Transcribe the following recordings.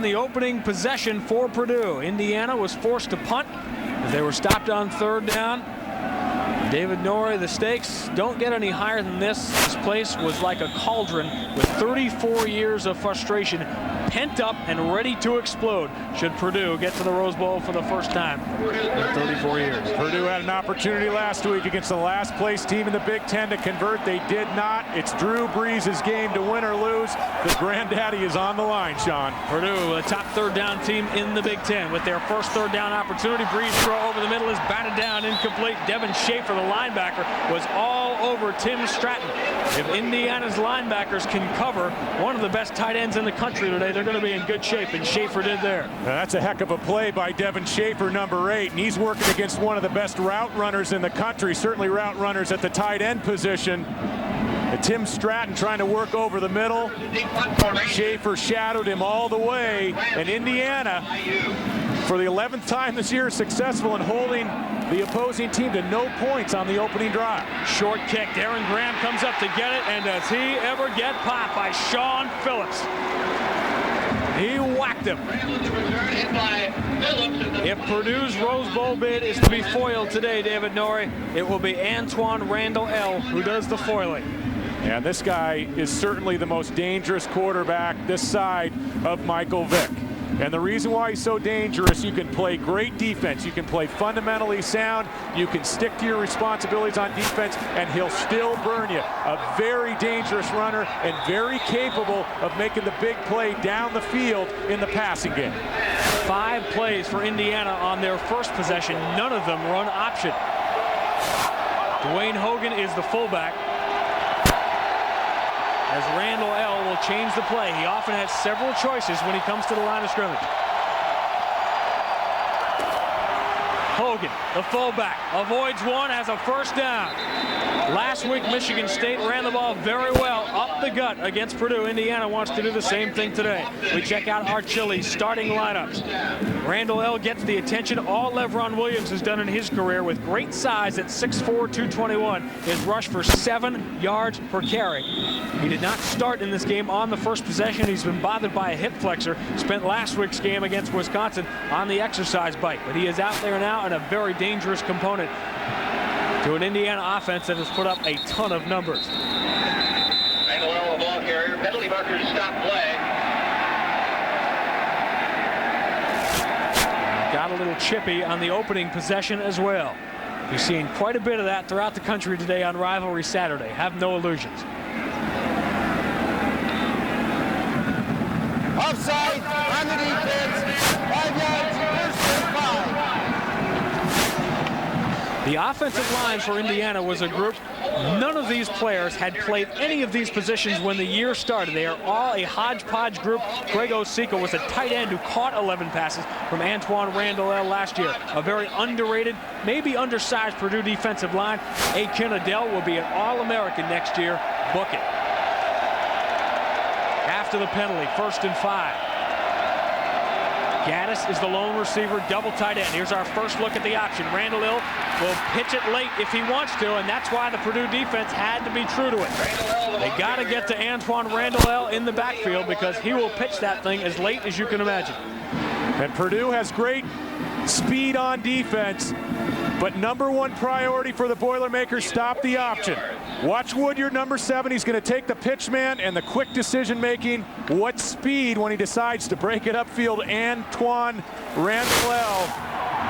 been the opening possession for Purdue. Indiana was forced to punt as they were stopped on third down. David Norrie, the stakes don't get any higher than this. This place was like a cauldron with 34 years of frustration pent up and ready to explode should Purdue get to the Rose Bowl for the first time in 34 years. Purdue had an opportunity last week against the last place team in the Big Ten to convert. They did not. It's Drew Brees' game to win or lose. The granddaddy is on the line, Sean. Purdue, the top third down team in the Big Ten, with their first third down opportunity. Brees throw over the middle is batted down, incomplete. Devin Schaefer, the linebacker, was all over Tim Stratton. If Indiana's linebackers can cover one of the best tight ends in the country today, they're going to be in good shape, and Schaefer did there. Now that's a heck of a play by Devin Schaefer, number 8, and he's working against one of the best route runners in the country, certainly route runners at the tight end position. Tim Stratton trying to work over the middle. Schaefer shadowed him all the way, and Indiana, for the 11th time this year, is successful in holding the opposing team to no points on the opening drive. Short kick. Darren Graham comes up to get it, and does he ever get popped by Sean Phillips? He whacked him. If Purdue's Rose Bowl bid is to be foiled today, David Norrie, it will be Antoine Randall L. who does the foiling. And this guy is certainly the most dangerous quarterback this side of Michael Vick. And the reason why he's so dangerous, you can play great defense, you can play fundamentally sound, you can stick to your responsibilities on defense, and he'll still burn you. A very dangerous runner and very capable of making the big play down the field in the passing game. 5 plays for Indiana on their first possession, none of them run option. Dwayne Hogan is the fullback, as Randall L. will change the play. He often has several choices when he comes to the line of scrimmage. Hogan, the fullback, avoids one, has a first down. Last week, Michigan State ran the ball very well up the gut against Purdue. Indiana wants to do the same thing today. We check out our Chili's starting lineups. Randall L. gets the attention all Levron Williams has done in his career with great size at 6'4", 221. His rush for 7 yards per carry. He did not start in this game on the first possession. He's been bothered by a hip flexor. Spent last week's game against Wisconsin on the exercise bike. But he is out there now and a very dangerous component to an Indiana offense that has put up a ton of numbers. Randall L. ball carrier. Penalty markers stop play. Got a little chippy on the opening possession as well. You're seeing quite a bit of that throughout the country today on Rivalry Saturday. Have no illusions. Offside on the defense. 5 yards, first and 5. The offensive line for Indiana was a group. None of these players had played any of these positions when the year started. They are all a hodgepodge group. Greg Osika was a tight end who caught 11 passes from Antoine Randall L. last year. A very underrated, maybe undersized Purdue defensive line. Akin Adele will be an All-American next year. Book it. After the penalty, 1st and 5. Gaddis is the lone receiver, double tight end. Here's our first look at the option. Randall L. will pitch it late if he wants to, and that's why the Purdue defense had to be true to it. They got to get to Antoine Randall L. in the backfield because he will pitch that thing as late as you can imagine. And Purdue has great speed on defense, but #1 priority for the Boilermakers, stop the option. Watch Woodyard, number 7. He's going to take the pitch man and the quick decision making. What speed when he decides to break it upfield. Antoine Randall L.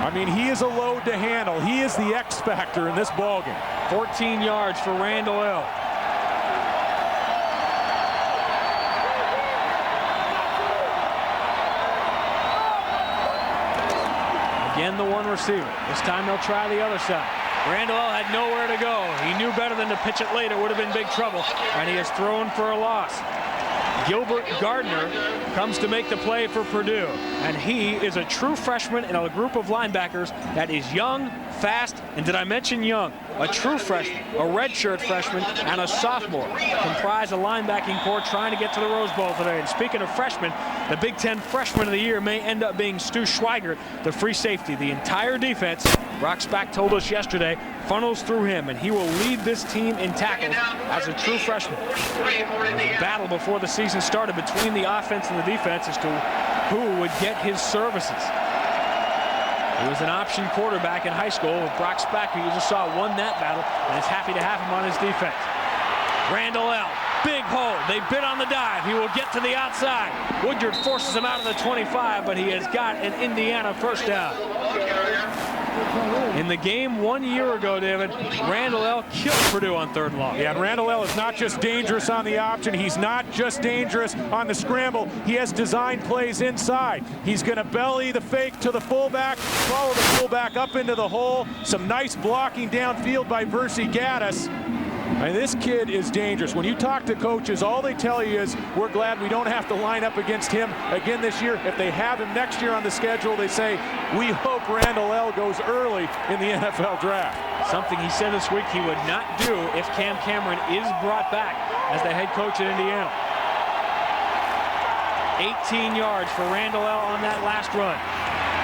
I mean, he is a load to handle. He is the X factor in this ballgame. 14 yards for Randall L. Again, the one receiver. This time they'll try the other side. Randall L. had nowhere to go. He knew better than to pitch it late. It would have been big trouble. And he has thrown for a loss. Gilbert Gardner comes to make the play for Purdue. And he is a true freshman in a group of linebackers that is young, fast, and did I mention young? A true freshman, a redshirt freshman, and a sophomore comprise a linebacking core trying to get to the Rose Bowl today. And speaking of freshmen, the Big Ten Freshman of the Year may end up being Stu Schweigert, the free safety. The entire defense, Brock Spack told us yesterday, funnels through him, and he will lead this team in tackles as a true freshman. The battle before the season started between the offense and the defense as to who would get his services. He was an option quarterback in high school with Brock Spacker. You just saw won that battle, and is happy to have him on his defense. Randall L. Big hole. They bid on the dive. He will get to the outside. Woodyard forces him out of the 25, but he has got an Indiana first down. In the game 1 year ago, David, Randall L. killed Purdue on 3rd and long. Yeah, and Randall L. is not just dangerous on the option. He's not just dangerous on the scramble. He has design plays inside. He's going to belly the fake to the fullback, follow the fullback up into the hole. Some nice blocking downfield by Versi Gaddis. And this kid is dangerous. When you talk to coaches, all they tell you is, we're glad we don't have to line up against him again this year. If they have him next year on the schedule, they say, we hope Randall L. goes early in the NFL draft. Something he said this week he would not do if Cam Cameron is brought back as the head coach at Indiana. 18 yards for Randall L. on that last run.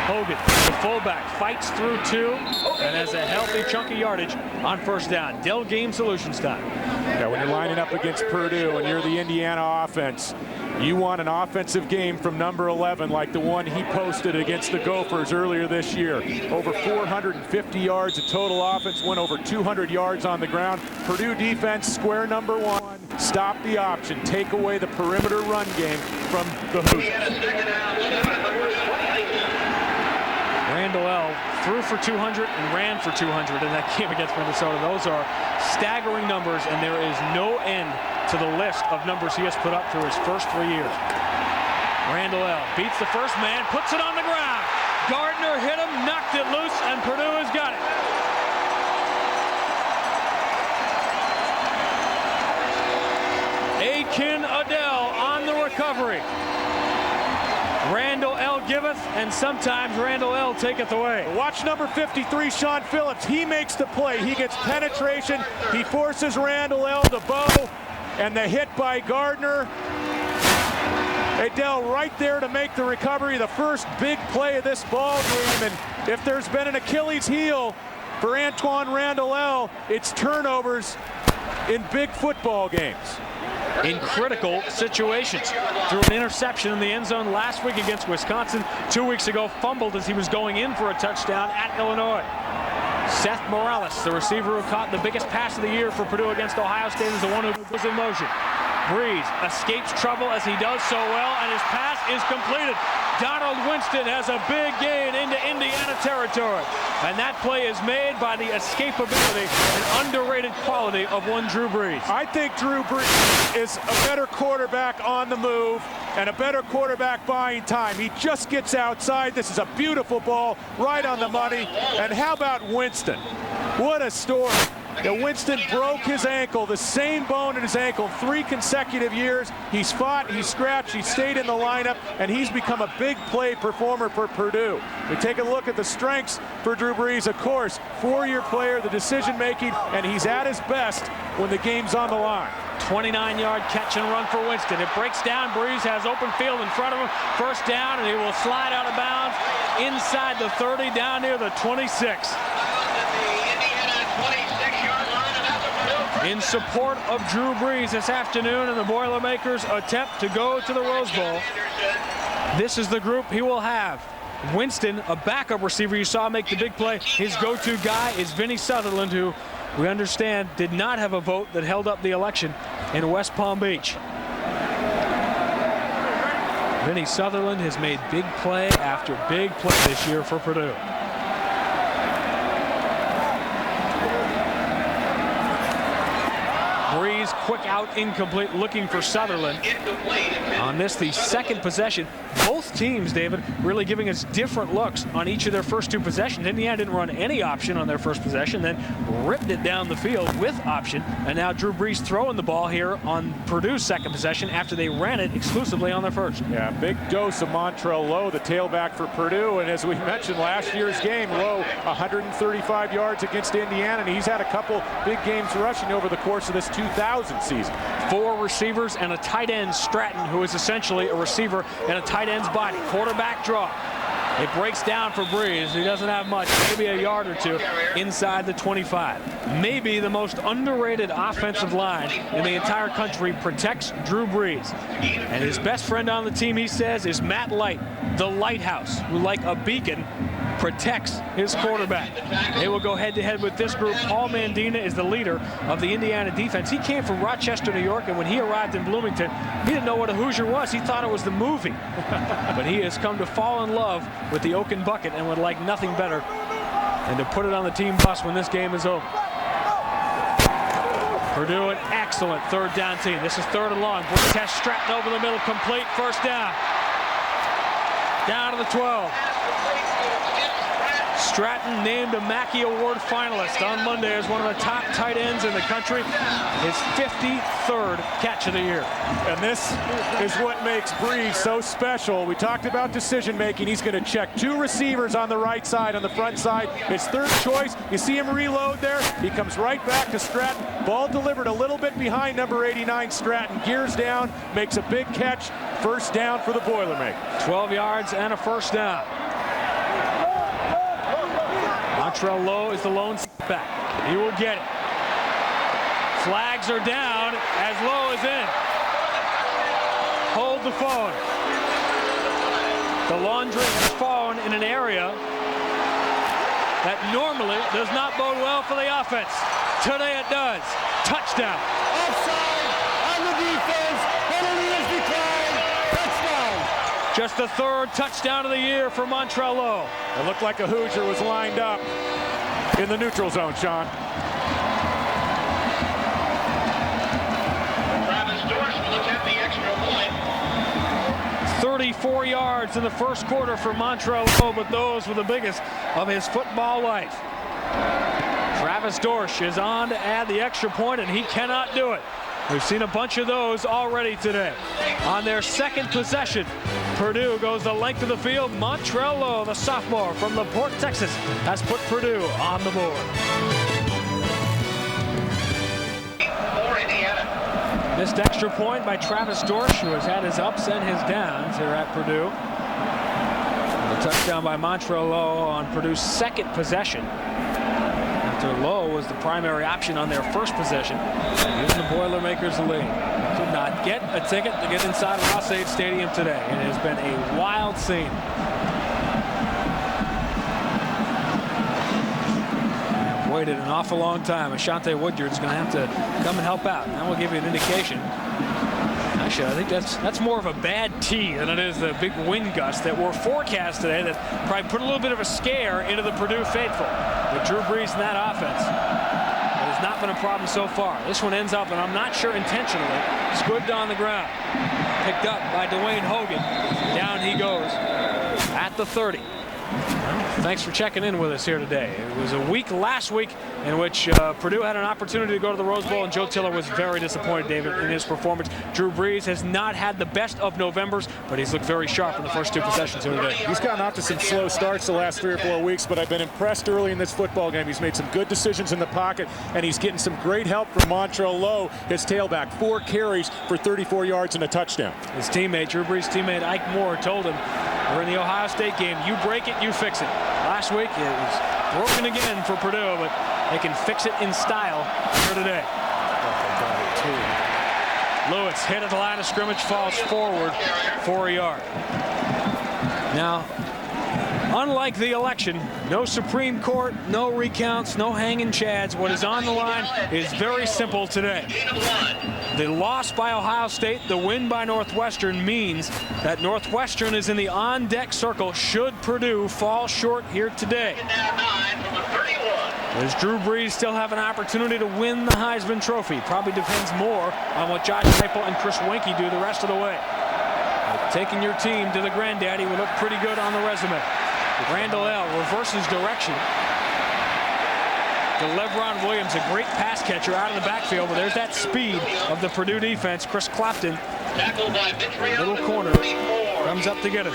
Hogan, the fullback, fights through 2 and has a healthy chunk of yardage on first down. Dell Game Solutions time. Yeah, when you're lining up against Purdue and you're the Indiana offense, you want an offensive game from number 11 like the one he posted against the Gophers earlier this year. Over 450 yards of total offense, went over 200 yards on the ground. Purdue defense, square number 1, stop the option, take away the perimeter run game from the Hoosiers. Randall L. threw for 200 and ran for 200 in that game against Minnesota. Those are staggering numbers, and there is no end to the list of numbers he has put up through his first 3 years. Randall L. beats the first man, puts it on the ground. Gardner hit him, knocked it loose, and Purdue has got it. Akin Adele on the recovery. Randall L. giveth, and sometimes Randall L. taketh away. Watch number 53, Sean Phillips. He makes the play. He gets penetration. He forces Randall L. to bow, and the hit by Gardner. Adele right there to make the recovery. The first big play of this ball game, and if there's been an Achilles heel for Antoine Randall L., it's turnovers in big football games. In critical situations. Threw an interception in the end zone last week against Wisconsin. 2 weeks ago, fumbled as he was going in for a touchdown at Illinois. Seth Morales, the receiver who caught the biggest pass of the year for Purdue against Ohio State, is the one who was in motion. Breeze escapes trouble as he does so well, and his pass is completed. Donald Winston has a big gain into Indiana territory. And that play is made by the escapability and underrated quality of one Drew Brees. I think Drew Brees is a better quarterback on the move and a better quarterback buying time. He just gets outside. This is a beautiful ball, right on the money. And how about Winston? What a story. Now, Winston broke his ankle, the same bone in his ankle, 3 consecutive years. He's fought, he's scratched, he stayed in the lineup, and he's become a big play performer for Purdue. We take a look at the strengths for Drew Brees. Of course, 4-year player, the decision making, and he's at his best when the game's on the line. 29-yard catch and run for Winston. It breaks down. Brees has open field in front of him. First down, and he will slide out of bounds inside the 30, down near the 26. In support of Drew Brees this afternoon and the Boilermakers' attempt to go to the Rose Bowl. This is the group he will have. Winston, a backup receiver you saw make the big play. His go-to guy is Vinny Sutherland, who we understand did not have a vote that held up the election in West Palm Beach. Vinny Sutherland has made big play after big play this year for Purdue. Breeze, quick out, incomplete, looking for Sutherland. On this, the second possession. Both teams, David, really giving us different looks on each of their first 2 possessions. Indiana didn't run any option on their first possession, then ripped it down the field with option. And now Drew Brees throwing the ball here on Purdue's second possession after they ran it exclusively on their first. Yeah, big dose of Montrell Lowe, the tailback for Purdue. And as we mentioned last year's game, Lowe 135 yards against Indiana, and he's had a couple big games rushing over the course of this 2000 season. 4 receivers and a tight end, Stratton, who is essentially a receiver and a tight end's body. Quarterback draw. It breaks down for Breeze. He doesn't have much, maybe a yard or two inside the 25. Maybe the most underrated offensive line in the entire country protects Drew Brees. And his best friend on the team, he says, is Matt Light, the lighthouse, who, like a beacon, protects his quarterback. They will go head-to-head with this group. Paul Mandina is the leader of the Indiana defense. He came from Rochester, New York, and when he arrived in Bloomington, he didn't know what a Hoosier was. He thought it was the movie. But he has come to fall in love with the Oaken Bucket and would like nothing better than to put it on the team bus when this game is over. Purdue, an excellent third down team. This is 3rd and long. Brees has Stratton over the middle, complete, first down. Down to the 12. Stratton named a Mackey Award finalist on Monday as one of the top tight ends in the country. His 53rd catch of the year. And this is what makes Brees so special. We talked about decision making. He's going to check 2 receivers on the right side, on the front side. His 3rd choice, you see him reload there. He comes right back to Stratton. Ball delivered a little bit behind number 89 Stratton. Gears down, makes a big catch. First down for the Boilermaker. 12 yards and a first down. Montrell Lowe is the lone back. He will get it. Flags are down as Lowe is in. Hold the phone. The laundry has fallen in an area that normally does not bode well for the offense. Today it does. Touchdown. Offside on the defense. Penalty is declined. Touchdown. Just the 3rd touchdown of the year for Montrell Lowe. It looked like a Hoosier was lined up in the neutral zone, Sean. Travis Dorsch will attempt the extra point. 34 yards in the first quarter for Montrell Lowe, but those were the biggest of his football life. Travis Dorsch is on to add the extra point, and he cannot do it. We've seen a bunch of those already today. On their 2nd possession, Purdue goes the length of the field. Montrell Lowe, the sophomore from LaPorte, Texas, has put Purdue on the board. For Indiana. Missed extra point by Travis Dorsch, who has had his ups and his downs here at Purdue. And a touchdown by Montrell Lowe on Purdue's 2nd possession. After Lowe was the primary option on their 1st possession, giving the Boilermakers the lead. Could not get a ticket to get inside Ross-Ade Stadium today. It has been a wild scene. I've waited an awful long time. Ashante Woodyard's going to have to come and help out. That will give you an indication. Actually, I think that's more of a bad tee than it is the big wind gusts that were forecast today that probably put a little bit of a scare into the Purdue faithful. With Drew Brees in that offense, it has not been a problem so far. This one ends up, and I'm not sure intentionally, squibbed on the ground. Picked up by Dwayne Hogan. Down he goes at the 30. Well, thanks for checking in with us here today. It was a week last week in which Purdue had an opportunity to go to the Rose Bowl, and Joe Tiller was very disappointed, David, in his performance. Drew Brees has not had the best of Novembers, but he's looked very sharp in the first 2 possessions here today. He's gotten off to some slow starts the last 3 or 4 weeks, but I've been impressed early in this football game. He's made some good decisions in the pocket, and he's getting some great help from Montrell Lowe, his tailback. 4 carries for 34 yards and a touchdown. His teammate, Drew Brees' teammate Ike Moore, told him, we're in the Ohio State game. You break it, you fix it. Last week, it was broken again for Purdue, but they can fix it in style here today. Lewis hit at the line of scrimmage, falls forward for a yard. Now, unlike the election, no Supreme Court, no recounts, no hanging chads. What is on the line is very simple today. The loss by Ohio State, the win by Northwestern means that Northwestern is in the on-deck circle should Purdue fall short here today. Does Drew Brees still have an opportunity to win the Heisman Trophy? Probably depends more on what Josh Heupel and Chris Weinke do the rest of the way. But taking your team to the granddaddy would look pretty good on the resume. Randall L. reverses direction. To LeBron Williams, a great pass catcher out of the backfield, but there's that speed of the Purdue defense. Chris Clapton, little corner, comes up to get him.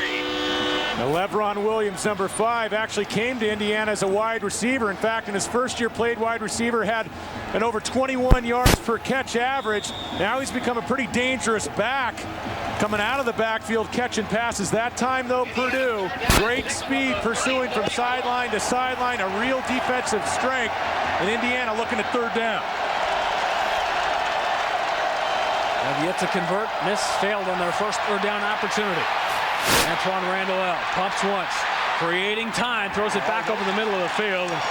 Now, LeBron Williams, number 5, actually came to Indiana as a wide receiver. In fact, in his first year played wide receiver, had an over 21 yards per catch average. Now he's become a pretty dangerous back. Coming out of the backfield, catching passes. That time, though, Purdue, great speed, pursuing from sideline to sideline, a real defensive strength. And Indiana looking at third down. Have yet to convert. Miss failed on their first third down opportunity. Antoine Randall pumps once, creating time, throws it back over the middle of the field, and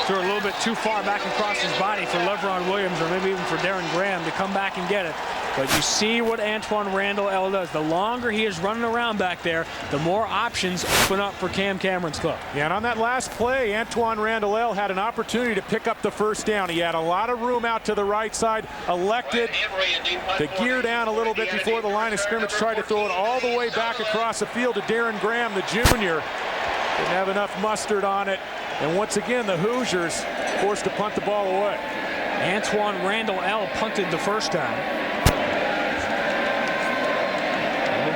threw a little bit too far back across his body for Levron Williams, or maybe even for Darren Graham to come back and get it. But you see what Antoine Randall does. The longer he is running around back there, the more options open up for Cam Cameron's club. Yeah, and on that last play, Antoine Randall had an opportunity to pick up the first down. He had a lot of room out to the right side, elected to gear down a little bit before the line of scrimmage, tried to throw it all the way back across the field to Darren Graham, the junior. Didn't have enough mustard on it. And once again, the Hoosiers forced to punt the ball away. Antoine Randall punted the first time.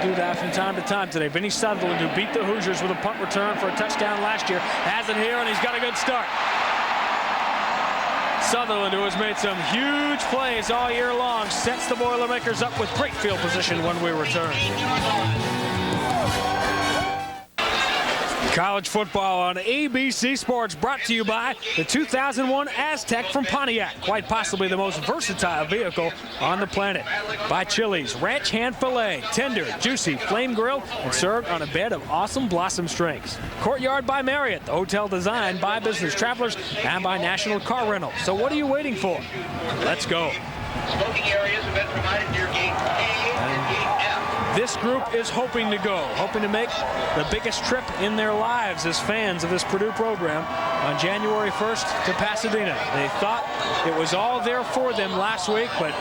Do that from time to time today. Vinny Sutherland, who beat the Hoosiers with a punt return for a touchdown last year, has it here, and he's got a good start. Sutherland, who has made some huge plays all year long, sets the Boilermakers up with great field position when we return. College football on ABC Sports, brought to you by the 2001 Aztec from Pontiac, quite possibly the most versatile vehicle on the planet. By Chili's, ranch hand filet, tender, juicy, flame grilled, and served on a bed of awesome blossom strings. Courtyard by Marriott, the hotel designed by business travelers and by National Car Rental. So what are you waiting for? Let's go. Smoking areas have been provided near gate A and gate F. This group is hoping to make the biggest trip in their lives as fans of this Purdue program on January 1st to Pasadena. They thought it was all there for them last week, but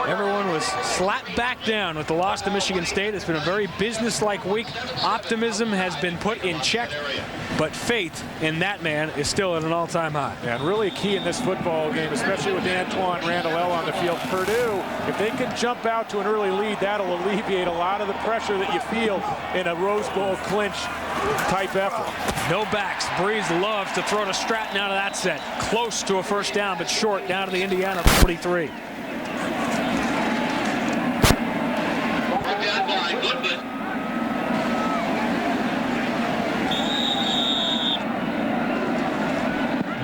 everyone was slapped back down with the loss to Michigan State. It's been a very business-like week. Optimism has been put in check, but faith in that man is still at an all-time high. And really key in this football game, especially with Antoine Randall on the field. Purdue, if they can jump out to an early lead, that'll alleviate a lot of the pressure that you feel in a Rose Bowl clinch type effort. No backs. Breeze loves to throw to Stratton out of that set. Close to a first down, but short down to the Indiana 43.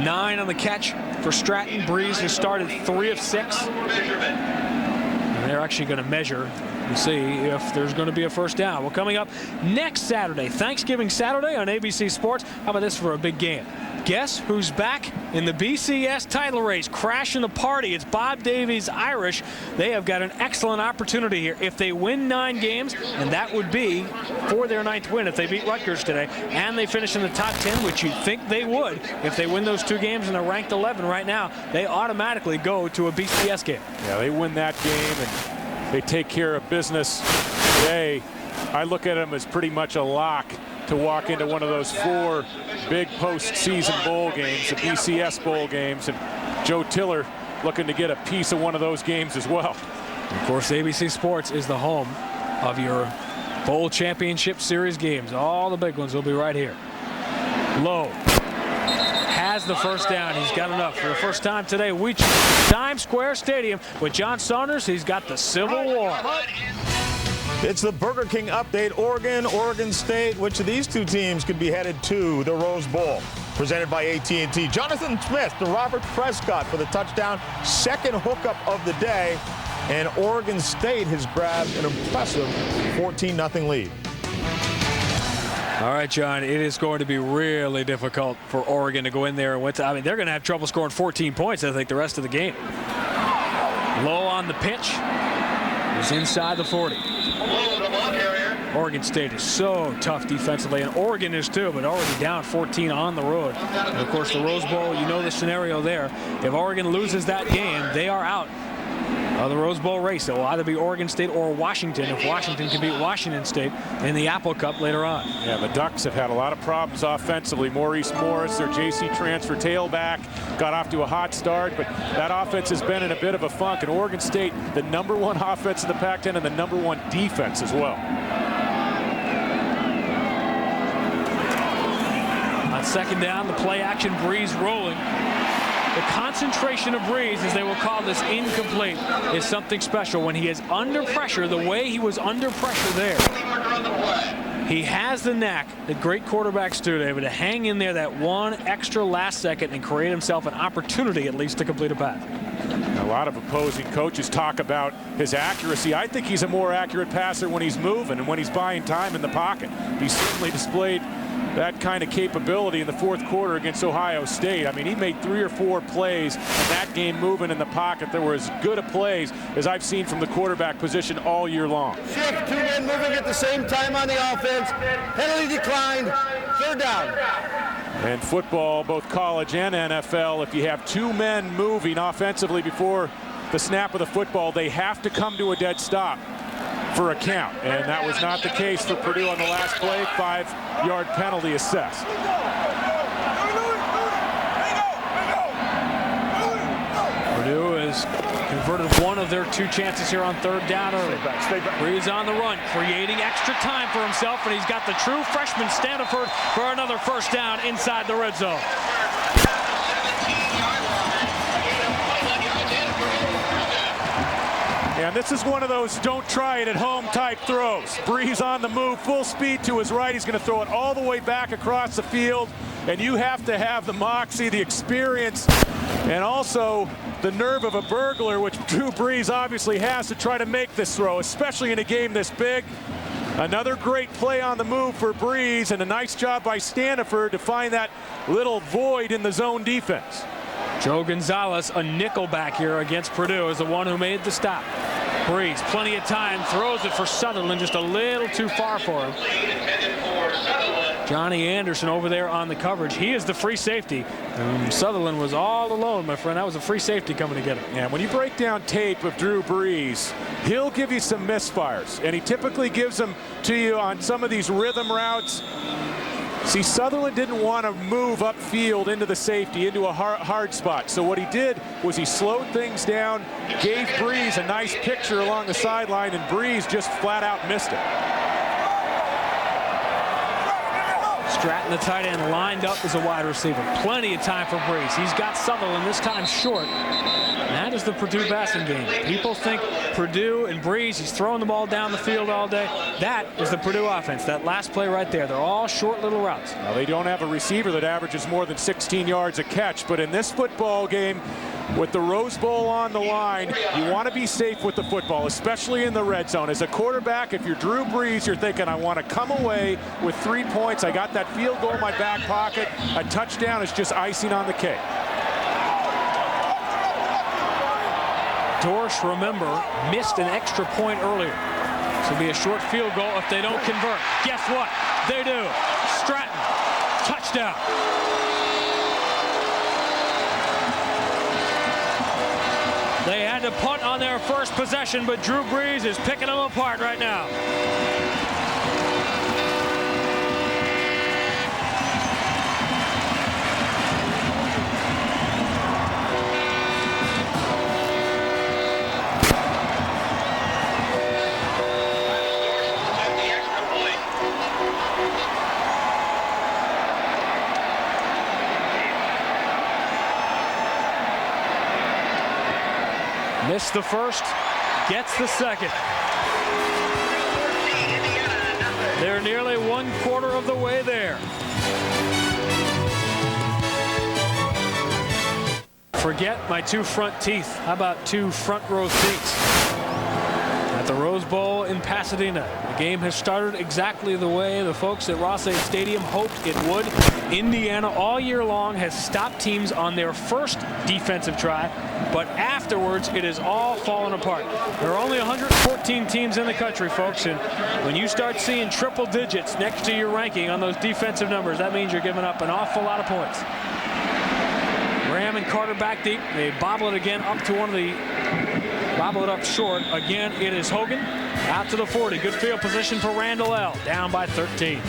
Nine on the catch for Stratton. Breeze has started 3 of 6. And they're actually going to measure and see if there's going to be a first down. Well, coming up next Saturday, Thanksgiving Saturday on ABC Sports. How about this for a big game? Guess who's back in the BCS title race, crashing the party? It's Bob Davies Irish. They have got an excellent opportunity here. If they win 9 games, and that would be for their 9th win if they beat Rutgers today, and they finish in the top 10, which you'd think they would if they win those 2 games and they're ranked 11 right now, they automatically go to a BCS game. Yeah, they win that game and they take care of business today. I look at them as pretty much a lock to walk into one of those 4 big postseason bowl games, the BCS bowl games, and Joe Tiller looking to get a piece of one of those games as well. Of course, ABC Sports is the home of your bowl championship series games. All the big ones will be right here. Lowe has the first down. He's got enough for the first time today. We Times Square Stadium with John Saunders. He's got the Civil War. It's the Burger King update. Oregon State. Which of these 2 teams could be headed to the Rose Bowl? Presented by AT&T. Jonathan Smith to Robert Prescott for the touchdown. 2nd hookup of the day. And Oregon State has grabbed an impressive 14-0 lead. All right, John, it is going to be really difficult for Oregon to go in there and win. I mean, they're going to have trouble scoring 14 points, I think, the rest of the game. Low on the pitch. He's inside the 40. Oregon State is so tough defensively, and Oregon is too, but already down 14 on the road. And of course, the Rose Bowl, you know the scenario there. If Oregon loses that game, they are out of the Rose Bowl race. It will either be Oregon State or Washington, if Washington can beat Washington State in the Apple Cup later on. Yeah, the Ducks have had a lot of problems offensively. Maurice Morris, their JC transfer tailback, got off to a hot start, but that offense has been in a bit of a funk. And Oregon State, the #1 offense in the Pac-10 and the #1 defense as well. On 2nd down, the play action, Breeze rolling. The concentration of Breeze, as they will call this, incomplete, is something special. When he is under pressure, the way he was under pressure there, he has the knack that great quarterbacks do, David, to hang in there that one extra last second and create himself an opportunity at least to complete a pass. A lot of opposing coaches talk about his accuracy. I think he's a more accurate passer when he's moving and when he's buying time in the pocket. He certainly displayed that kind of capability in the fourth quarter against Ohio State. I mean, he made 3 or 4 plays in that game moving in the pocket that were as good a plays as I've seen from the quarterback position all year long. Shift, 2 men moving at the same time on the offense. Penalty declined. 3rd down. And football, both college and NFL, if you have 2 men moving offensively before the snap of the football, they have to come to a dead stop for a count. And that was not the case for Purdue on the last play. 5-yard penalty assessed. Purdue has converted one of their 2 chances here on 3rd down early. Breeze on the run, creating extra time for himself, and he's got the true freshman Standiford for another 1st down inside the red zone. And this is one of those don't try it at home type throws. Breeze on the move, full speed to his right. He's going to throw it all the way back across the field. And you have to have the moxie, the experience, and also the nerve of a burglar, which Drew Brees obviously has, to try to make this throw, especially in a game this big. Another great play on the move for Breeze, and a nice job by Standiford to find that little void in the zone defense. Joe Gonzalez, a nickel back here against Purdue, is the one who made the stop. Breeze, plenty of time, throws it for Sutherland, just a little too far for him. Johnny Anderson over there on the coverage. He is the free safety. Sutherland was all alone, my friend. That was a free safety coming to get him. And when you break down tape of Drew Brees, he'll give you some misfires, and he typically gives them to you on some of these rhythm routes. See, Sutherland didn't want to move upfield into the safety, into a hard spot. So what he did was he slowed things down, gave Breeze a nice picture along the sideline, and Breeze just flat out missed it. Stratton, the tight end, lined up as a wide receiver. Plenty of time for Breeze. He's got Sutherland this time short. And that is the Purdue passing game. People think Purdue and Breeze, he's throwing the ball down the field all day. That is the Purdue offense. That last play right there. They're all short little routes. Now, they don't have a receiver that averages more than 16 yards a catch, but in this football game, with the Rose Bowl on the line, you want to be safe with the football, especially in the red zone. As a quarterback, if you're Drew Brees, you're thinking, I want to come away with 3 points. I got that field goal in my back pocket. A touchdown is just icing on the cake. Dorsch, remember, missed an extra point earlier. This will be a short field goal if they don't convert. Guess what? They do. Stratton, touchdown. They had to punt on their first possession, but Drew Brees is picking them apart right now. Missed the first, gets the second. They're nearly 1/4 of the way there. Forget my 2 front teeth. How about 2 front row seats at the Rose Bowl in Pasadena? The game has started exactly the way the folks at Ross-Ade Stadium hoped it would. Indiana all year long has stopped teams on their first defensive try, but afterwards it is all fallen apart. There are only 114 teams in the country, folks, and when you start seeing triple digits next to your ranking on those defensive numbers, that means you're giving up an awful lot of points. Graham and Carter back deep. They bobble it again up to one of the, bobble it up short. Again, it is Hogan out to the 40. Good field position for Randall L. Down by 13.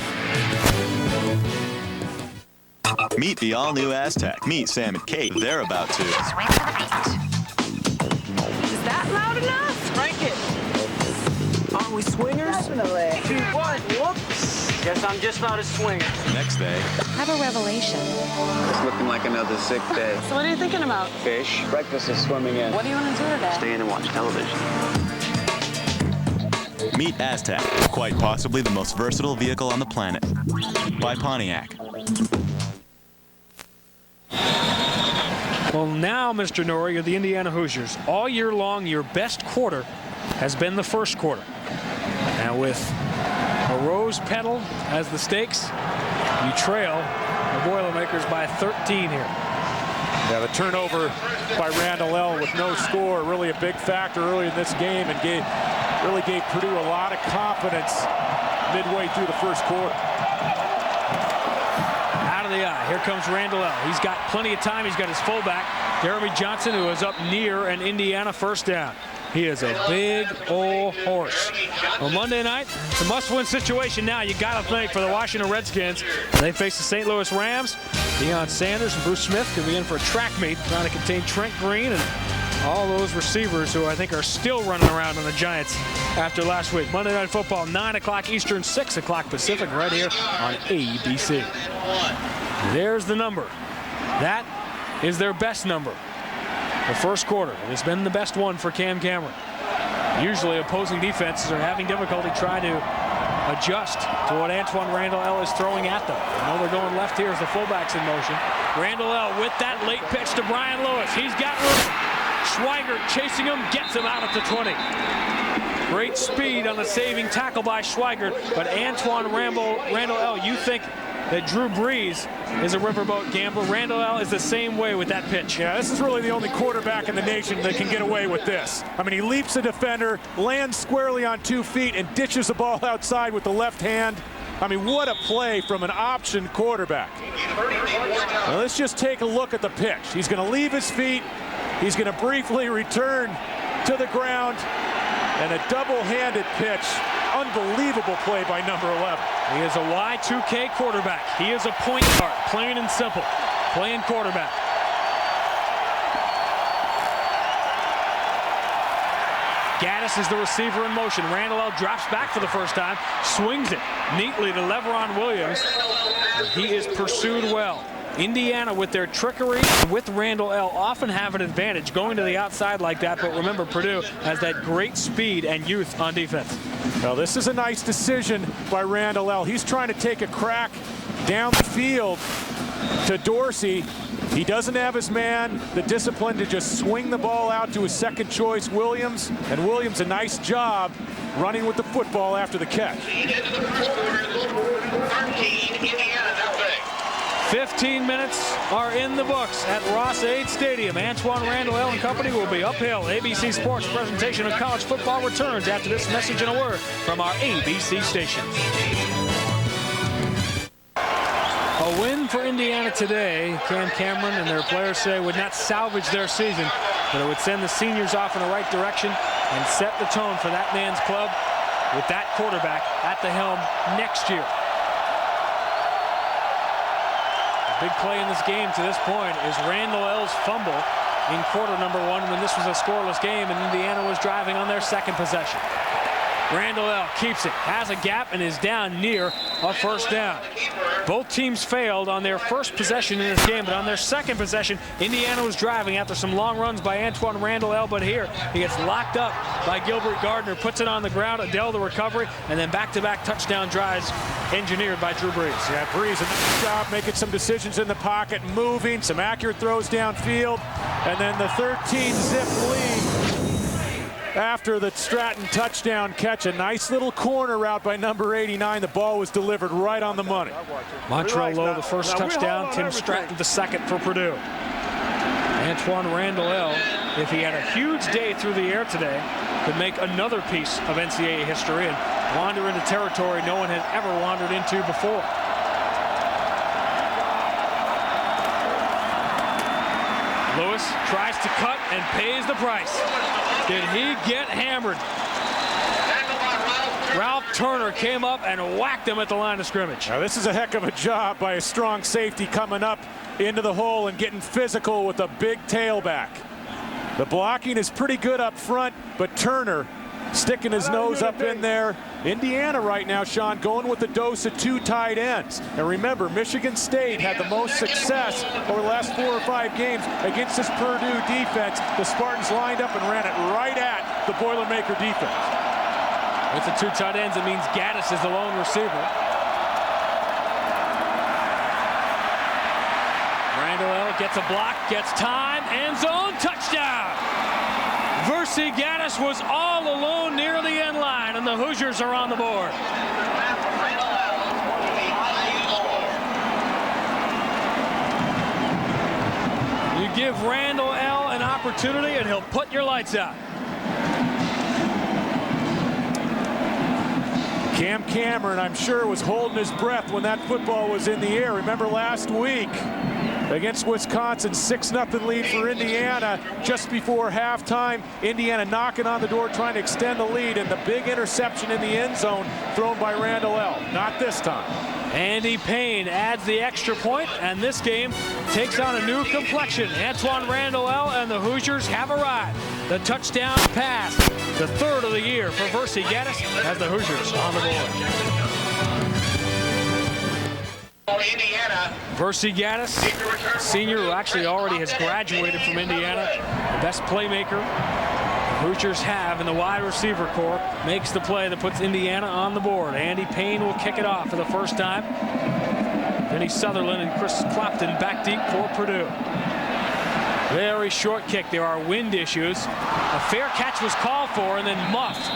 Meet the all-new Aztec. Meet Sam and Kate. They're about to swing for the beat. Is that loud enough? Crank it. Aren't we swingers? Definitely. 2, 1, whoops. Guess I'm just not a swinger. Next day. Have a revelation. It's looking like another sick day. So what are you thinking about? Fish. Breakfast is swimming in. What do you want to do today? Stay in and watch television. Meet Aztec, quite possibly the most versatile vehicle on the planet. By Pontiac. Well, now, Mr. Norrie, you're the Indiana Hoosiers. All year long, your best quarter has been the first quarter. Now, with a rose petal as the stakes, you trail the Boilermakers by 13 here. Yeah, the turnover by Randall L. with no score, really a big factor early in this game, and really gave Purdue a lot of confidence midway through the first quarter. Out of the eye. Here comes Randall L. He's got plenty of time. He's got his fullback, Jeremy Johnson, who is up near an Indiana first down. He is a big old horse. Well, Monday night, it's a must-win situation now. You got to think for the Washington Redskins. They face the St. Louis Rams. Deion Sanders and Bruce Smith could be in for a track meet trying to contain Trent Green and all those receivers who I think are still running around on the Giants after last week. Monday Night Football, 9 o'clock Eastern, 6 o'clock Pacific, right here on ABC. There's the number. That is their best number. The first quarter has been the best one for Cam Cameron. Usually opposing defenses are having difficulty trying to adjust to what Antoine Randall L. is throwing at them. I know they're going left here as the fullback's in motion. Randall L. with that late pitch to Brian Lewis. He's got room. Schweigert chasing him, gets him out at the 20. Great speed on the saving tackle by Schweigert, but Antoine Randall L., you think that Drew Brees is a riverboat gambler. Randall L. is the same way with that pitch. Yeah, this is really the only quarterback in the nation that can get away with this. I mean, he leaps a defender, lands squarely on 2 feet, and ditches the ball outside with the left hand. I mean, what a play from an option quarterback. Now, let's just take a look at the pitch. He's going to leave his feet. He's going to briefly return to the ground, and a double-handed pitch. Unbelievable play by number 11. He is a Y2K quarterback. He is a point guard, plain and simple. Playing quarterback. Gaddis is the receiver in motion. Randall L. drops back for the first time, swings it neatly to Leveron Williams. He is pursued well. Indiana, with their trickery with Randall L., often have an advantage going to the outside like that, but remember, Purdue has that great speed and youth on defense. Well, this is a nice decision by Randall L. He's trying to take a crack down the field to Dorsey. He doesn't have his man, the discipline to just swing the ball out to his second choice, Williams. And Williams, a nice job running with the football after the catch. 15 minutes are in the books at Ross-Ade Stadium. Antoine Randall L. and company will be uphill. ABC Sports presentation of college football returns after this message and a word from our ABC station. A win for Indiana today, Cam Cameron and their players say, would not salvage their season, but it would send the seniors off in the right direction and set the tone for that man's club with that quarterback at the helm next year. Big play in this game to this point is Randall L.'s fumble in quarter number 1 when this was a scoreless game and Indiana was driving on their second possession. Randall L. keeps it, has a gap, and is down near a first down. Both teams failed on their first possession in this game, but on their second possession, Indiana was driving after some long runs by Antoine Randall L. But here, he gets locked up by Gilbert Gardner, puts it on the ground, Adele the recovery, and then back-to-back touchdown drives engineered by Drew Brees. Yeah, Brees, a nice job making some decisions in the pocket, moving, some accurate throws downfield, and then the 13-zip lead after the Stratton touchdown catch. A nice little corner route by number 89. The ball was delivered right on the money. Montrell Lowe, the first touchdown. Tim Stratton, the second for Purdue. Antoine Randall L., if he had a huge day through the air today, could make another piece of NCAA history and wander into territory no one had ever wandered into before. Lewis tries to cut and pays the price. Did he get hammered? Ralph Turner came up and whacked him at the line of scrimmage. Now, this is a heck of a job by a strong safety coming up into the hole and getting physical with a big tailback. The blocking is pretty good up front, but Turner sticking his nose up in there. Indiana right now, Sean, going with the dose of 2 tight ends. And remember, Michigan State had the most success over the last 4 or 5 games against this Purdue defense. The Spartans lined up and ran it right at the Boilermaker defense. With the 2 tight ends, it means Gaddis is the lone receiver. Randall gets a block, gets time, end zone, touchdown! Versi Gaddis was all alone near the end line, and the Hoosiers are on the board. You give Randall L. an opportunity, and he'll put your lights out. Cam Cameron, I'm sure, was holding his breath when that football was in the air. Remember last week against Wisconsin, 6-0 lead for Indiana just before halftime. Indiana knocking on the door, trying to extend the lead, and the big interception in the end zone thrown by Randall L. Not this time. Andy Payne adds the extra point, and this game takes on a new complexion. Antoine Randall L. and the Hoosiers have arrived. The touchdown pass, the 3rd of the year for Versi Gaddis, has the Hoosiers on the board. Indiana. Versi Gaddis, senior who actually already has graduated from Indiana, the best playmaker the Hoosiers have in the wide receiver corps, makes the play that puts Indiana on the board. Andy Payne will kick it off for the first time. Vinny Sutherland and Chris Clopton back deep for Purdue. Very short kick. There are wind issues. A fair catch was called for and then muffed.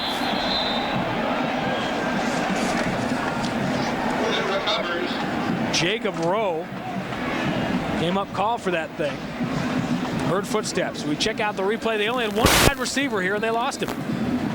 Jacob Rowe came up, called for that thing. Heard footsteps. We check out the replay. They only had one wide receiver here, and they lost him.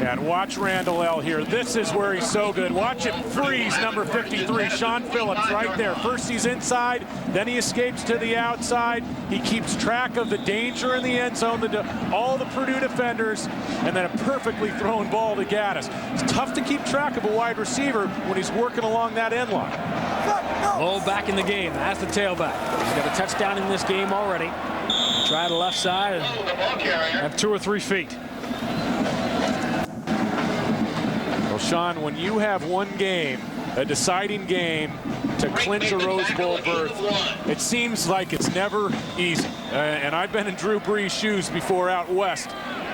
And watch Randall L. here. This is where he's so good. Watch him freeze number 53, Sean Phillips, right there. First he's inside, then he escapes to the outside. He keeps track of the danger in the end zone, all the Purdue defenders, and then a perfectly thrown ball to Gaddis. It's tough to keep track of a wide receiver when he's working along that end line. Lowe back in the game as the tailback. He's got a touchdown in this game already. Try the left side and have 2 or 3 feet. Well, Sean, when you have one game, a deciding game to clinch a Rose Bowl berth, it seems like it's never easy. And I've been in Drew Brees' shoes before out west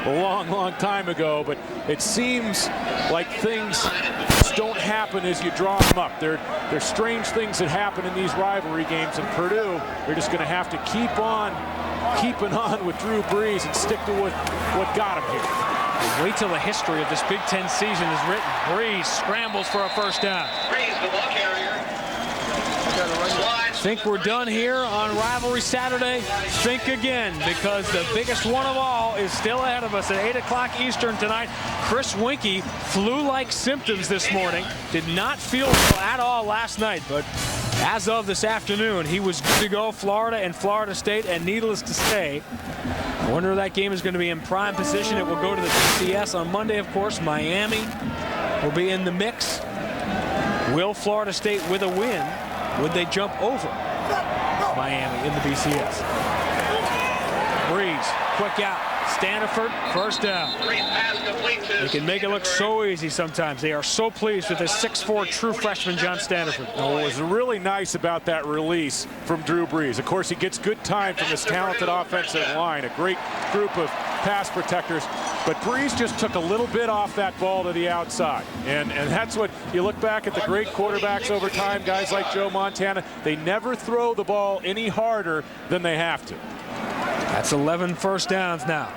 a long, long time ago, but it seems like things just don't happen as you draw them up. There's strange things that happen in these rivalry games, and Purdue, they're just going to have to keep on keeping on with Drew Brees and stick to what got him here. Wait till the history of this Big Ten season is written. Brees scrambles for a first down. Brees, the ball carrier. Think we're done here on Rivalry Saturday? Think again, because the biggest one of all is still ahead of us at 8 o'clock Eastern tonight. Chris Winkie, flu-like symptoms this morning. Did not feel well at all last night, but as of this afternoon, he was good to go. Florida and Florida State, and needless to say, I wonder if that game is going to be in prime position. It will go to the BCS on Monday, of course. Miami will be in the mix. Will Florida State, with a win, would they jump over Miami in the BCS? Brees, quick out. Standiford, first down. They can make it look so easy sometimes. They are so pleased with this 6'4" true freshman, John Standiford. What was really nice about that release from Drew Brees, of course, he gets good time from this talented offensive line, a great group of pass protectors, but Brees just took a little bit off that ball to the outside. And that's what you look back at the great quarterbacks over time, guys like Joe Montana, they never throw the ball any harder than they have to. That's 11 first downs now.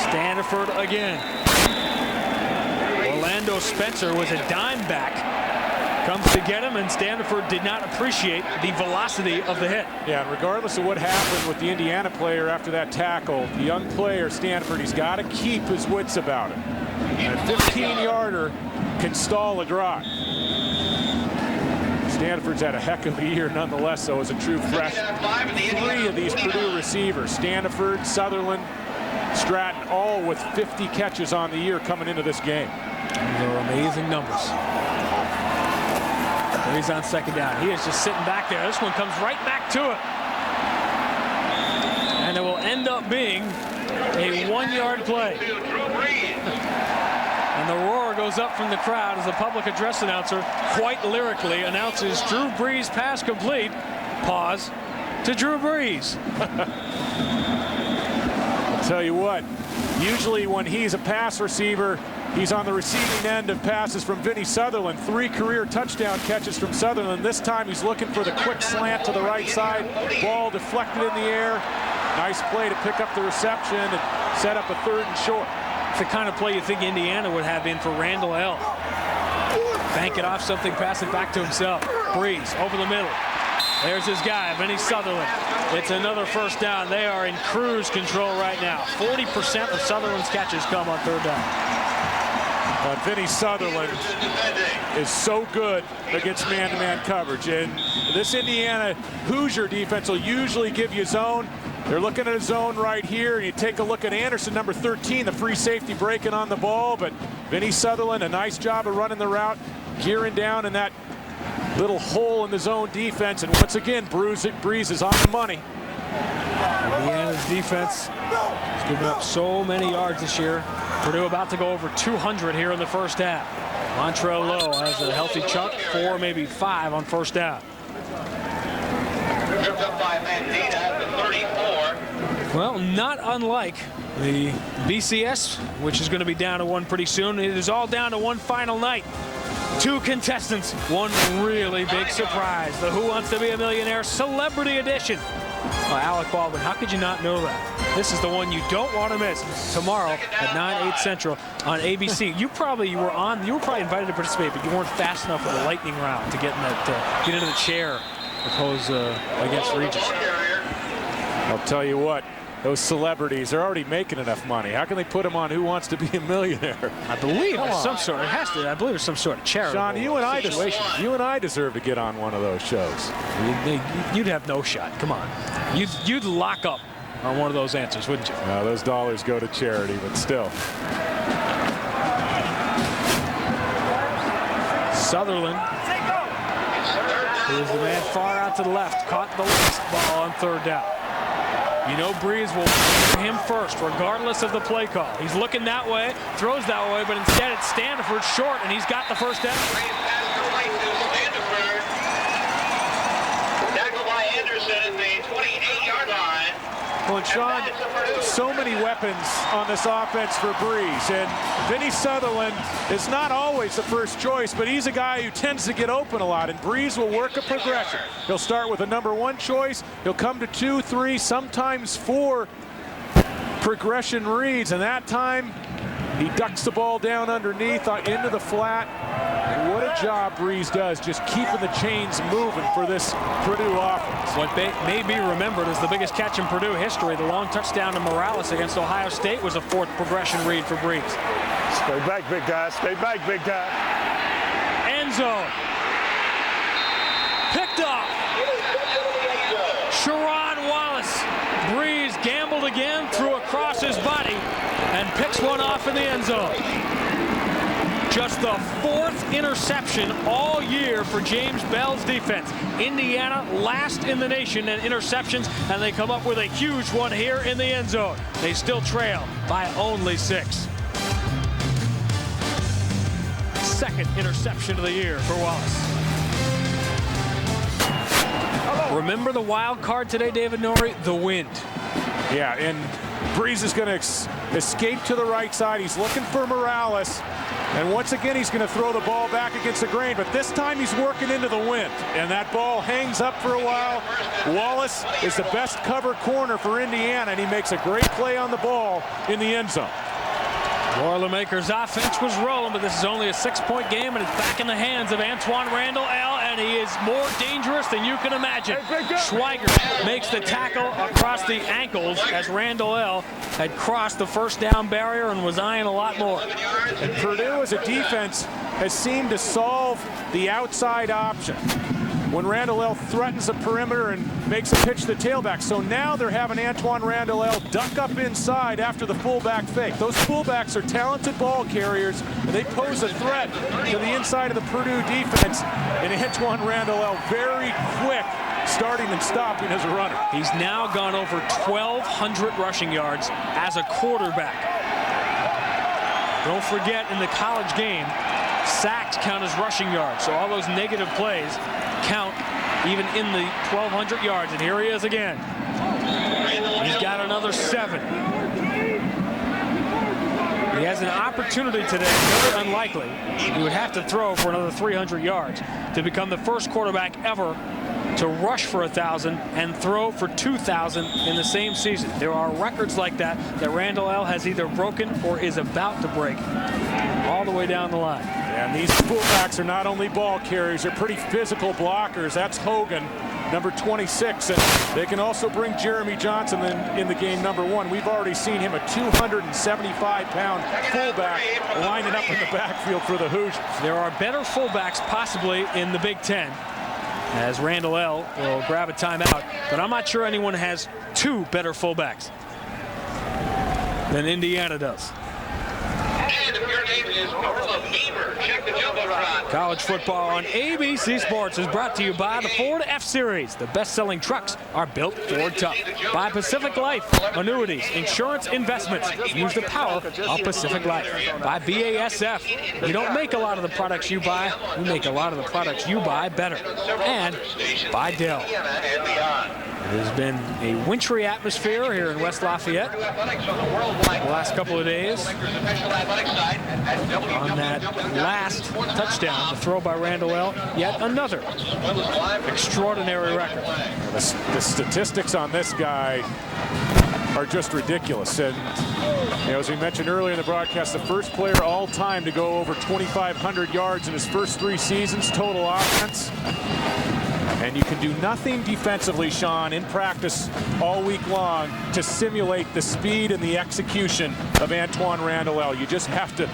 Standiford again. Orlando Spencer was a dime back. Comes to get him, and Standiford did not appreciate the velocity of the hit. Yeah, and regardless of what happened with the Indiana player after that tackle, the young player, Standiford, he's got to keep his wits about him. And a 15-yarder can stall a drive. Standiford's had a heck of a year nonetheless, though, as a true freshman. 3 of these Purdue receivers, Standiford, Sutherland, Stratton, all with 50 catches on the year coming into this game. These are amazing numbers. He's on second down. He is just sitting back there. This one comes right back to it. And it will end up being a 1-yard play. And the roar goes up from the crowd as the public address announcer quite lyrically announces Drew Brees pass complete. Pause to Drew Brees. I'll tell you what, usually when he's a pass receiver, he's on the receiving end of passes from Vinny Sutherland. 3 career touchdown catches from Sutherland. This time he's looking for the quick slant to the right side. Ball deflected in the air. Nice play to pick up the reception and set up a 3rd and short. It's the kind of play you think Indiana would have in for Randall L. Bank it off something, pass it back to himself. Brees over the middle. There's his guy, Vinny Sutherland. It's another first down. They are in cruise control right now. 40% of Sutherland's catches come on 3rd down. Vinny Sutherland is so good against man-to-man coverage. And this Indiana Hoosier defense will usually give you zone. They're looking at a zone right here. You take a look at Anderson, number 13, the free safety breaking on the ball. But Vinny Sutherland, a nice job of running the route, gearing down in that little hole in the zone defense. And once again, Brees is on the money. Indiana's defense has given up so many yards this year. Purdue about to go over 200 here in the first half. Montrell Lowe has a healthy chunk, 4, maybe 5 on first down. Tripped up by Mandina at the 34. Well, not unlike the BCS, which is going to be down to 1 pretty soon. It is all down to one final night. 2 contestants, one really big surprise. The Who Wants to Be a Millionaire Celebrity Edition. Oh, Alec Baldwin, how could you not know that? This is the one you don't want to miss tomorrow at 9/8 Central on ABC. You probably invited to participate, but you weren't fast enough with the lightning round to get in that get into the chair against Regis. I'll tell you what, those celebrities are already making enough money. How can they put them on Who Wants to Be a Millionaire? I believe there's some sort. It has to. I believe there's some sort of charitable Sean, you and I deserve to get on one of those shows. You'd have no shot. Come on, you'd lock up on one of those answers, wouldn't you? No, those dollars go to charity, but still. Sutherland, who is the man far out to the left, caught the last ball on 3rd down. You know Brees will go him first, regardless of the play call. He's looking that way, throws that way, but instead it's Standiford short, and he's got the first down. Tackled by Anderson at the 28-yard line. Well, and Sean, so many weapons on this offense for Brees. And Vinny Sutherland is not always the first choice, but he's a guy who tends to get open a lot. And Brees will work a progression. He'll start with a number 1 choice. He'll come to 2, 3, sometimes 4 progression reads. And that time, he ducks the ball down underneath into the flat. And what a job Brees does just keeping the chains moving for this Purdue offense. What may be remembered as the biggest catch in Purdue history, the long touchdown to Morales against Ohio State, was a 4th progression read for Brees. Stay back, big guy. Stay back, big guy. End zone. Picked off. Sharon Wallace. Brees gambled again, threw across his body, and picks one off in the end zone. Just the 4th interception all year for James Bell's defense. Indiana last in the nation in interceptions, and they come up with a huge one here in the end zone. They still trail by only 6. 2nd interception of the year for Wallace. Remember the wild card today, David Norrie? The wind. Yeah, and Brees is going to escape to the right side. He's looking for Morales. And once again, he's going to throw the ball back against the grain. But this time, he's working into the wind. And that ball hangs up for a while. Wallace is the best cover corner for Indiana, and he makes a great play on the ball in the end zone. Boilermakers' offense was rolling, but this is only a 6-point game, and it's back in the hands of Antoine Randall L., and he is more dangerous than you can imagine. Schweiger makes the tackle across the ankles as Randall L. had crossed the first down barrier and was eyeing a lot more. And Purdue as a defense has seemed to solve the outside option. when Randall L. threatens the perimeter and makes a pitch to the tailback. So now they're having Antoine Randall L. duck up inside after the fullback fake. Those fullbacks are talented ball carriers, and they pose a threat to the inside of the Purdue defense. And Antoine Randall L. very quick, starting and stopping as a runner. He's now gone over 1,200 rushing yards as a quarterback. Don't forget, in the college game, sacks count as rushing yards. So all those negative plays count even in the 1,200 yards. And here he is again. He's got another 7. He has an opportunity today, very unlikely. He would have to throw for another 300 yards to become the first quarterback ever to rush for 1,000 and throw for 2,000 in the same season. There are records like that Randall L. has either broken or is about to break all the way down the line. And these fullbacks are not only ball carriers, they're pretty physical blockers. That's Hogan, number 26, and they can also bring Jeremy Johnson in the game, number 1. We've already seen him, a 275-pound fullback lining up in the backfield for the Hoosiers. There are better fullbacks possibly in the Big Ten, as Randall L. will grab a timeout, but I'm not sure anyone has 2 better fullbacks than Indiana does. And if your name is Norla Beaver, check the Jumbotron. College football on ABC Sports is brought to you by the Ford F-Series. The best-selling trucks are built Ford tough. By Pacific Life, annuities, insurance, investments. Use the power of Pacific Life. By BASF. You don't make a lot of the products you buy. You make a lot of the products you buy better. And by Dell. It has been a wintry atmosphere here in West Lafayette the last couple of days. On that last touchdown, the throw by Randall L., yet another extraordinary record. The statistics on this guy are just ridiculous. And as we mentioned earlier in the broadcast, the first player all time to go over 2,500 yards in his first 3 seasons, total offense. And you can do nothing defensively, Sean, in practice all week long to simulate the speed and the execution of Antoine Randall L. You just have to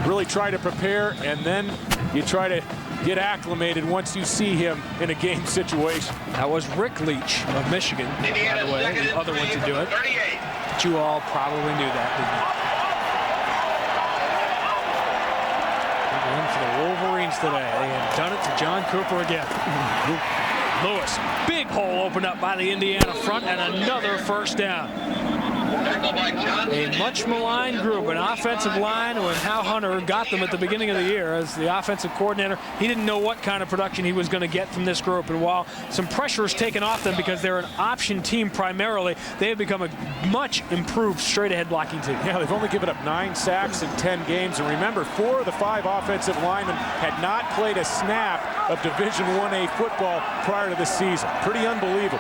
really try to prepare, and then you try to get acclimated once you see him in a game situation. That was Rick Leach of Michigan, by the way, the other one to do it. But you all probably knew that, didn't you? Big win for the Wolverines today. They have done it to John Cooper again. Lewis, big hole opened up by the Indiana front, and another first down. A much maligned group, an offensive line, when Hal Hunter got them at the beginning of the year as the offensive coordinator. He didn't know what kind of production he was going to get from this group. And while some pressure is taken off them because they're an option team primarily, they have become a much improved straight-ahead blocking team. Yeah, they've only given up 9 sacks in 10 games. And remember, 4 of the 5 offensive linemen had not played a snap of Division 1A football prior to this season. Pretty unbelievable.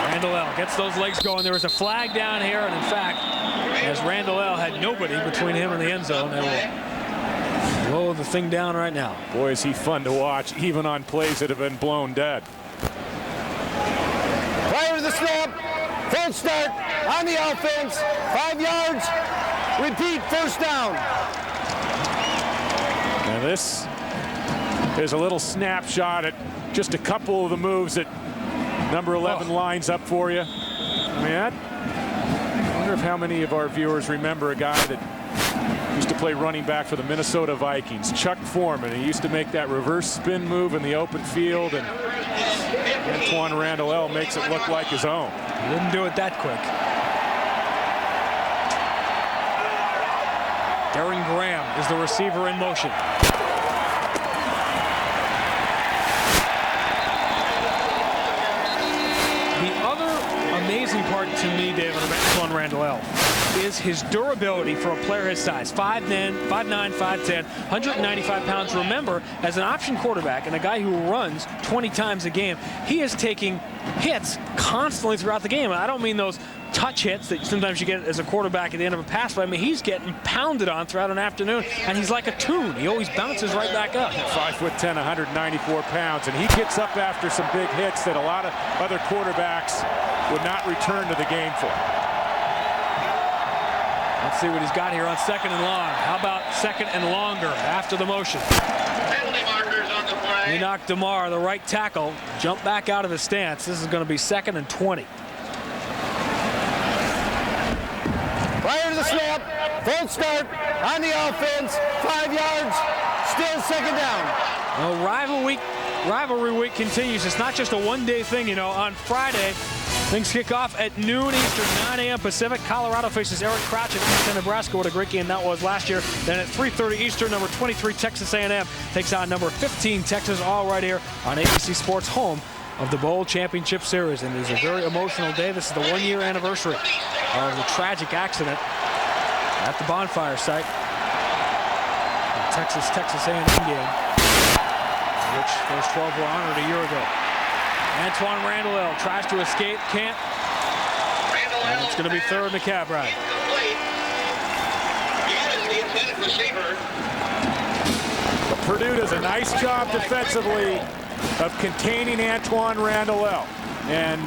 Randall L. gets those legs going. There was a flag down here, and in fact, as Randall L. had nobody between him and the end zone, they will blow the thing down right now. Boy, is he fun to watch, even on plays that have been blown dead. Prior to the snap, full start on the offense, 5 yards, repeat, first down. Now this is a little snapshot at just a couple of the moves that number 11 lines up for you. I wonder if how many of our viewers remember a guy that used to play running back for the Minnesota Vikings, Chuck Foreman. He used to make that reverse spin move in the open field, and Antoine Randall L. makes it look like his own. He didn't do it that quick. Darren Graham is the receiver in motion. Amazing part to me, David, of Antoine Randall L. is his durability for a player his size. 5'9", 5'10", 195 pounds. Remember, as an option quarterback and a guy who runs 20 times a game, he is taking hits constantly throughout the game. And I don't mean those touch hits that sometimes you get as a quarterback at the end of a pass play. I mean, he's getting pounded on throughout an afternoon, and he's like a tune. He always bounces right back up. 5'10", 194 pounds, and he gets up after some big hits that a lot of other quarterbacks would not return to the game for. Let's see what he's got here on second and long. How about second and longer after the motion? Penalty markers on the play. He knocked DeMar, the right tackle, jump back out of his stance. This is going to be second and 20. Prior to the snap, full start on the offense, 5 yards, still second down. Well, rivalry week continues. It's not just a one-day thing, you know. On Friday, things kick off at noon Eastern, 9 a.m. Pacific. Colorado faces Eric Crouch in Eastern Nebraska. What a great game that was last year. Then at 3:30 Eastern, number 23 Texas A&M takes on number 15 Texas, all right here on ABC Sports, home of the Bowl Championship Series. And it is a very emotional day. This is the one-year anniversary of the tragic accident at the bonfire site. The Texas A&M game, which those 12 were honored a year ago. Antoine Randall tries to escape, can't. And it's going to be third in the cab ride. He is the intended receiver. But Purdue does a nice job defensively of containing Antoine Randall. And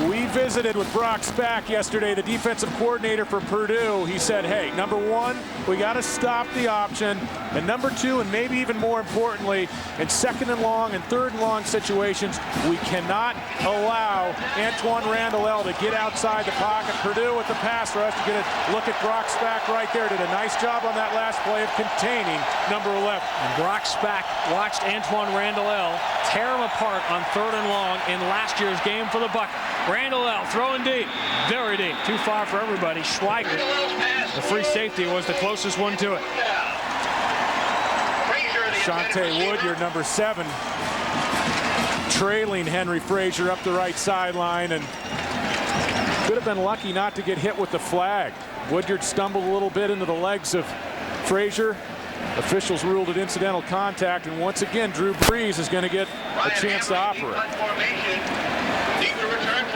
we visited with Brock Spack yesterday, the defensive coordinator for Purdue. He said, hey, number one, we got to stop the option. And number two, and maybe even more importantly, in second and long and third and long situations, we cannot allow Antoine Randall to get outside the pocket. Purdue with the pass rush. You're going to look at Brock Spack right there. Did a nice job on that last play of containing number 11. And Brock Spack watched Antoine Randall tear him apart on third and long in last year's game for the Bucket. Randall throwing deep, very deep, too far for everybody. Schweiger, the free safety, was the closest one to it. Shante Woodyard, number 7, trailing Henry Frazier up the right sideline, and could have been lucky not to get hit with the flag. Woodyard stumbled a little bit into the legs of Frazier. Officials ruled it incidental contact, and once again, Drew Brees is going to get a chance to operate.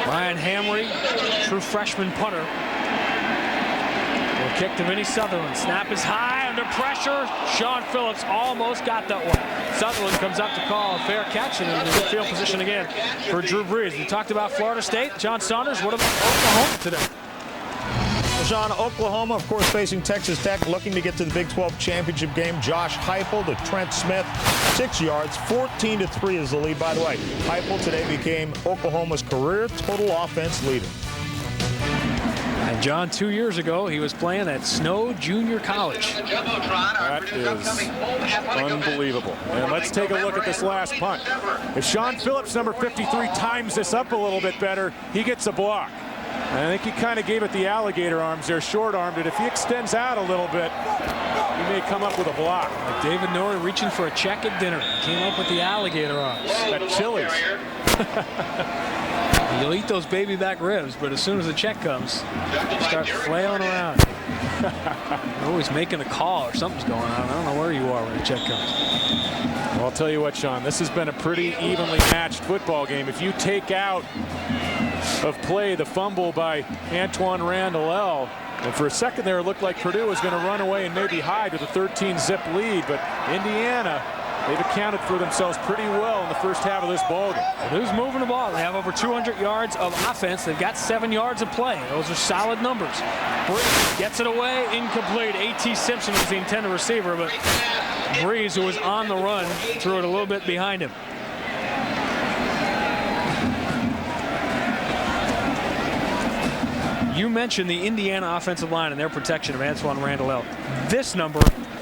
Ryan Hamry, true freshman punter. Will kick to Vinny Sutherland. Snap is high, under pressure. Sean Phillips almost got that one. Sutherland comes up to call a fair catch, and in the field position again for Drew Brees. We talked about Florida State. John Saunders, what about Oklahoma today? John, Oklahoma, of course, facing Texas Tech, looking to get to the Big 12 championship game. Josh Heupel to Trent Smith, 6 yards, 14-3 is the lead. By the way, Heupel today became Oklahoma's career total offense leader. And John, 2 years ago, he was playing at Snow Junior College. That is unbelievable. And let's take a look at this last punt. If Sean Phillips, number 53, times this up a little bit better, he gets a block. And I think he kind of gave it the alligator arms there, short-armed it. If he extends out a little bit, he may come up with a block. Like David Norrie reaching for a check at dinner. Came up with the alligator arms. At Chili's. You'll eat those baby back ribs, but as soon as the check comes, you start flailing around. You're always making a call or something's going on. I don't know where you are when the check comes. Well, I'll tell you what, Sean, this has been a pretty evenly matched football game. If you take out of play the fumble by Antoine Randall, and for a second there it looked like Purdue was going to run away and maybe hide with a 13-zip lead, but Indiana, they've accounted for themselves pretty well in the first half of this ballgame. Purdue's moving the ball. They have over 200 yards of offense. They've got 7 yards of play. Those are solid numbers. Brees gets it away, incomplete. A.T. Simpson was the intended receiver, but Brees, who was on the run, threw it a little bit behind him. You mentioned the Indiana offensive line and their protection of Antoine Randall. This number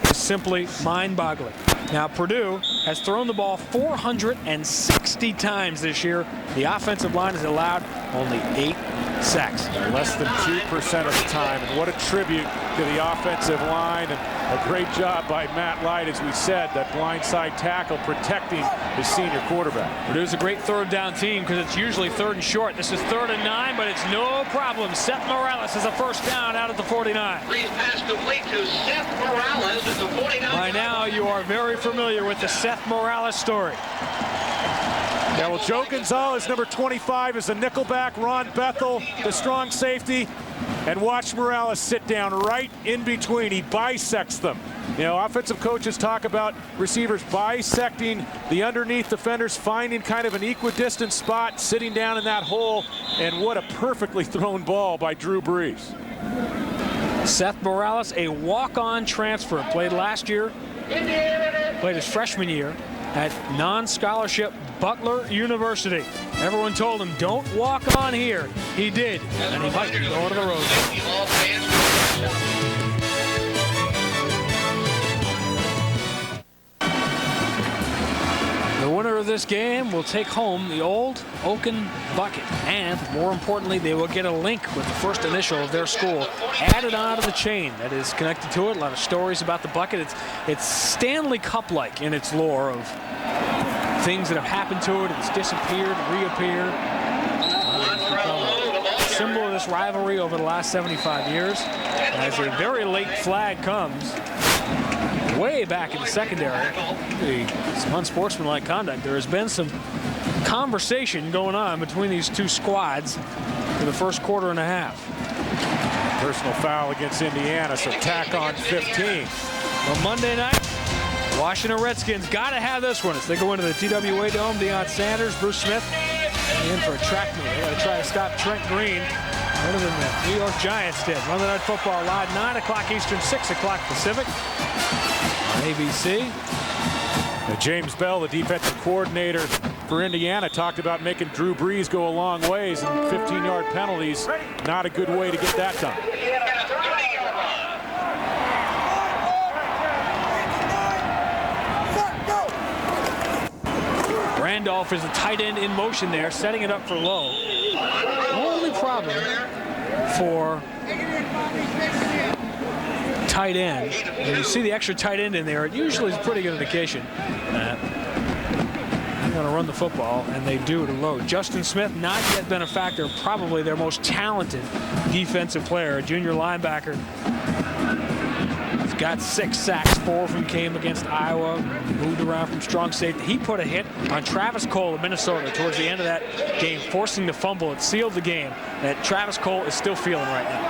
is simply mind-boggling. Now, Purdue has thrown the ball 460 times this year. The offensive line has allowed only 8 sacks. Less than 2% of the time. And what a tribute to the offensive line. And a great job by Matt Light, as we said, that blindside tackle protecting his senior quarterback. Purdue's a great third down team because it's usually 3rd and short. This is 3rd and 9, but it's no problem. Seth Morales has a first down out at the 49. Brees pass complete to Seth Morales at the 49. By now, you are very familiar with the Seth Morales story. Yeah, well, Joe Gonzalez, number 25, is the nickelback. Ron Bethel, the strong safety. And watch Morales sit down right in between. He bisects them. You know, offensive coaches talk about receivers bisecting the underneath defenders, finding kind of an equidistant spot, sitting down in that hole. And what a perfectly thrown ball by Drew Brees. Seth Morales, a walk-on transfer, played last year, played his freshman year at non-scholarship Butler University. Everyone told him, don't walk on here. He did, and he might go to the Rose Bowl. The winner of this game will take home the Old Oaken Bucket, and more importantly, they will get a link with the first initial of their school added onto the chain that is connected to it. A lot of stories about the bucket. It's Stanley Cup-like in its lore of things that have happened to it. It's disappeared, reappeared. It's become a symbol of this rivalry over the last 75 years. As a very late flag comes, way back in the secondary, some unsportsmanlike conduct. There has been some conversation going on between these two squads for the first quarter and a half. Personal foul against Indiana, so tack on 15. On Monday night, Washington Redskins got to have this one as they go into the TWA Dome. Deion Sanders, Bruce Smith in for a track meet. They got to try to stop Trent Green better than the New York Giants did. Monday Night Football live, 9 o'clock Eastern, 6 o'clock Pacific on ABC. Now, James Bell, the defensive coordinator for Indiana, talked about making Drew Brees go a long ways, and 15-yard penalties, not a good way to get that done. Randolph is a tight end in motion there, setting it up for Lowe. Only problem for tight end, when you see the extra tight end in there, it usually is a pretty good indication that they're going to run the football, and they do to Lowe. Justin Smith, not yet been a factor, probably their most talented defensive player, a junior linebacker. Got 6 sacks, 4 of them came against Iowa, moved around from strong safety. He put a hit on Travis Cole of Minnesota towards the end of that game, forcing the fumble. It sealed the game that Travis Cole is still feeling right now.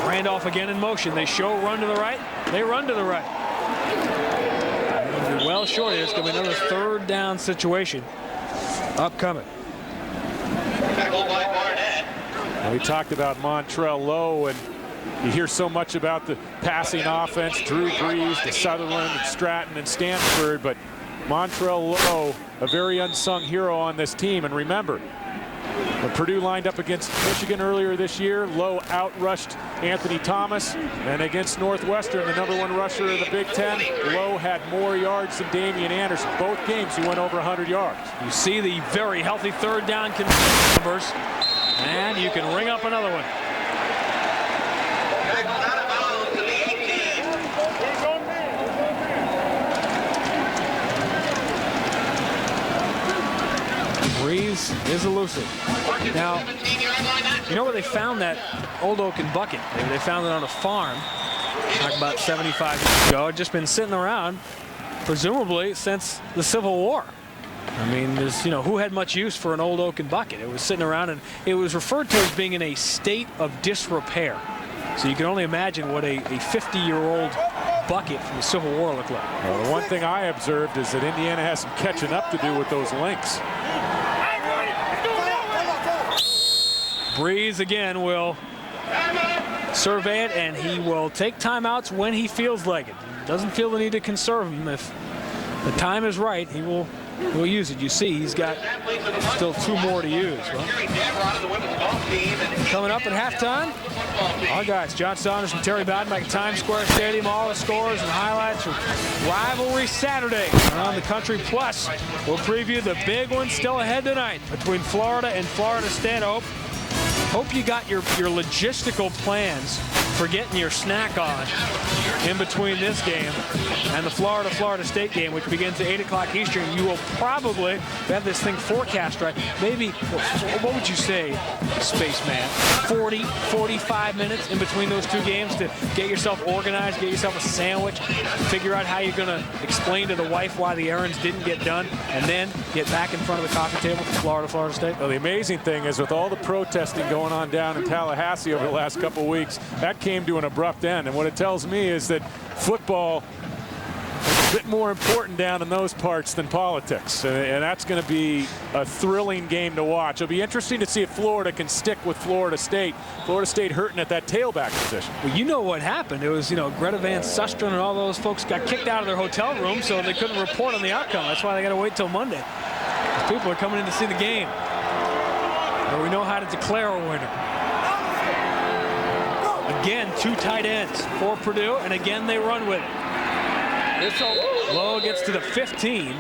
Randolph again in motion. They show run to the right. They run to the right. They'll be well short here. It's going to be another third down situation upcoming. We talked about Montrell Lowe, and you hear so much about the passing offense, Drew Brees, to Sutherland, and Stratton, and Stanford, but Montrell Lowe, a very unsung hero on this team. And remember, when Purdue lined up against Michigan earlier this year, Lowe outrushed Anthony Thomas, and against Northwestern, the #1 rusher of the Big Ten, Lowe had more yards than Damian Anderson. Both games he went over 100 yards. You see the very healthy third down numbers. And you can ring up another one. Breeze is elusive. Now, you know where they found that Old Oaken Bucket? They found it on a farm, like about 75 years ago. It had just been sitting around, presumably, since the Civil War. I mean, there's, you know, who had much use for an Old Oaken Bucket? It was sitting around, and it was referred to as being in a state of disrepair. So you can only imagine what a 50-year-old bucket from the Civil War looked like. Well, the one thing I observed is that Indiana has some catching up to do with those links. Breeze again will survey it, and he will take timeouts when he feels like it. Doesn't feel the need to conserve them. If the time is right, he will use it. You see, he's got still 2 more to use. Well, coming up at halftime, our guys, John Saunders and Terry Bowden, back at Times Square Stadium. All the scores and highlights from Rivalry Saturday around the country. Plus, we'll preview the big one still ahead tonight between Florida and Florida State. Hope you got your logistical plans for getting your snack on in between this game and the Florida State game, which begins at 8 o'clock Eastern. You will probably have this thing forecast right. Maybe, what would you say, spaceman? 40, 45 minutes in between those 2 games to get yourself organized, get yourself a sandwich, figure out how you're going to explain to the wife why the errands didn't get done, and then get back in front of the coffee table for Florida State. Well, the amazing thing is, with all the protesting going on down in Tallahassee over the last couple of weeks, that came to an abrupt end. And what it tells me is that football a bit more important down in those parts than politics, and that's going to be a thrilling game to watch. It'll be interesting to see if Florida can stick with Florida State. Florida State hurting at that tailback position. Well, you know what happened. It was, Greta Van Susteren and all those folks got kicked out of their hotel room, so they couldn't report on the outcome. That's why they got to wait till Monday. People are coming in to see the game, where we know how to declare a winner. Again, 2 tight ends for Purdue, and again they run with it. Lowe gets to the 15,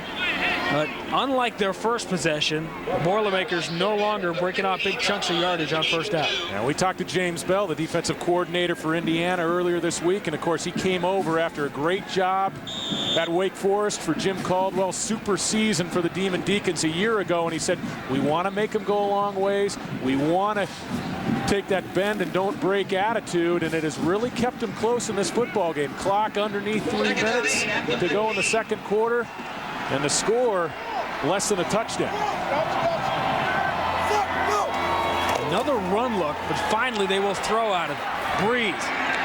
but unlike their first possession, the Boilermakers no longer breaking off big chunks of yardage on first down. And we talked to James Bell, the defensive coordinator for Indiana, earlier this week, and of course he came over after a great job at Wake Forest for Jim Caldwell's super season for the Demon Deacons a year ago, and he said, we want to make them go a long ways. We want to take that bend and don't break attitude, and it has really kept them close in this football game. Clock underneath 3 minutes to go in the second quarter, and the score less than a touchdown. Another run look, but finally they will throw out of it. Breeze,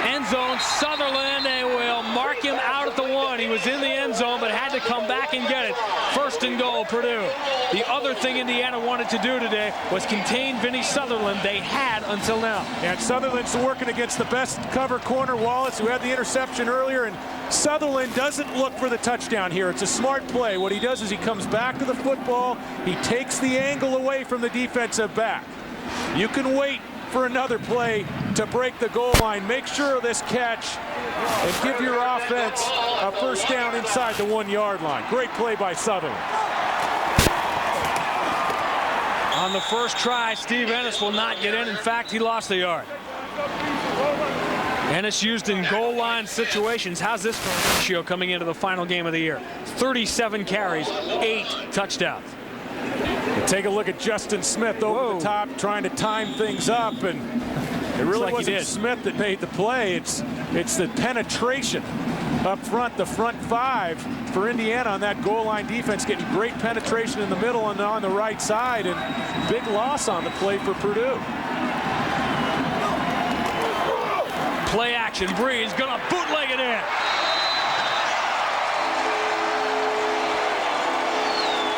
end zone, Sutherland, they will mark him out at the 1. He was in the end zone, but had to come back and get it. First and goal, Purdue. The other thing Indiana wanted to do today was contain Vinny Sutherland. They had until now. And Sutherland's working against the best cover corner, Wallace, who had the interception earlier, and Sutherland doesn't look for the touchdown here. It's a smart play. What he does is he comes back to the football. He takes the angle away from the defensive back. You can wait for another play to break the goal line. Make sure of this catch and give your offense a first down inside the 1 yard line. Great play by Sutherland. On the first try, Steve Ennis will not get in. In fact, he lost the yard. Ennis used in goal line situations. How's this ratio coming into the final game of the year? 37 carries, 8 touchdowns. And take a look at Justin Smith over the top, trying to time things up, and it really wasn't Smith that made the play. It's the penetration up front, the front 5 for Indiana on that goal line defense, getting great penetration in the middle and on the right side, and big loss on the play for Purdue. Play action, Breeze gonna bootleg it in.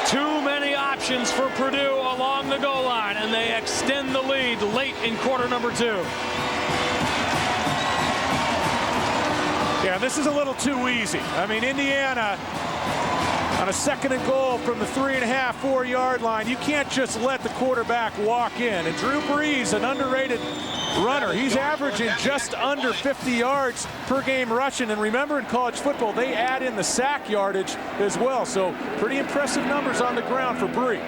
Too many options for Purdue along the goal line, and they extend the lead late in quarter number 2. Yeah, this is a little too easy. I mean, Indiana on a second and goal from the 3.5, 4 yard line, you can't just let the quarterback walk in. And Drew Brees, an underrated runner, he's averaging just under 50 yards per game rushing. And remember, in college football, they add in the sack yardage as well. So pretty impressive numbers on the ground for Brees.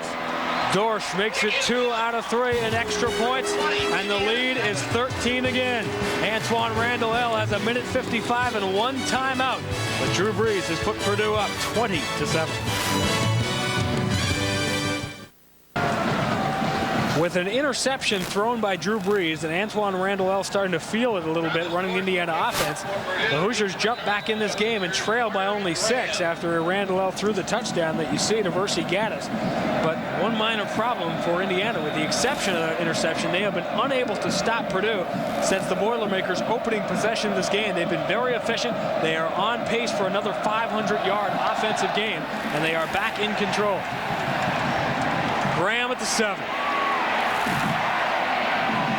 Dorsch makes it 2 out of 3 in extra points, and the lead is 13 again. Antoine Randall has a minute 55 and 1 timeout, but Drew Brees has put Purdue up 20-7. With an interception thrown by Drew Brees and Antoine Randall starting to feel it a little bit running Indiana offense, the Hoosiers jump back in this game and trail by only 6 after Randall threw the touchdown that you see to Versi Gaddis. But one minor problem for Indiana, with the exception of the interception, they have been unable to stop Purdue since the Boilermakers' opening possession of this game. They've been very efficient. They are on pace for another 500-yard offensive game, and they are back in control. Graham at the 7.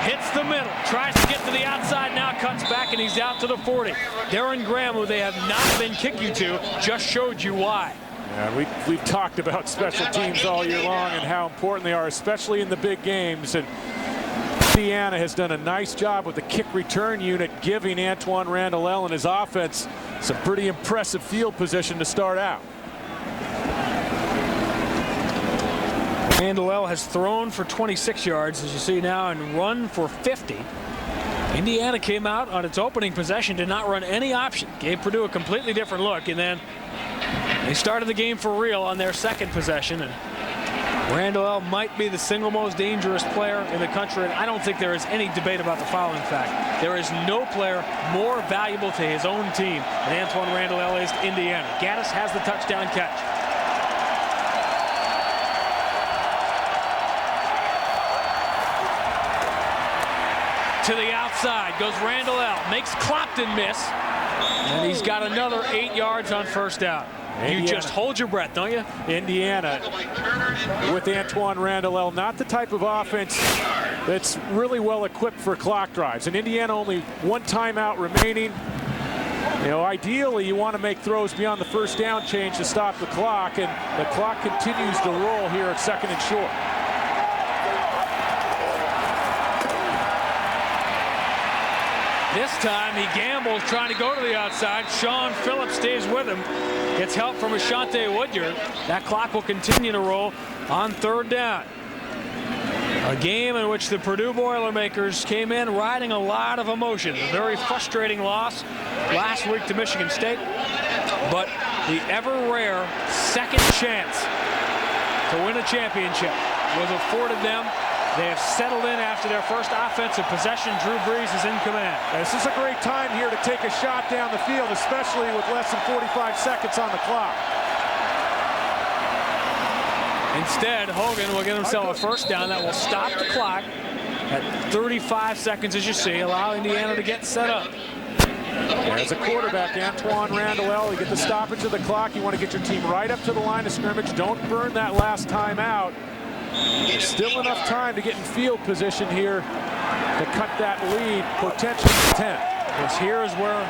Hits the middle, tries to get to the outside, now cuts back, and he's out to the 40. Darren Graham, who they have not been kicking to, just showed you why. Yeah, we've talked about special teams all year long and how important they are, especially in the big games. And Indiana has done a nice job with the kick return unit, giving Antoine Randall and his offense some pretty impressive field position to start out. Randall has thrown for 26 yards, as you see now, and run for 50. Indiana came out on its opening possession, did not run any option, gave Purdue a completely different look, and then they started the game for real on their second possession. And Randall might be the single most dangerous player in the country, and I don't think there is any debate about the following fact. There is no player more valuable to his own team than Antoine Randall is to Indiana. Gaddis has the touchdown catch. To the outside goes Randall, makes Clopton miss, And he's got another 8 yards on first down. Indiana. You just hold your breath, don't you? Indiana with Antoine Randall, not the type of offense that's really well equipped for clock drives. And Indiana only 1 timeout remaining. You know, ideally you want to make throws beyond the first down change to stop the clock, and the clock continues to roll here at 2nd and short. This time he gambles trying to go to the outside. Sean Phillips stays with him. Gets help from Ashante Woodyard. That clock will continue to roll on 3rd down. A game in which the Purdue Boilermakers came in riding a lot of emotion. A very frustrating loss last week to Michigan State. But the ever rare second chance to win a championship was afforded them. They have settled in after their first offensive possession. Drew Brees is in command. This is a great time here to take a shot down the field, especially with less than 45 seconds on the clock. Instead, Hogan will get himself a first down that will stop the clock at 35 seconds, as you see, allow Indiana to get set up. As a quarterback, Antoine Randall, you get the stoppage of the clock. You want to get your team right up to the line of scrimmage. Don't burn that last time out. Still enough time to get in field position here to cut that lead, potentially to 10. Because here is where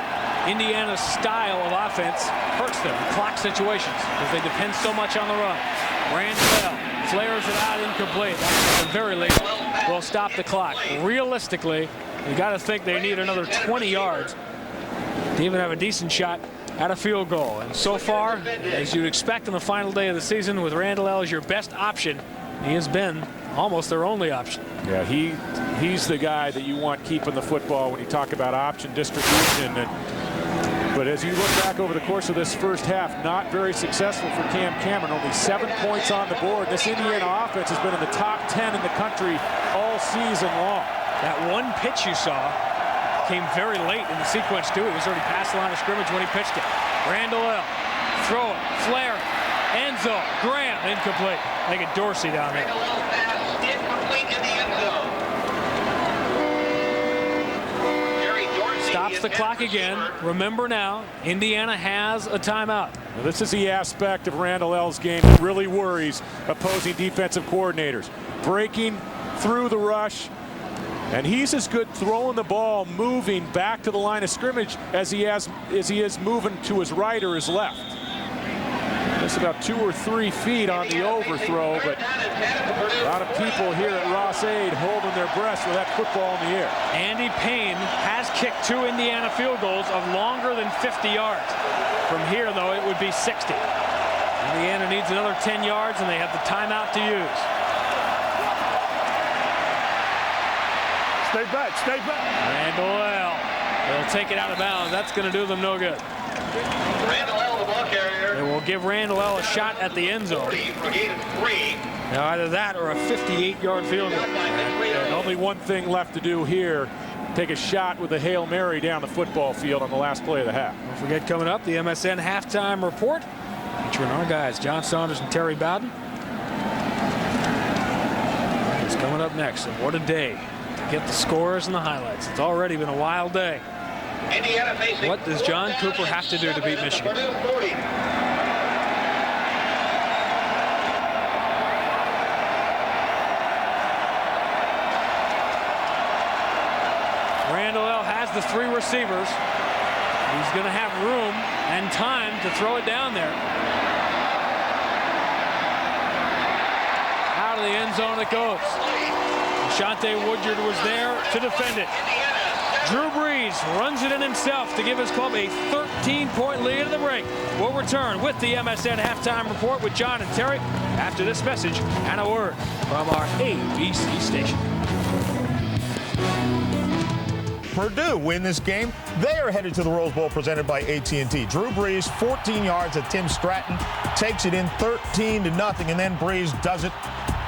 Indiana's style of offense hurts them in clock situations, because they depend so much on the run. Randall flares it out incomplete. That's at the very least will stop the clock. Realistically, you got to think they need another 20 yards to even have a decent shot at a field goal. And so far, as you'd expect on the final day of the season, with Randall as your best option, he has been almost their only option. Yeah, he's the guy that you want keeping the football when you talk about option distribution. But as you look back over the course of this first half, not very successful for Cam Cameron. Only 7 points on the board. This Indiana offense has been in the top 10 in the country all season long. That one pitch you saw came very late in the sequence, too. He was already past the line of scrimmage when he pitched it. Randall, throw it, flare, end zone, Graham, incomplete. Make it Dorsey down there. Incomplete in the end zone. Stops the clock again. Remember now, Indiana has a timeout. Well, this is the aspect of Randall's game that really worries opposing defensive coordinators. Breaking through the rush, and he's as good throwing the ball, moving back to the line of scrimmage as he is moving to his right or his left. Just about 2 or 3 feet on the overthrow, but a lot of people here at Ross-Ade holding their breath with that football in the air. Andy Payne has kicked 2 Indiana field goals of longer than 50 yards. From here, though, it would be 60. Indiana needs another 10 yards, and they have the timeout to use. Stay back, stay back. Randall, they'll take it out of bounds. That's going to do them no good. Randall, the ball carrier. They will give Randall a shot at the end zone. For gain of 3. Now, either that or a 58-yard field goal. And only one thing left to do here. Take a shot with a Hail Mary down the football field on the last play of the half. Don't forget, coming up, the MSN halftime report featuring our guys, John Saunders and Terry Bowden. It's coming up next, and what a day to get the scores and the highlights. It's already been a wild day. Indiana facing. What does John Cooper have to do to beat Michigan? Purdue 40. Randall has the 3 receivers. He's going to have room and time to throw it down there. Out of the end zone it goes. Ashante Woodyard was there to defend it. Drew Brees runs it in himself to give his club a 13-point lead at the break. We'll return with the MSN halftime report with John and Terry after this message and a word from our ABC station. Purdue win this game. They are headed to the Rose Bowl presented by AT&T. Drew Brees, 14 yards at Tim Stratton, takes it in 13-0, and then Brees does it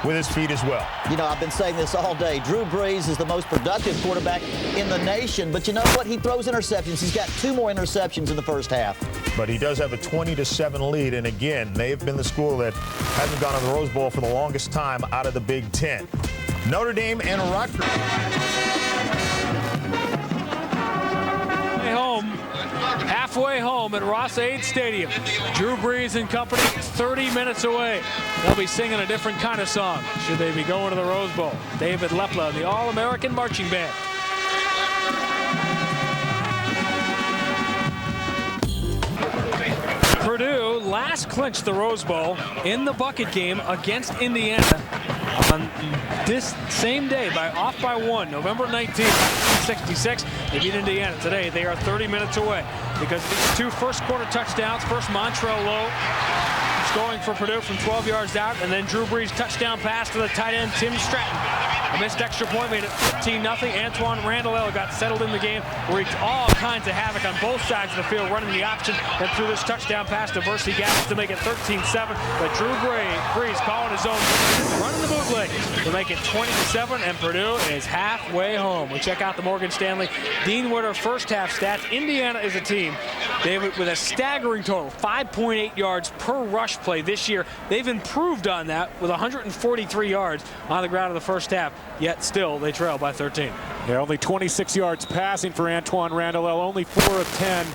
with his feet as well. You know, I've been saying this all day. Drew Brees is the most productive quarterback in the nation, but you know what? He throws interceptions. He's got 2 more interceptions in the first half. But he does have a 20-7 lead, and again, they have been the school that hasn't gone to the Rose Bowl for the longest time out of the Big Ten. Notre Dame and Rutgers. Home Halfway home at Ross-Ade Stadium. Drew Brees and company 30 minutes away. They'll be singing a different kind of song should they be going to the Rose Bowl. David Lepla and the All-American Marching Band. Purdue last clinched the Rose Bowl in the bucket game against Indiana on this same day, off by 1, November 19th, 1966. They beat Indiana today. They are 30 minutes away because it's 2 first-quarter touchdowns. First, Montrell Lowe scoring for Purdue from 12 yards out, and then Drew Brees' touchdown pass to the tight end, Tim Stratton. A missed extra point made it 13-0. Antoine Randall got settled in the game, wreaked all kinds of havoc on both sides of the field, running the option, and threw this touchdown pass to Versi Gavis to make it 13-7. But Drew Brees calling his own, running the bootleg to make it 20-7, and Purdue is halfway home. We check out the Morgan Stanley Dean Witter first half stats. Indiana is a team, David, with a staggering total, 5.8 yards per rush play this year. They've improved on that with 143 yards on the ground in the first half. Yet still, they trail by 13. Yeah, only 26 yards passing for Antoine Randall, only 4 of 10.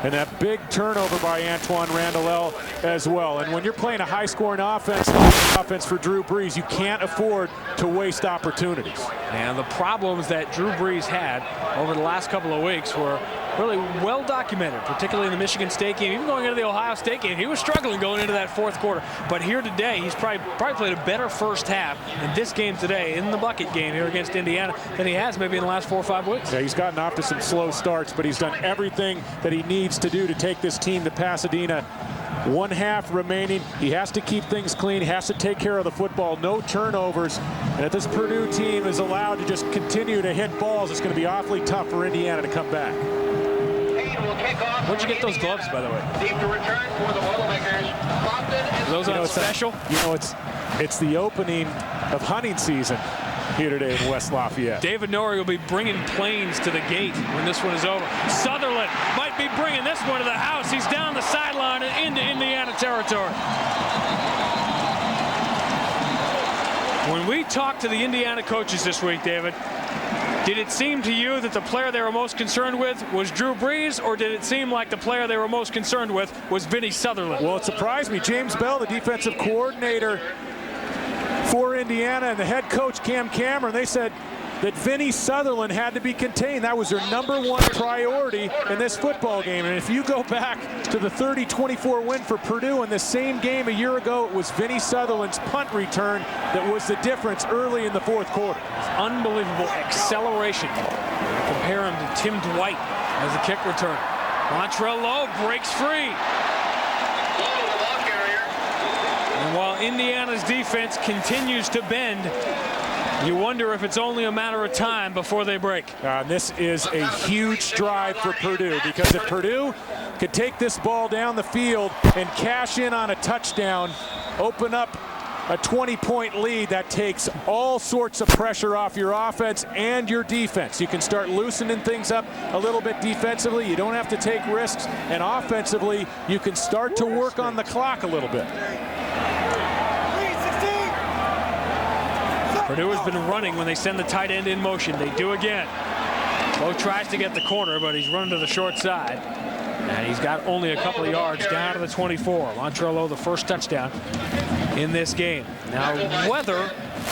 And that big turnover by Antoine Randall as well. And when you're playing a high-scoring offense for Drew Brees, you can't afford to waste opportunities. And the problems that Drew Brees had over the last couple of weeks were really well documented, particularly in the Michigan State game. Even going into the Ohio State game, he was struggling going into that fourth quarter. But here today, he's probably played a better first half in this game today, in the bucket game here against Indiana, than he has maybe in the last 4 or 5 weeks. Yeah, he's gotten off to some slow starts, but he's done everything that he needs to do to take this team to Pasadena. 1 half remaining. He has to keep things clean. He has to take care of the football. No turnovers. And if this Purdue team is allowed to just continue to hit balls, it's going to be awfully tough for Indiana to come back. Where'd you get those gloves, by the way? Deep to return for the Boilermakers. Those are special? It's the opening of hunting season here today in West Lafayette. David Norrie will be bringing planes to the gate when this one is over. Sutherland might be bringing this one to the house. He's down the sideline and into Indiana territory. When we talked to the Indiana coaches this week, David, did it seem to you that the player they were most concerned with was Drew Brees, or did it seem like the player they were most concerned with was Vinny Sutherland? Well, it surprised me. James Bell, the defensive coordinator for Indiana, and the head coach Cam Cameron, they said that Vinny Sutherland had to be contained. That was their #1 priority in this football game. And if you go back to the 30-24 win for Purdue in the same game a year ago, it was Vinny Sutherland's punt return that was the difference early in the fourth quarter. Unbelievable acceleration. Compare him to Tim Dwight as a kick return. Montrell Lowe breaks free. And while Indiana's defense continues to bend, you wonder if it's only a matter of time before they break. This is a huge drive for Purdue, because if Purdue could take this ball down the field and cash in on a touchdown, open up a 20-point lead, that takes all sorts of pressure off your offense and your defense. You can start loosening things up a little bit defensively. You don't have to take risks. And offensively, you can start to work on the clock a little bit. Purdue has been running when they send the tight end in motion. They do again. Lowe tries to get the corner, but he's running to the short side. And he's got only a couple of yards down to the 24. Montrell Lowe, the first touchdown in this game. Now, weather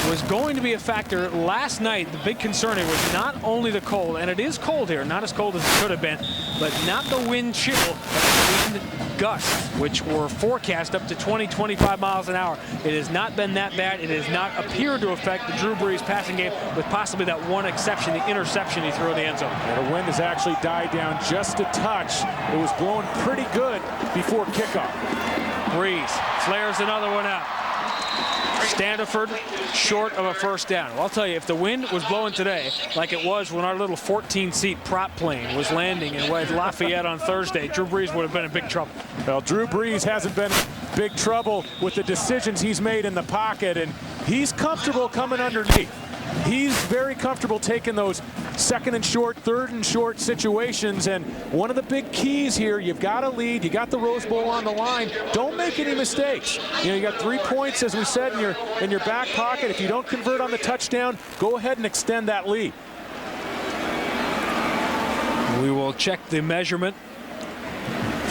was going to be a factor last night. The big concern here was not only the cold, and it is cold here, not as cold as it could have been, but not the wind chill, but the wind gusts, which were forecast up to 20-25 miles an hour. It has not been that bad. It has not appeared to affect the Drew Brees passing game, with possibly that one exception, the interception he threw in the end zone. And the wind has actually died down just a touch. It was blowing pretty good before kickoff. Brees flares another one out. Standiford short of a first down. Well, I'll tell you, if the wind was blowing today like it was when our little 14-seat prop plane was landing in Lafayette on Thursday, Drew Brees would have been in big trouble. Well, Drew Brees hasn't been in big trouble with the decisions he's made in the pocket, and he's comfortable coming underneath. He's very comfortable taking those second and short, third and short situations. And one of the big keys here, you've got a lead, you got the Rose Bowl on the line. Don't make any mistakes. You got 3 points, as we said, in your back pocket. If you don't convert on the touchdown, go ahead and extend that lead. We will check the measurement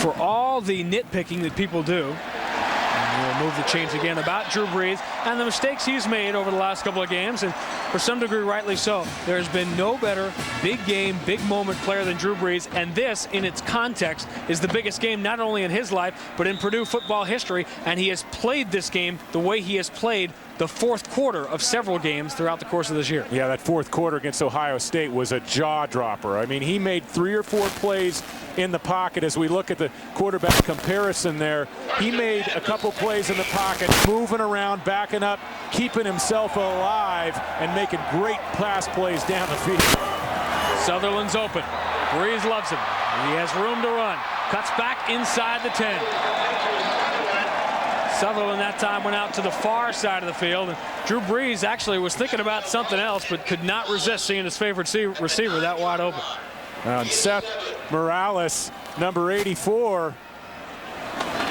for all the nitpicking that people do, and we'll move the chains again about Drew Brees and the mistakes he's made over the last couple of games, and for some degree rightly so. There has been no better big game, big moment player than Drew Brees, and this, in its context, is the biggest game not only in his life, but in Purdue football history, and he has played this game the way he has played the fourth quarter of several games throughout the course of this year. Yeah, that fourth quarter against Ohio State was a jaw dropper. I mean, he made 3 or 4 plays in the pocket. As we look at the quarterback comparison there, he made a couple plays in the pocket, moving around, backing up, keeping himself alive, and making great pass plays down the field. Sutherland's open. Brees loves him. He has room to run. Cuts back inside the 10. Sutherland that time went out to the far side of the field, and Drew Brees actually was thinking about something else, but could not resist seeing his favorite receiver that wide open. And Seth Morales, number 84,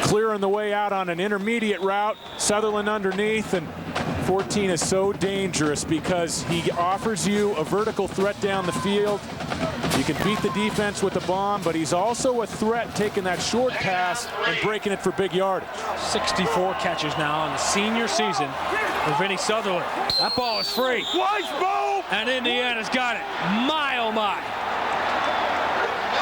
clearing the way out on an intermediate route. Sutherland underneath, and 14 is so dangerous because he offers you a vertical threat down the field. You can beat the defense with the bomb, but he's also a threat taking that short pass and breaking it for big yardage. 64 catches now in the senior season for Vinny Sutherland. That ball is free. And Indiana's got it. My, oh my.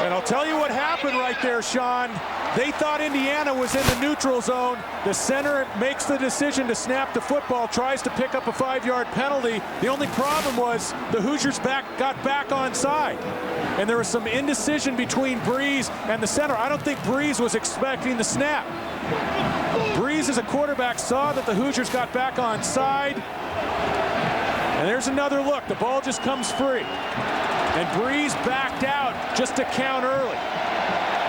And I'll tell you what happened right there, Sean. They thought Indiana was in the neutral zone. The center makes the decision to snap the football, tries to pick up a 5-yard penalty. The only problem was the Hoosiers got back onside. And there was some indecision between Brees and the center. I don't think Brees was expecting the snap. Brees, as a quarterback, saw that the Hoosiers got back onside. And there's another look. The ball just comes free. And Brees backed out just to count early.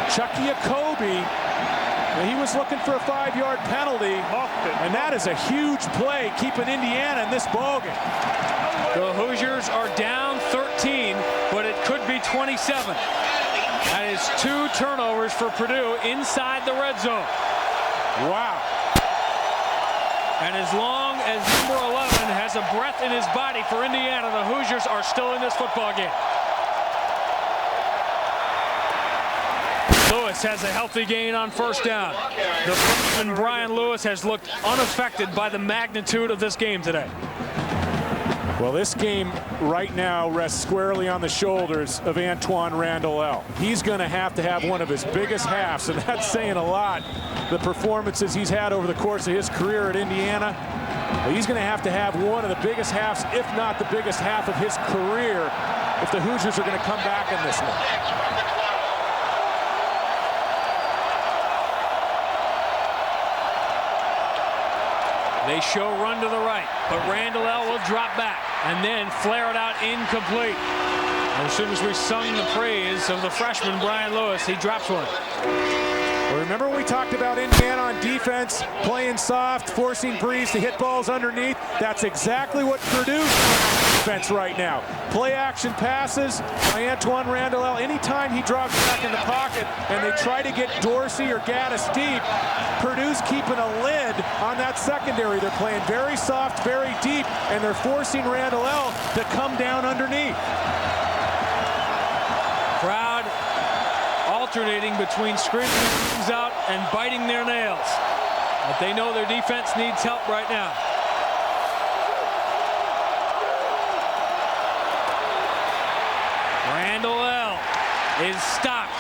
Chucky Jacoby, he was looking for a 5-yard penalty, and that is a huge play keeping Indiana in this ballgame. The Hoosiers are down 13, but it could be 27. That is 2 turnovers for Purdue inside the red zone. Wow. And as long as number 11 has a breath in his body for Indiana, the Hoosiers are still in this football game. Lewis has a healthy gain on first down. The freshman Brian Lewis has looked unaffected by the magnitude of this game today. Well, this game right now rests squarely on the shoulders of Antoine Randall. He's going to have one of his biggest halves, and that's saying a lot. The performances he's had over the course of his career at Indiana, well, he's going to have one of the biggest halves, if not the biggest half of his career, if the Hoosiers are going to come back in this one. They show run to the right, but Randall will drop back and then flare it out incomplete. And as soon as we sung the praise of the freshman Brian Lewis, he drops one. Well, remember when we talked about Indiana on defense, playing soft, forcing Brees to hit balls underneath? That's exactly what Purdue's defense right now. Play action passes by Antoine Randall. Anytime he drops back in the pocket and they try to get Dorsey or Gaddis deep, Purdue's keeping a lid on that secondary. They're playing very soft, very deep, and they're forcing Randall to come down underneath. Crowd alternating between screaming out and biting their nails. But they know their defense needs help right now. Randall is stopped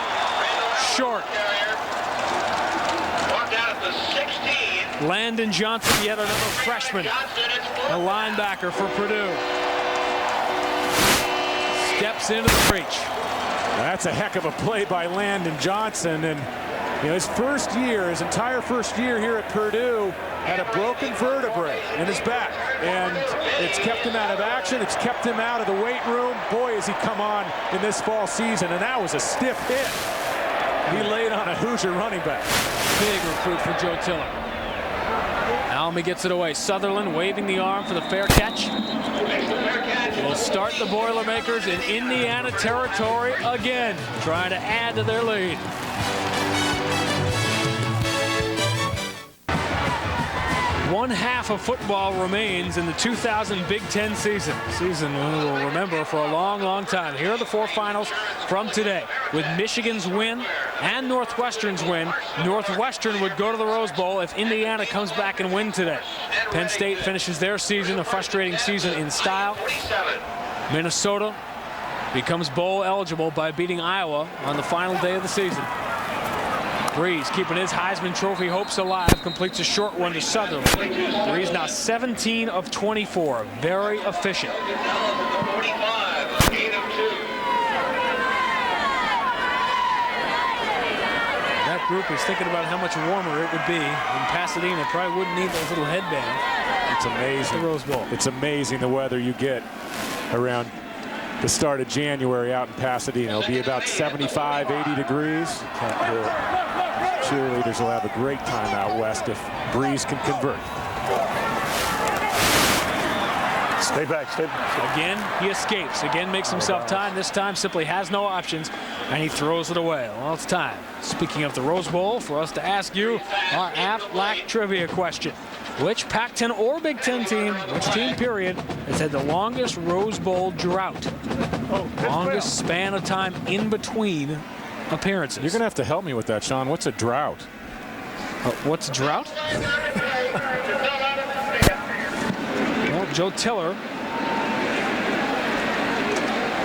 short. Landon Johnson, yet another freshman, a linebacker for Purdue. Steps into the breach. That's a heck of a play by Landon Johnson, and his first year, his entire first year here at Purdue, had a broken vertebrae in his back, and it's kept him out of action. It's kept him out of the weight room. Boy, has he come on in this fall season, and that was a stiff hit. He laid on a Hoosier running back. Big recruit for Joe Tiller. Almy gets it away. Sutherland waving the arm for the fair catch. Will start the Boilermakers in Indiana territory again, trying to add to their lead. One half of football remains in the 2000 Big Ten season. Season we will remember for a long, long time. Here are the 4 finals from today. With Michigan's win and Northwestern's win, Northwestern would go to the Rose Bowl if Indiana comes back and win today. Penn State finishes their season, a frustrating season in style. Minnesota becomes bowl eligible by beating Iowa on the final day of the season. Breeze keeping his Heisman Trophy hopes alive, completes a short one to Sutherland. Breeze now 17 of 24, very efficient. That group is thinking about how much warmer it would be in Pasadena. Probably wouldn't need those little headbands. It's amazing. The Rose Bowl. It's amazing the weather you get around the start of January out in Pasadena. It'll be about 75, 80 degrees. Cheerleaders will have a great time out west if Breeze can convert. Stay back, stay back. Again, he escapes. Again, makes himself time. This time simply has no options, and he throws it away. Well, it's time. Speaking of the Rose Bowl, for us to ask you our Aflac trivia question. Which Pac-10 or Big Ten team, which team period, has had the longest Rose Bowl drought? Longest span of time in between appearances. You're going to have to help me with that, Sean. What's a drought? What's a drought? Well, Joe Tiller,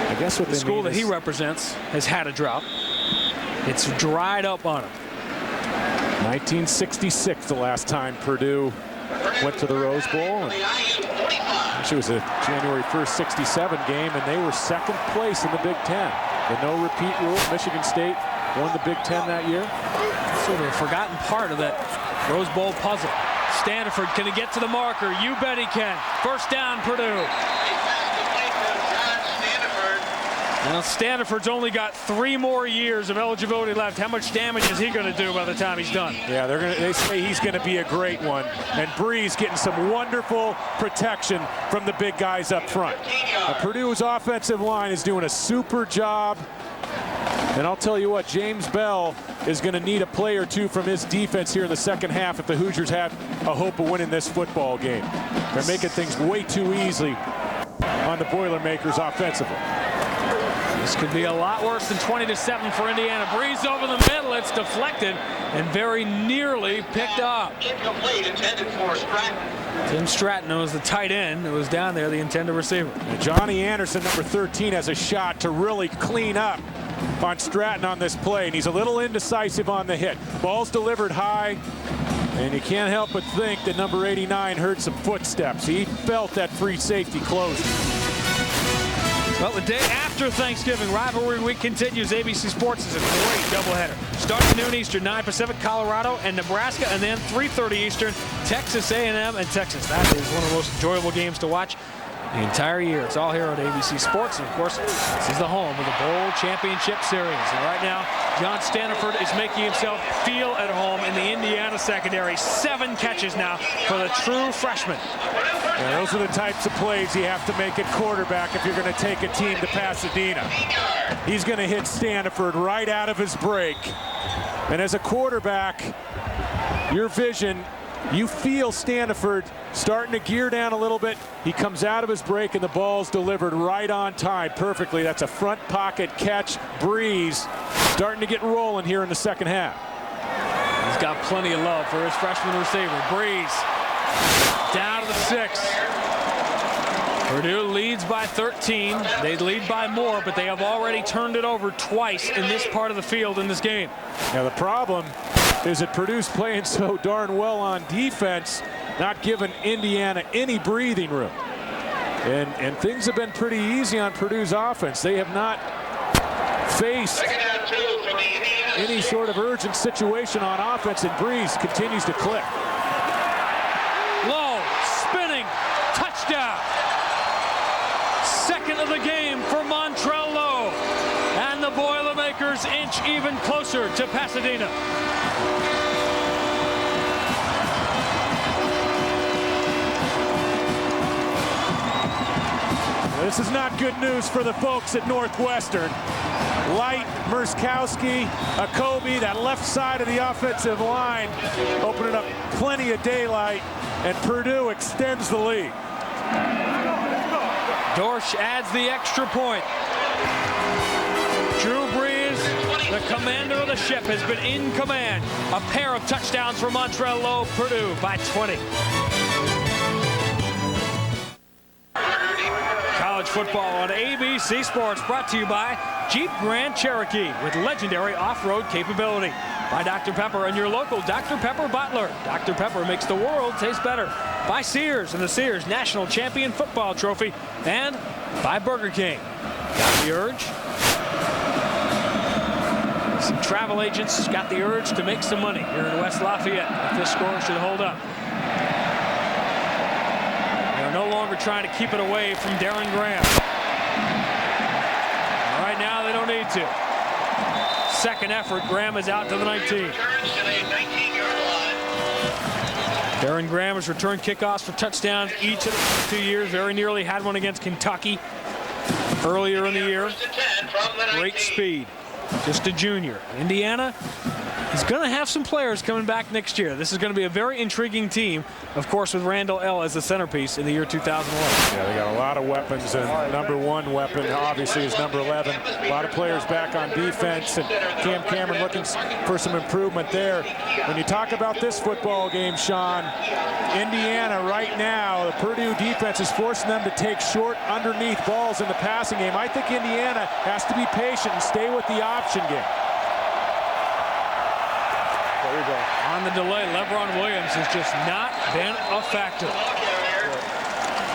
I guess what the school that he represents, has had a drought. It's dried up on him. 1966, the last time Purdue went to the Rose Bowl. And it was a January 1st, 67 game, and they were second place in the Big Ten. The no repeat rule. Michigan State won the Big Ten that year. Sort of a forgotten part of that Rose Bowl puzzle. Stanford, can he get to the marker? You bet he can. First down, Purdue. Now, Stanford's only got 3 more years of eligibility left. How much damage is he going to do by the time he's done? Yeah, they say he's going to be a great one. And Breeze getting some wonderful protection from the big guys up front. Purdue's offensive line is doing a super job. And I'll tell you what, James Bell is going to need a play or two from his defense here in the second half if the Hoosiers have a hope of winning this football game. They're making things way too easy on the Boilermakers offensively. This could be a lot worse than 20-7 for Indiana. Breeze over the middle. It's deflected and very nearly picked up. Incomplete, intended for Stratton. Tim Stratton was the tight end who was down there, the intended receiver. And Johnny Anderson, number 13, has a shot to really clean up on Stratton on this play, and he's a little indecisive on the hit. Ball's delivered high, and you can't help but think that number 89 heard some footsteps. He felt that free safety closing. Well, the day after Thanksgiving, rivalry week continues. ABC Sports is a great doubleheader. Starting noon Eastern, 9 Pacific, Colorado and Nebraska, and then 3:30 Eastern, Texas A&M and Texas. That is one of the most enjoyable games to watch the entire year. It's all here on ABC Sports, and of course, this is the home of the Bowl Championship Series. And right now, John Stanford is making himself feel at home in the Indiana secondary. 7 catches now for the true freshman. Yeah, those are the types of plays you have to make at quarterback if you're going to take a team to Pasadena. He's going to hit Stanford right out of his break. And as a quarterback, your vision, you feel Stanford starting to gear down a little bit. He comes out of his break and the ball's delivered right on time perfectly. That's a front pocket catch. Breeze starting to get rolling here in the second half. He's got plenty of love for his freshman receiver. Breeze down to the 6. Purdue leads by 13. They lead by more, but they have already turned it over twice in this part of the field in this game. Now the problem is that Purdue's playing so darn well on defense, not giving Indiana any breathing room. And things have been pretty easy on Purdue's offense. They have not faced any sort of urgent situation on offense, and Breeze continues to click. Low, spinning, touchdown. Second of the game for Montrell Lowe. And the Boilermakers inch even closer to Pasadena. This is not good news for the folks at Northwestern. Light, Merskowski, Akobe, that left side of the offensive line, opening up plenty of daylight. and Purdue extends the lead. Dorsch adds the extra point. Drew Brees, the commander of the ship, has been in command. A pair of touchdowns for Montrello, Purdue by 20. College football on ABC Sports, brought to you by Jeep Grand Cherokee with legendary off-road capability. By Dr. Pepper and your local Dr. Pepper bottler. Dr. Pepper makes the world taste better. By Sears and the Sears National Champion Football Trophy. And by Burger King. Got the urge? Some travel agents got the urge to make some money here in West Lafayette. If this score should hold up. They're no longer trying to keep it away from Darren Graham. Right now they don't need to. Second effort, Graham is out to the 19. Darren Graham has returned kickoffs for touchdowns each of the last 2 years. Very nearly had one against Kentucky earlier in the year. Great speed. Just a junior. Indiana is going to have some players coming back next year. This is going to be a very intriguing team, of course, with Randall L. as the centerpiece in the year 2011. Yeah, they got a lot of weapons, and number one weapon obviously is number 11. A lot of players back on defense, and Cam Cameron looking for some improvement there. When you talk about this football game, Sean, Indiana right now, the Purdue defense is forcing them to take short underneath balls in the passing game. I think Indiana has to be patient and stay with the option game. There you go. On the delay, LeBron Williams has just not been a factor.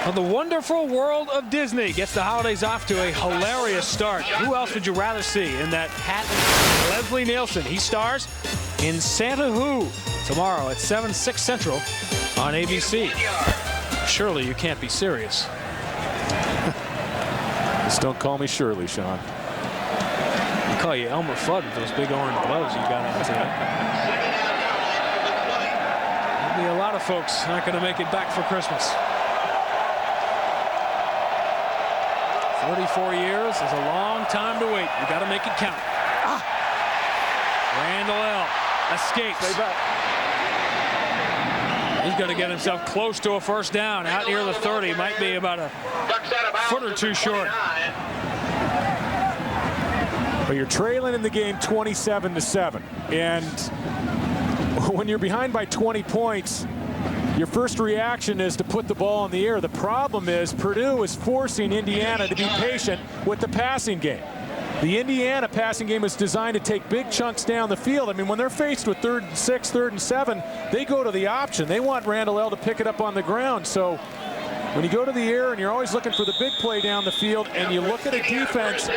Well, the wonderful world of Disney gets the holidays off to a hilarious start. Who else would you rather see in that hat? Leslie Nielsen. He stars in Santa Who tomorrow at 7/6 Central on ABC. Surely you can't be serious. Just don't call me Shirley, Sean. I call you Elmer Fudd with those big orange gloves you got on today. Maybe a lot of folks aren't going to make it back for Christmas. 34 years is a long time to wait. You got to make it count. Randall L. escapes. He's going to get himself close to a first down out near the 30. Might be about a foot or two short. But you're trailing in the game 27-7, and when you're behind by 20 points, your first reaction is to put the ball in the air. The problem is Purdue is forcing Indiana to be patient with the passing game. The Indiana passing game is designed to take big chunks down the field. I mean, when they're faced with 3rd and 6, 3rd and 7, they go to the option. They want Randall L. to pick it up on the ground. So when you go to the air and you're always looking for the big play down the field, and you look at a defense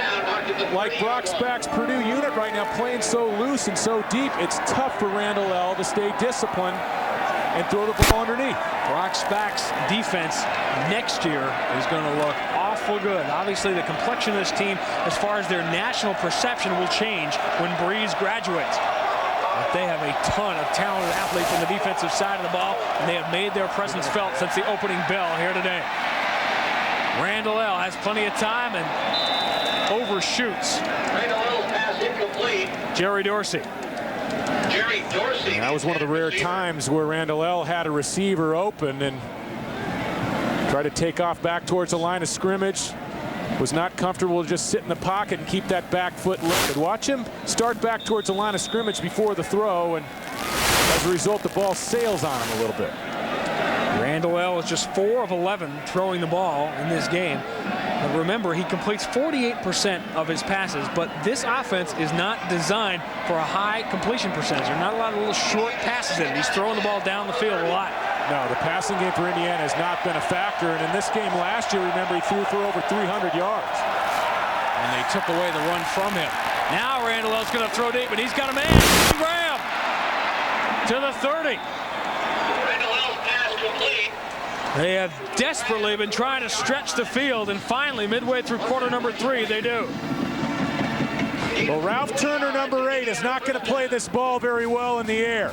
like Brock Spack's Purdue unit right now playing so loose and so deep, it's tough for Randall L. to stay disciplined and throw the ball underneath. Brock Spack's defense next year is going to look awful good. Obviously, the complexion of this team, as far as their national perception, will change when Breeze graduates. But they have a ton of talented athletes on the defensive side of the ball, and they have made their presence felt since the opening bell here today. Randall L. has plenty of time and overshoots Jerry Dorsey. And that was one of the rare times where Randall L. had a receiver open and tried to take off back towards the line of scrimmage. Was not comfortable to just sit in the pocket and keep that back foot lifted. Watch him start back towards the line of scrimmage before the throw, and as a result, the ball sails on him a little bit. Randall L. is just 4 of 11 throwing the ball in this game. But remember, he completes 48% of his passes, but this offense is not designed for a high completion percentage. There are not a lot of little short passes in it. He's throwing the ball down the field a lot. No, the passing game for Indiana has not been a factor, and in this game last year, remember, he threw for over 300 yards. And they took away the run from him. Now Randall L's going to throw deep, and he's got a man. Graham to the 30. They have desperately been trying to stretch the field, and finally, midway through quarter number 3, they do. Well, Ralph Turner, number 8, is not going to play this ball very well in the air.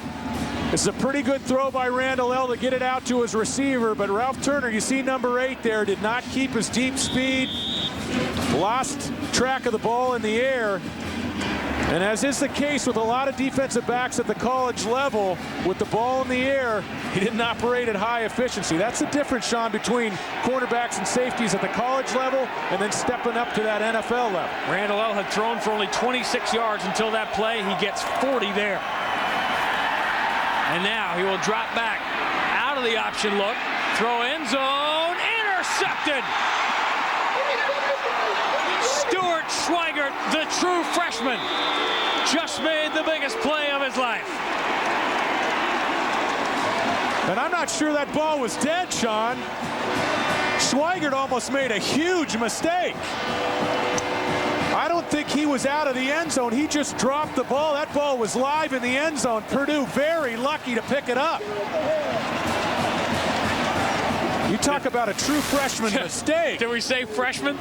This is a pretty good throw by Randall L. to get it out to his receiver, but Ralph Turner, you see number 8 there, did not keep his deep speed, lost track of the ball in the air, And as is the case with a lot of defensive backs at the college level, with the ball in the air, he didn't operate at high efficiency. That's the difference, Sean, between cornerbacks and safeties at the college level and then stepping up to that NFL level. Randall L. had thrown for only 26 yards until that play. He gets 40 there. And now he will drop back out of the option look. Throw end zone. Intercepted. Stuart Schweigert, the true freshman, just made the biggest play of his life. And I'm not sure that ball was dead, Sean. Schweigert almost made a huge mistake. I don't think he was out of the end zone. He just dropped the ball. That ball was live in the end zone. Purdue very lucky to pick it up. You talk about a true freshman mistake. Did we say freshman?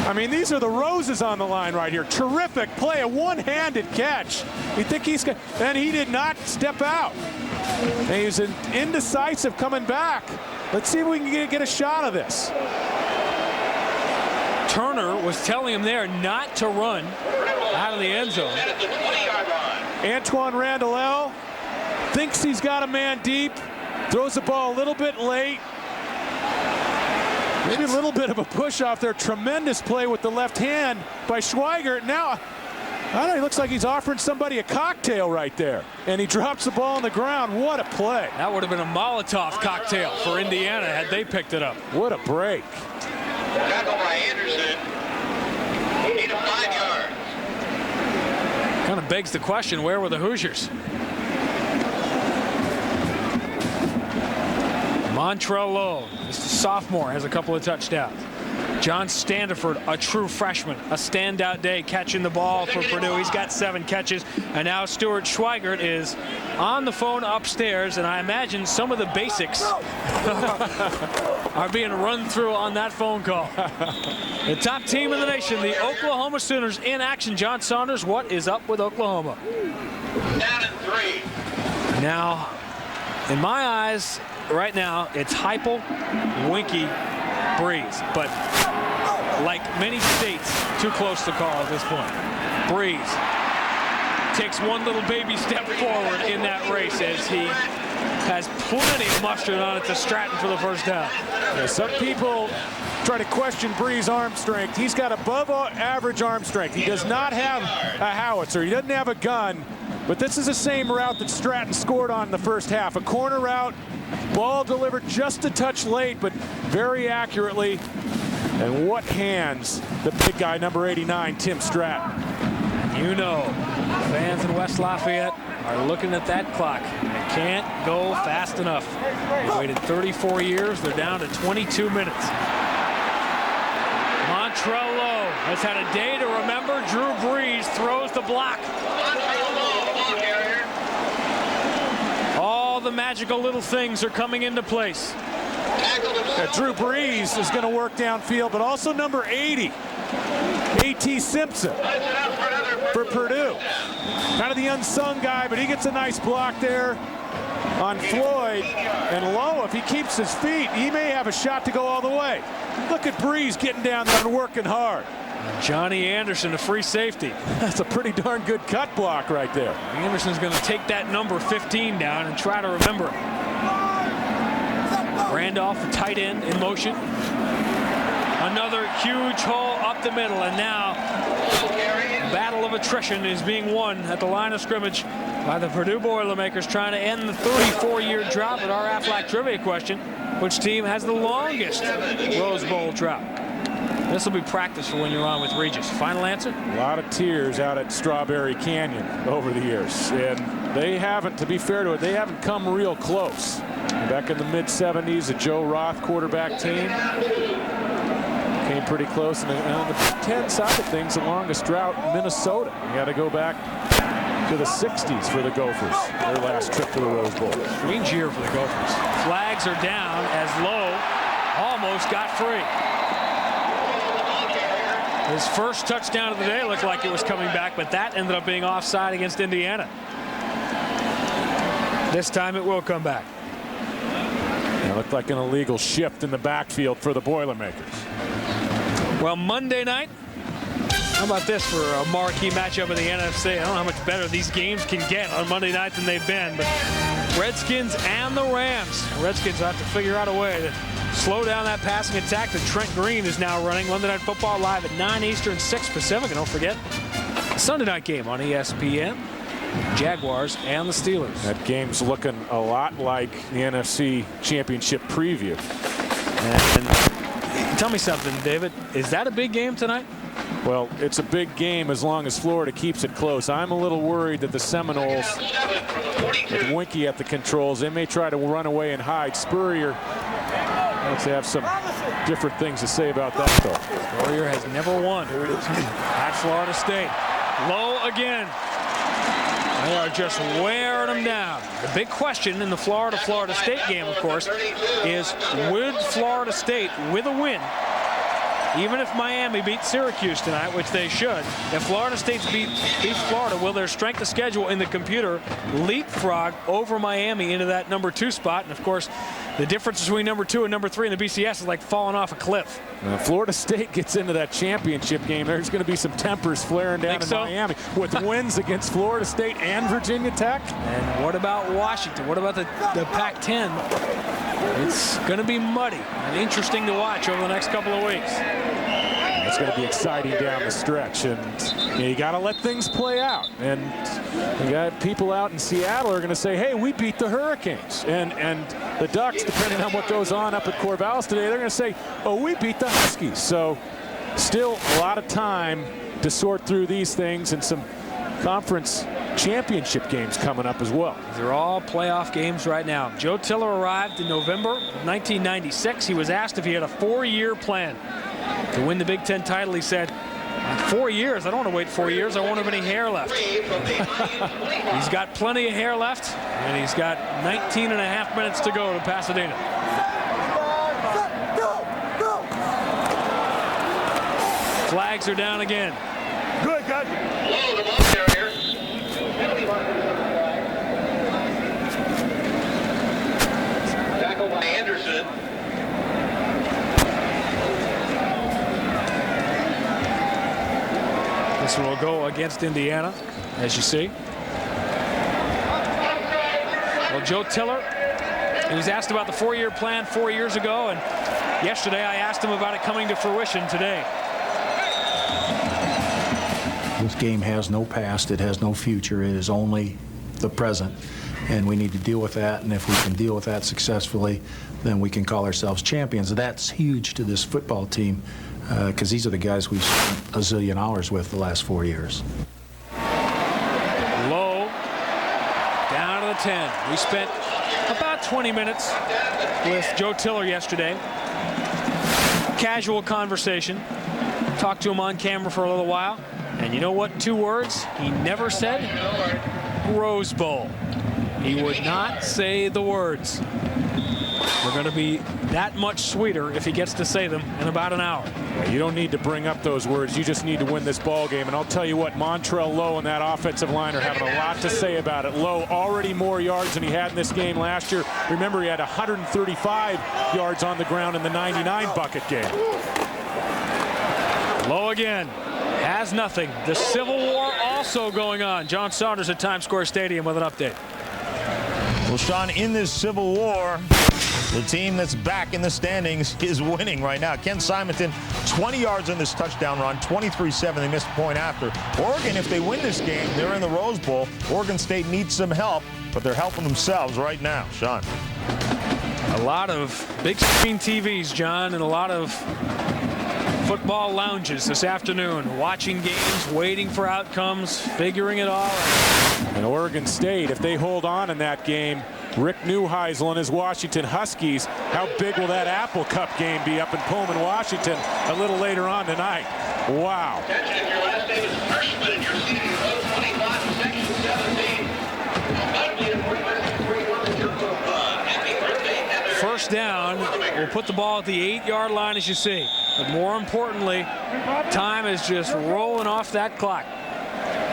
I mean, these are the roses on the line right here. Terrific play, a one-handed catch. You think he's going to, and he did not step out. And he was indecisive coming back. Let's see if we can get a shot of this. Turner was telling him there not to run out of the end zone. Antoine Randall L. thinks he's got a man deep, throws the ball a little bit late. Maybe a little bit of a push off there. Tremendous play with the left hand by Schweigert. Now, I don't know, he looks like he's offering somebody a cocktail right there. And he drops the ball on the ground. What a play. That would have been a Molotov cocktail for Indiana had they picked it up. What a break. Tackle by Anderson. 8 to 5 yards. Kind of begs the question, where were the Hoosiers? Montrell Lowe, this sophomore, has a couple of touchdowns. John Standiford, a true freshman, a standout day catching the ball for Purdue. He's got 7 catches. And now Stuart Schweigert is on the phone upstairs, and I imagine some of the basics are being run through on that phone call. The top team in the nation, the Oklahoma Sooners, in action. John Saunders, what is up with Oklahoma? Down and 3. Now, in my eyes, right now, it's Heupel, Winky, Breeze. But like many states, too close to call at this point. Breeze takes one little baby step forward in that race as he has plenty of mustard on it to Stratton for the first down. Yeah, some people try to question Bree's arm strength. He's got above average arm strength. He does not have a howitzer. He doesn't have a gun. But this is the same route that Stratton scored on in the first half. A corner route, ball delivered just a touch late, but very accurately. And what hands the big guy, number 89, Tim Stratton. You know, fans in West Lafayette are looking at that clock. They can't go fast enough. They waited 34 years. They're down to 22 minutes. Montrell Lowe has had a day to remember. Drew Brees throws the block. All the magical little things are coming into place. Drew Brees is going to work downfield, but also number 80, A.T. Simpson for Purdue. Kind of the unsung guy, but he gets a nice block there on Floyd. And Lowe, if he keeps his feet, he may have a shot to go all the way. Look at Brees getting down there and working hard. Johnny Anderson, a free safety. That's a pretty darn good cut block right there. Anderson's going to take that number 15 down and try to remember it. Randolph, the tight end, in motion. Another huge hole up the middle, and now battle of attrition is being won at the line of scrimmage by the Purdue Boilermakers, trying to end the 34-year drought. With our Aflac trivia question, which team has the longest Rose Bowl drought? This will be practice for when you're on with Regis. Final answer? A lot of tears out at Strawberry Canyon over the years, and they haven't, to be fair to it, they haven't come real close. Back in the mid-70s, the Joe Roth quarterback team came pretty close. And on the Big Ten side of things, the longest drought in Minnesota. You got to go back to the 60s for the Gophers, their last trip to the Rose Bowl. Strange year for the Gophers. Flags are down as Lowe almost got free. His first touchdown of the day looked like it was coming back, but that ended up being offside against Indiana. This time it will come back. It looked like an illegal shift in the backfield for the Boilermakers. Well, Monday night, How about this for a marquee matchup in the NFC? I don't know how much better these games can get on Monday night than they've been, but Redskins and the Rams. Redskins will have to figure out a way to slow down that passing attack that Trent Green is now running. Monday Night Football live at 9 Eastern, 6 Pacific. And don't forget, the Sunday night game on ESPN. Jaguars and the Steelers. That game's looking a lot like the NFC Championship preview. And tell me something, David. Is that a big game tonight? Well, it's a big game as long as Florida keeps it close. I'm a little worried that the Seminoles, with Winky at the controls, they may try to run away and hide. Spurrier, let's have some different things to say about that, though. Spurrier has never won at Florida State. Low again. They are just wearing them down. The big question in the Florida State game, of course, is would Florida State, with a win, even if Miami beats Syracuse tonight, which they should, if Florida State beats Florida, will their strength of schedule in the computer leapfrog over Miami into that #2 spot? And, of course, the difference between #2 and #3 in the BCS is like falling off a cliff. Now, Florida State gets into that championship game. There's going to be some tempers flaring down in Miami with wins against Florida State and Virginia Tech. And what about Washington? What about the Pac-10? It's going to be muddy and interesting to watch over the next couple of weeks. It's going to be exciting down the stretch, and you got to let things play out. And you got people out in Seattle are going to say, "Hey, we beat the Hurricanes," and the Ducks, depending on what goes on up at Corvallis today, they're going to say, "Oh, we beat the Huskies." So, still a lot of time to sort through these things, and some conference championship games coming up as well. They're all playoff games right now. Joe Tiller arrived in November of 1996. He was asked if he had a 4-year plan to win the Big Ten title. He said, 4 years? I don't want to wait 4 years. I won't have any hair left. He's got plenty of hair left, and he's got 19 and a half minutes to go to Pasadena. Flags are down again. Good, good. Low, the ball carrier. Tackle by Anderson. This one will go against Indiana, as you see. Well, Joe Tiller, he was asked about the 4-year plan 4 years ago, and yesterday I asked him about it coming to fruition today. This game has no past, it has no future, it is only the present, and we need to deal with that, and if we can deal with that successfully, then we can call ourselves champions. That's huge to this football team, because these are the guys we've spent a zillion hours with the last 4 years. Low, down to the 10. We spent about 20 minutes with Joe Tiller yesterday. Casual conversation. Talked to him on camera for a little while. And you know what 2 words he never said? Rose Bowl. He would not say the words. They're going to be that much sweeter if he gets to say them in about an hour. Yeah, you don't need to bring up those words. You just need to win this ball game. And I'll tell you what, Montrell Lowe and that offensive line are having a lot to say about it. Lowe already more yards than he had in this game last year. Remember, he had 135 yards on the ground in the 99 bucket game. Low again. Has nothing. The Civil War also going on. John Saunders at Times Square Stadium with an update. Well, Sean, in this Civil War, the team that's back in the standings is winning right now. Ken Simonton, 20 yards on this touchdown run, 23-7. They missed a point after. Oregon, if they win this game, they're in the Rose Bowl. Oregon State needs some help, but they're helping themselves right now. Sean. A lot of big screen TVs, John, and a lot of football lounges this afternoon, watching games, waiting for outcomes, figuring it all out. And Oregon State, if they hold on in that game, Rick Neuheisel and his Washington Huskies, how big will that Apple Cup game be up in Pullman, Washington, a little later on tonight? Wow. Attention, if your last name is Freshman and you're seated in row 25, section 17. First down, we'll put the ball at the 8-yard line, as you see. But more importantly, time is just rolling off that clock.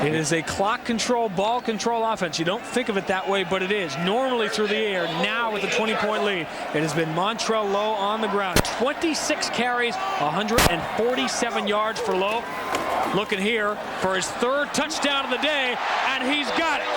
It is a clock control, ball control offense. You don't think of it that way, but it is. Normally through the air, now with a 20-point lead. It has been Montrell Lowe on the ground. 26 carries, 147 yards for Lowe. looking here for his 3rd touchdown of the day, and he's got it.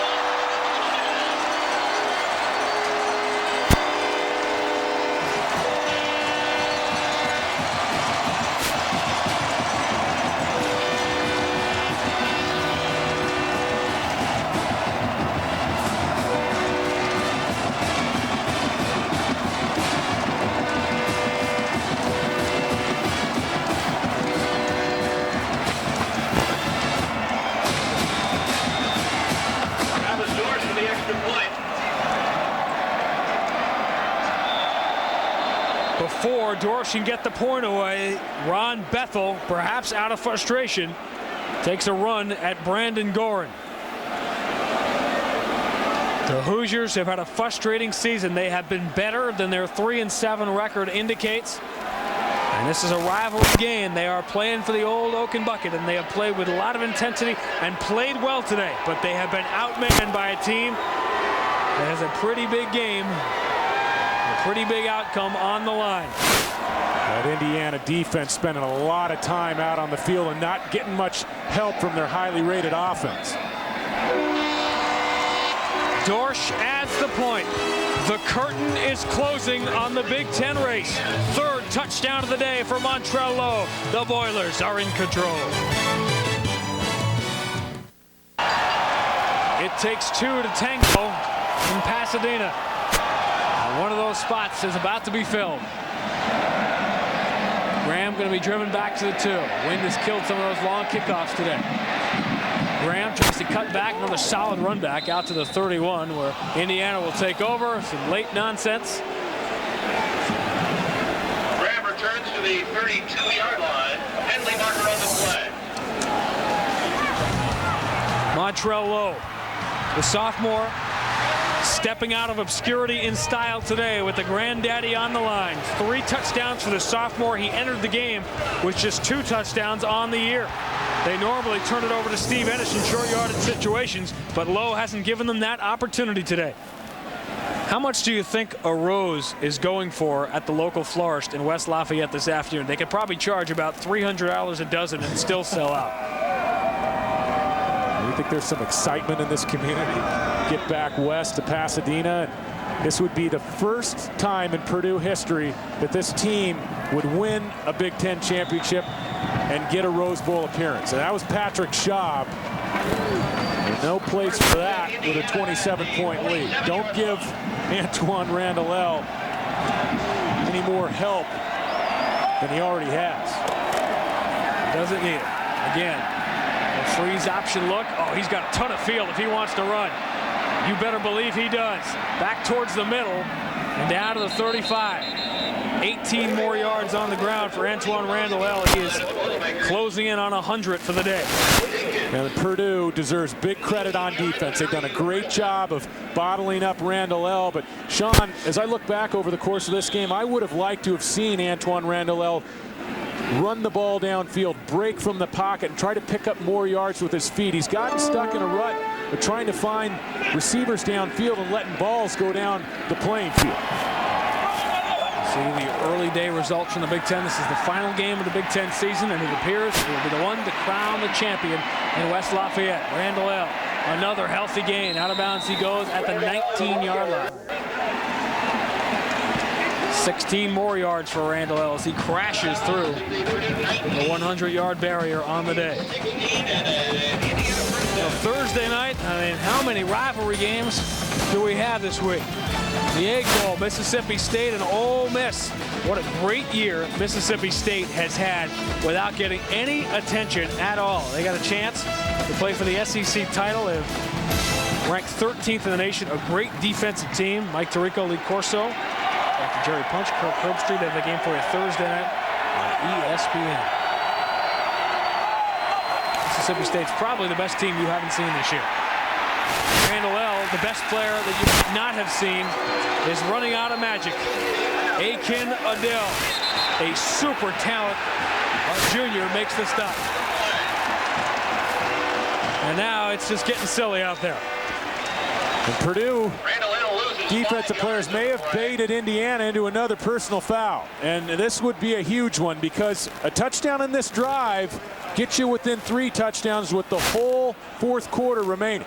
Before Dorsch can get the point away, Ron Bethel, perhaps out of frustration, takes a run at Brandon Gorin. The Hoosiers have had a frustrating season. They have been better than their 3-7 record indicates. And this is a rivalry game. They are playing for the Old Oaken Bucket, and they have played with a lot of intensity and played well today. But they have been outmanned by a team that has a pretty big game, a pretty big outcome on the line. That Indiana defense spending a lot of time out on the field and not getting much help from their highly rated offense. Dorsch adds the point. The curtain is closing on the Big Ten race. 3rd touchdown of the day for Montrell Lowe. The Boilers are in control. It takes 2 to tango in Pasadena. And one of those spots is about to be filled. Graham going to be driven back to the 2. Wind has killed some of those long kickoffs today. Graham tries to cut back, another solid run back out to the 31, where Indiana will take over. Some late nonsense. Graham returns to the 32-yard line. Penalty marker on the play. Montrell Lowe, the sophomore, stepping out of obscurity in style today with the granddaddy on the line. 3 touchdowns for the sophomore. He entered the game with just 2 touchdowns on the year. They normally turn it over to Steve Ennis in short yardage situations, but Lowe hasn't given them that opportunity today. How much do you think a rose is going for at the local florist in West Lafayette this afternoon? They could probably charge about $300 a dozen and still sell out. I think there's some excitement in this community. Get back west to Pasadena. This would be the first time in Purdue history that this team would win a Big Ten championship and get a Rose Bowl appearance. And that was Patrick Schaub. There's no place for that with a 27-point lead. Don't give Antoine Randall any more help than he already has. Doesn't need it. Again, a freeze option look. Oh, he's got a ton of field if he wants to run. You better believe he does. Back towards the middle and down to the 35. 18 more yards on the ground for Antoine Randall. He is closing in on 100 for the day. And Purdue deserves big credit on defense. They've done a great job of bottling up Randall. But Sean, as I look back over the course of this game, I would have liked to have seen Antoine Randall run the ball downfield, break from the pocket, and try to pick up more yards with his feet. He's gotten stuck in a rut of trying to find receivers downfield and letting balls go down the playing field. See the early day results from the Big Ten. This is the final game of the Big Ten season, and it appears it will be the one to crown the champion in West Lafayette. Randall, another healthy gain. Out of bounds he goes at the 19-yard line. 16 more yards for Randall as he crashes through the 100-yard barrier on the day. So Thursday night, I mean, how many rivalry games do we have this week? The Egg Bowl, Mississippi State and Ole Miss. What a great year Mississippi State has had without getting any attention at all. They got a chance to play for the SEC title. They've ranked 13th in the nation. A great defensive team. Mike Tirico, Lee Corso, Dr. Jerry Punch, Kirk Herbstreit. They have the game for you Thursday night on ESPN. Mississippi State's probably the best team you haven't seen this year. Randall, the best player that you might not have seen, is running out of magic. Akin Adele, a super talent, junior, makes the stop. And now it's just getting silly out there. And Purdue defensive players may have baited Indiana into another personal foul. And this would be a huge one because a touchdown in this drive get you within 3 touchdowns with the whole fourth quarter remaining.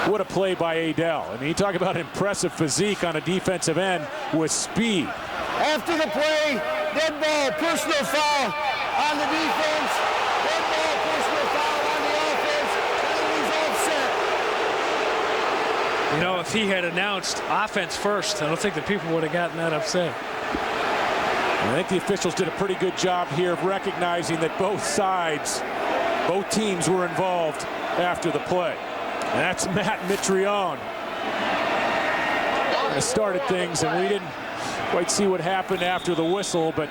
What a play by Adele. I mean, you talk about impressive physique on a defensive end with speed. After the play, dead ball, personal foul on the defense. Dead ball, personal foul on the offense. Penalties offset. You know, if he had announced offense first, I don't think the people would have gotten that upset. I think the officials did a pretty good job here of recognizing that both sides, both teams were involved after the play. And that's Matt Mitrione. Started things, and we didn't quite see what happened after the whistle, but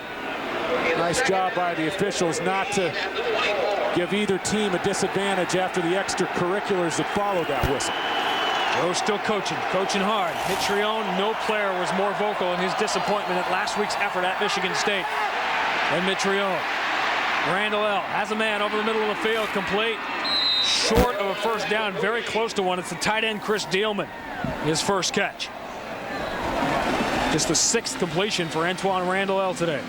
nice job by the officials not to give either team a disadvantage after the extracurriculars that followed that whistle. Joe's still coaching hard. Mitrione, no player was more vocal in his disappointment at last week's effort at Michigan State than Mitrione. Randall L. has a man over the middle of the field, complete. Short of a first down, very close to one. It's the tight end Chris Dealman, his first catch. Just the 6th completion for Antoine Randall L. today.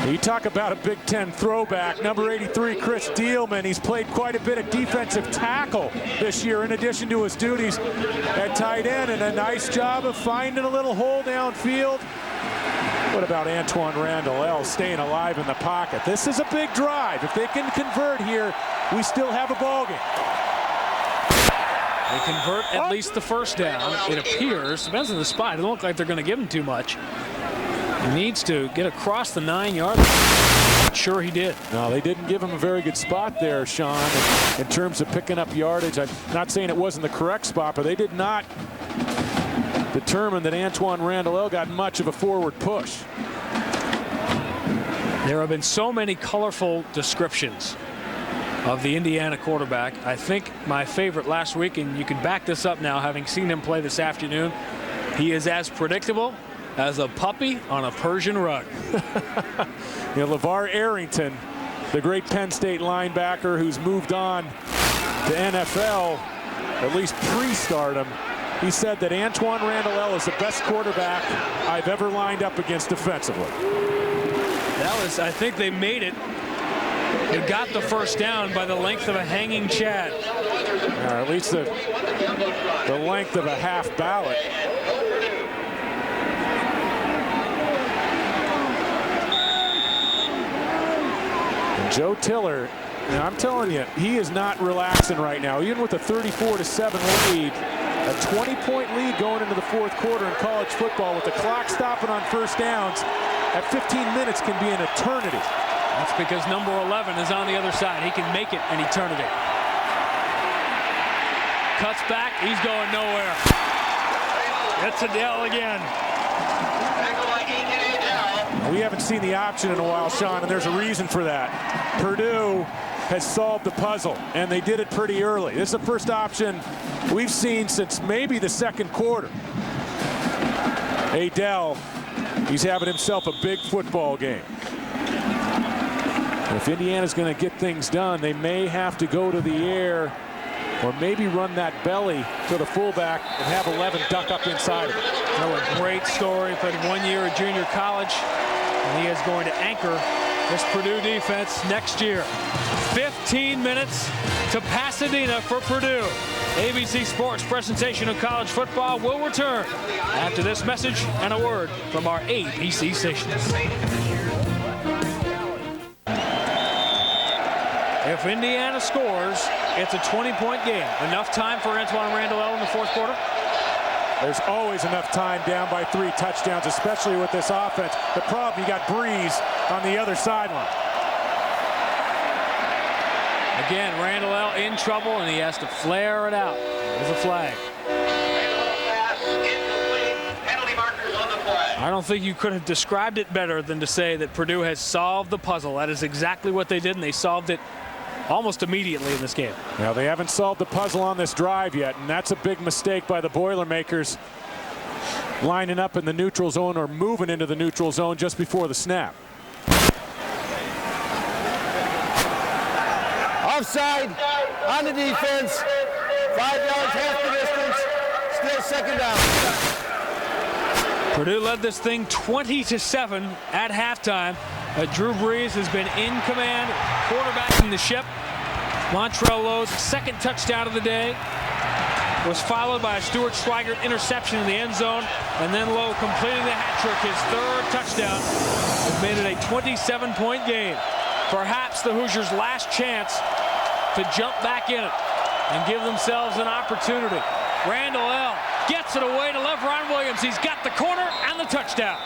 You talk about a Big Ten throwback. Number 83, Chris Dealman. He's played quite a bit of defensive tackle this year in addition to his duties at tight end, and a nice job of finding a little hole downfield. What about Antoine Randall L. staying alive in the pocket? This is a big drive. If they can convert here, we still have a ball game. They convert at least the first down, it appears. Depends on the spot. It doesn't look like they're going to give him too much. He needs to get across the 9-yard line. Sure he did. No, they didn't give him a very good spot there, Sean, in terms of picking up yardage. I'm not saying it wasn't the correct spot, but they did not determine that Antoine Randall L. got much of a forward push. There have been so many colorful descriptions of the Indiana quarterback. I think my favorite last week, and you can back this up now having seen him play this afternoon, he is as predictable as a puppy on a Persian rug. You know, LeVar Arrington, the great Penn State linebacker who's moved on to NFL, at least pre-stardom, he said that Antoine Randall L. is the best quarterback I've ever lined up against defensively. That was, I think they made it. They got the first down by the length of a hanging chad. Or at least the length of a half ballot. And Joe Tiller, now I'm telling you, he is not relaxing right now. Even with a 34-7 lead, a 20-point lead going into the fourth quarter in college football with the clock stopping on first downs at 15 minutes can be an eternity. That's because number 11 is on the other side. He can make it an eternity. Cuts back. He's going nowhere. It's Adele again. We haven't seen the option in a while, Sean, and there's a reason for that. Purdue has solved the puzzle, and they did it pretty early. This is the first option we've seen since maybe the second quarter. Adele, he's having himself a big football game. If Indiana's going to get things done, they may have to go to the air or maybe run that belly to the fullback and have 11 duck up inside of it. A great story. Played 1 year at junior college, and he is going to anchor this Purdue defense next year. 15 minutes to Pasadena for Purdue. ABC Sports presentation of college football will return after this message and a word from our ABC stations. If Indiana scores, it's a 20-point game. Enough time for Antoine Randall L. in the fourth quarter? There's always enough time down by 3 touchdowns, especially with this offense. The problem, you got Breeze on the other sideline. Again, Randall L. in trouble, and he has to flare it out. There's a flag. I don't think you could have described it better than to say that Purdue has solved the puzzle. That is exactly what they did, and they solved it almost immediately in this game. Now, they haven't solved the puzzle on this drive yet, and that's a big mistake by the Boilermakers, lining up in the neutral zone or moving into the neutral zone just before the snap. Offside on the defense. 5 yards, half the distance. Still second down. Purdue led this thing 20-7 at halftime. Drew Brees has been in command, quarterbacking the ship. Montrell Lowe's second touchdown of the day was followed by a Stuart Schweigert interception in the end zone, and then Lowe completing the hat trick, his third touchdown, has made it a 27-point game. Perhaps the Hoosiers' last chance to jump back in it and give themselves an opportunity. Randall L. gets it away to LeVron Williams. He's got the corner and the touchdown.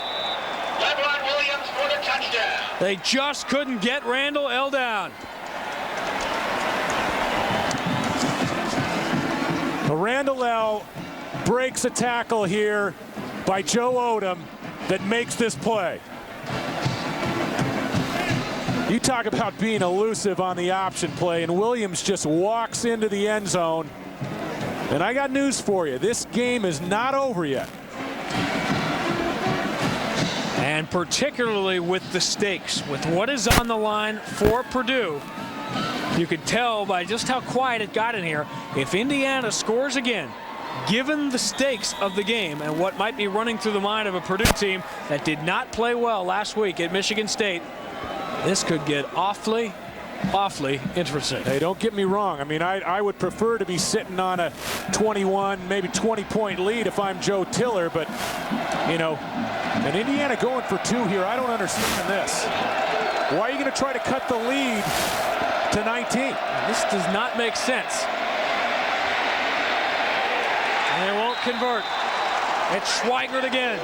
LeVron Williams for the touchdown. They just couldn't get Randall L. down. Randall L. breaks a tackle here by Joe Odom that makes this play. You talk about being elusive on the option play, and Williams just walks into the end zone. And I got news for you. This game is not over yet. And particularly with the stakes, with what is on the line for Purdue, you could tell by just how quiet it got in here. If Indiana scores again, given the stakes of the game and what might be running through the mind of a Purdue team that did not play well last week at Michigan State, this could get awfully interesting. Hey, don't get me wrong. I mean, I would prefer to be sitting on a 21, maybe 20-point lead if I'm Joe Tiller, but, you know, and Indiana going for 2 here, I don't understand this. Why are you going to try to cut the lead to 19? This does not make sense. And they won't convert. It's Schweigert again.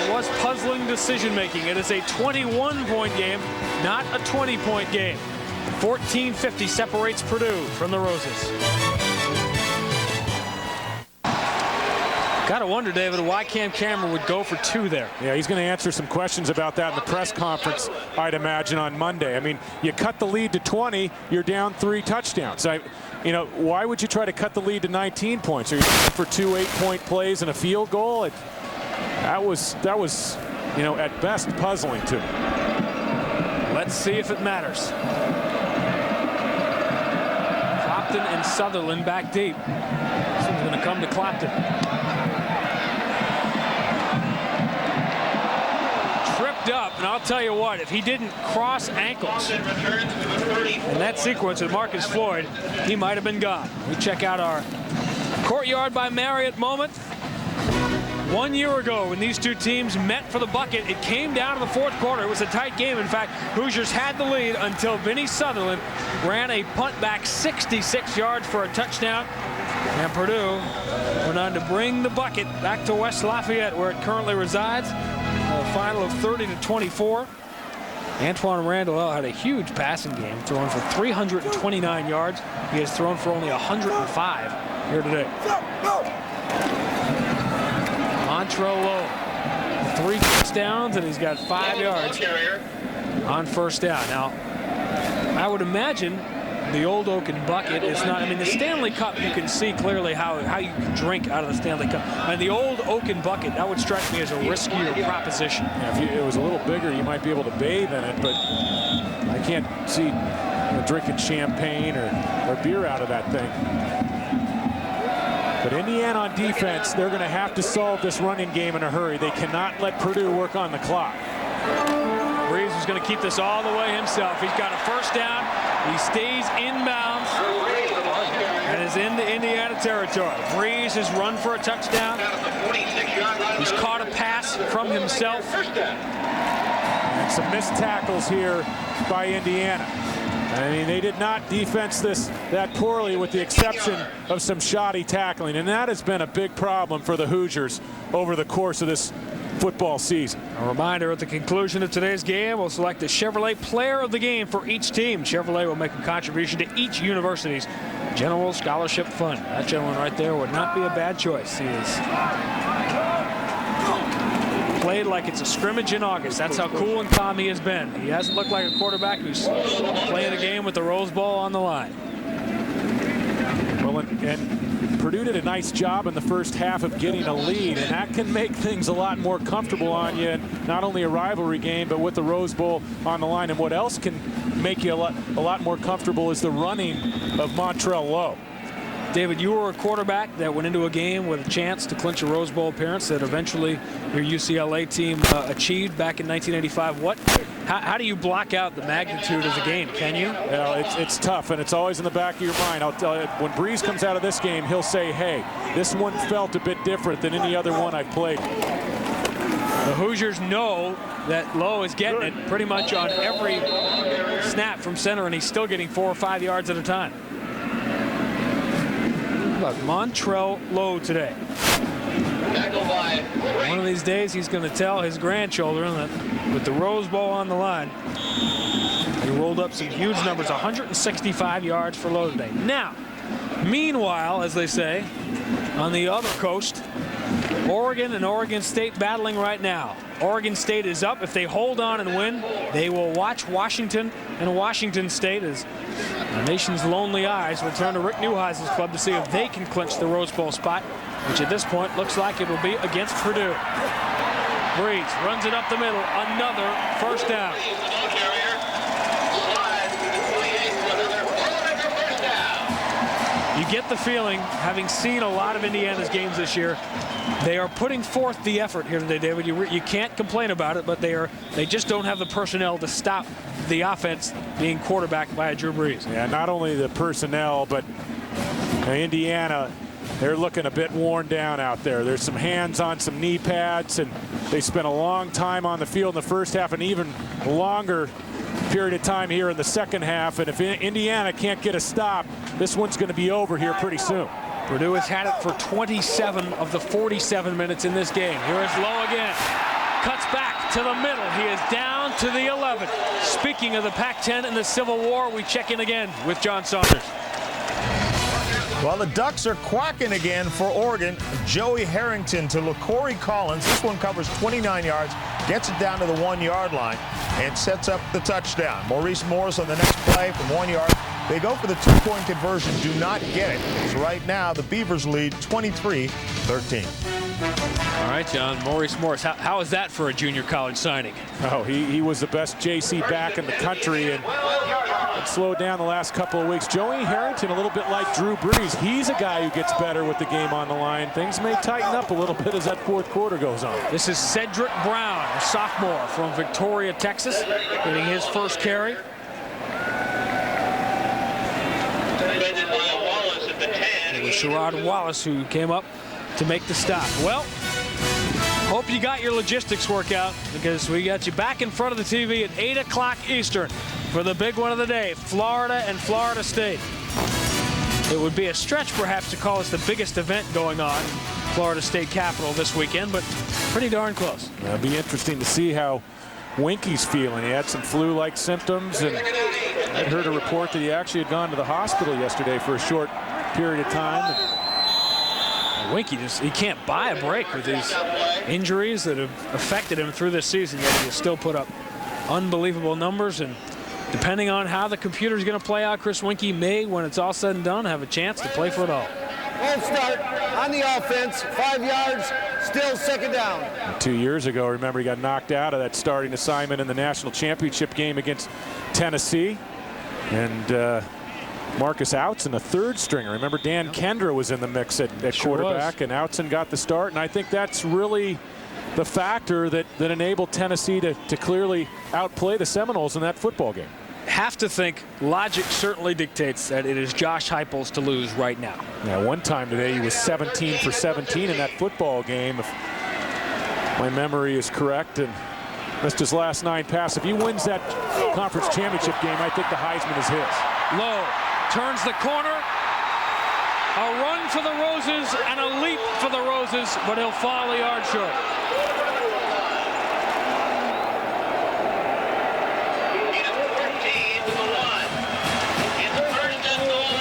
It was puzzling decision-making. It is a 21-point game, not a 20-point game. 14:50 separates Purdue from the Roses. Got to wonder, David, why Cam Cameron would go for 2 there. Yeah, he's going to answer some questions about that in the press conference, I'd imagine, on Monday. I mean, you cut the lead to 20, you're down 3 touchdowns. You know, why would you try to cut the lead to 19 points? Are you looking for 2 8-point plays and a field goal? That was, you know, at best puzzling to me. Let's see if it matters. Clapton and Sutherland back deep. This one's going to come to Clapton. Tripped up, and I'll tell you what, if he didn't cross ankles in that sequence with Marcus Floyd, he might have been gone. We check out our Courtyard by Marriott moment. 1 year ago, when these two teams met for the bucket, it came down to the 4th quarter. It was a tight game. In fact, Hoosiers had the lead until Vinny Sutherland ran a punt back 66 yards for a touchdown. And Purdue went on to bring the bucket back to West Lafayette, where it currently resides. A final of 30-24. Antoine Randall had a huge passing game, throwing for 329 yards. He has thrown for only 105 here today. Montrell Lowe, 3 touchdowns, and he's got 5 yards on first down. Now, I would imagine the Old Oaken Bucket is not, I mean, the Stanley Cup, you can see clearly how you can drink out of the Stanley Cup. And the Old Oaken Bucket, that would strike me as a riskier proposition. Yeah, if it was a little bigger, you might be able to bathe in it, but I can't see drinking champagne or beer out of that thing. But Indiana on defense, they're going to have to solve this running game in a hurry. They cannot let Purdue work on the clock. Brees is going to keep this all the way himself. He's got a first down. He stays inbounds and is in the Indiana territory. Brees has run for a touchdown. He's caught a pass from himself. And some missed tackles here by Indiana. I mean, they did not defense that poorly, with the exception of some shoddy tackling, and that has been a big problem for the Hoosiers over the course of this football season. A reminder, at the conclusion of today's game, we'll select the Chevrolet player of the game for each team. Chevrolet will make a contribution to each university's general scholarship fund. That gentleman right there would not be a bad choice. He is played like it's a scrimmage in August. That's how cool and calm he has been. He hasn't looked like a quarterback who's playing a game with the Rose Bowl on the line. Well, and Purdue did a nice job in the first half of getting a lead, and that can make things a lot more comfortable on you, and not only a rivalry game, but with the Rose Bowl on the line. And what else can make you a lot more comfortable is the running of Montrell Lowe. David, you were a quarterback that went into a game with a chance to clinch a Rose Bowl appearance that eventually your UCLA team achieved back in 1985. How do you block out the magnitude of the game? Can you? Well, it's tough, and it's always in the back of your mind. I'll tell you, when Breeze comes out of this game, he'll say, hey, this one felt a bit different than any other one I've played. The Hoosiers know that Lowe is getting it pretty much on every snap from center, and he's still getting 4 or 5 yards at a time. Look, Montrell Lowe today. One of these days he's going to tell his grandchildren that with the Rose Bowl on the line, he rolled up some huge numbers, 165 yards for Lowe today. Now, meanwhile, as they say, on the other coast, Oregon and Oregon State battling right now. Oregon State is up. If they hold on and win, they will watch Washington and Washington State as the nation's lonely eyes will turn to Rick Neuheis's club to see if they can clinch the Rose Bowl spot, which at this point looks like it will be against Purdue. Breeze runs it up the middle. Another first down. You get the feeling, having seen a lot of Indiana's games this year, they are putting forth the effort here today, David. You can't complain about it, but they just don't have the personnel to stop the offense being quarterbacked by a Drew Brees. Yeah, not only the personnel, but Indiana, they're looking a bit worn down out there. There's some hands on some knee pads, and they spent a long time on the field in the first half, and even longer period of time here in the second half. And if Indiana can't get a stop, this one's going to be over here pretty soon. Purdue has had it for 27 of the 47 minutes in this game. Here is Lowe again. Cuts back to the middle. He is down to the 11. Speaking of the Pac-10 and the Civil War, we check in again with John Saunders. Well, the Ducks are quacking again for Oregon. Joey Harrington to LaCorey Collins. This one covers 29 yards, gets it down to the 1-yard line, and sets up the touchdown. Maurice Morris on the next play from 1 yard. They go for the 2-point conversion, do not get it. So right now, the Beavers lead 23-13. All right, John, Maurice Morris. How is that for a junior college signing? Oh, he was the best JC back in the country, and it slowed down the last couple of weeks. Joey Harrington, a little bit like Drew Brees. He's a guy who gets better with the game on the line. Things may tighten up a little bit as that fourth quarter goes on. This is Cedric Brown, a sophomore from Victoria, Texas, getting his first carry. It was Sherrod Wallace who came up to make the stop. Well, hope you got your logistics worked out, because we got you back in front of the TV at 8 o'clock Eastern for the big one of the day, Florida and Florida State. It would be a stretch perhaps to call this the biggest event going on in Florida State Capitol this weekend, but pretty darn close. It'll be interesting to see how Winky's feeling. He had some flu-like symptoms, and I heard a report that he actually had gone to the hospital yesterday for a short period of time. Winky he can't buy a break with these injuries that have affected him through this season, yet he has still put up unbelievable numbers. And depending on how the computer is going to play out, Chris Winky may, when it's all said and done, have a chance to play for it all. Full start on the offense, 5 yards, still second down. 2 years ago, remember, he got knocked out of that starting assignment in the national championship game against Tennessee. And Marcus Outson, a third stringer. Remember, Dan Kendra was in the mix at quarterback, and Outson got the start. And I think that's really the factor that enabled Tennessee to clearly outplay the Seminoles in that football game. Have to think logic certainly dictates that it is Josh Heupel's to lose right now. Yeah, one time today he was 17 for 17 in that football game, if my memory is correct, and missed his last 9 passes. If he wins that conference championship game, I think the Heisman is his. Lowe turns the corner. A run for the Roses and a leap for the Roses, but he'll fall a yard short.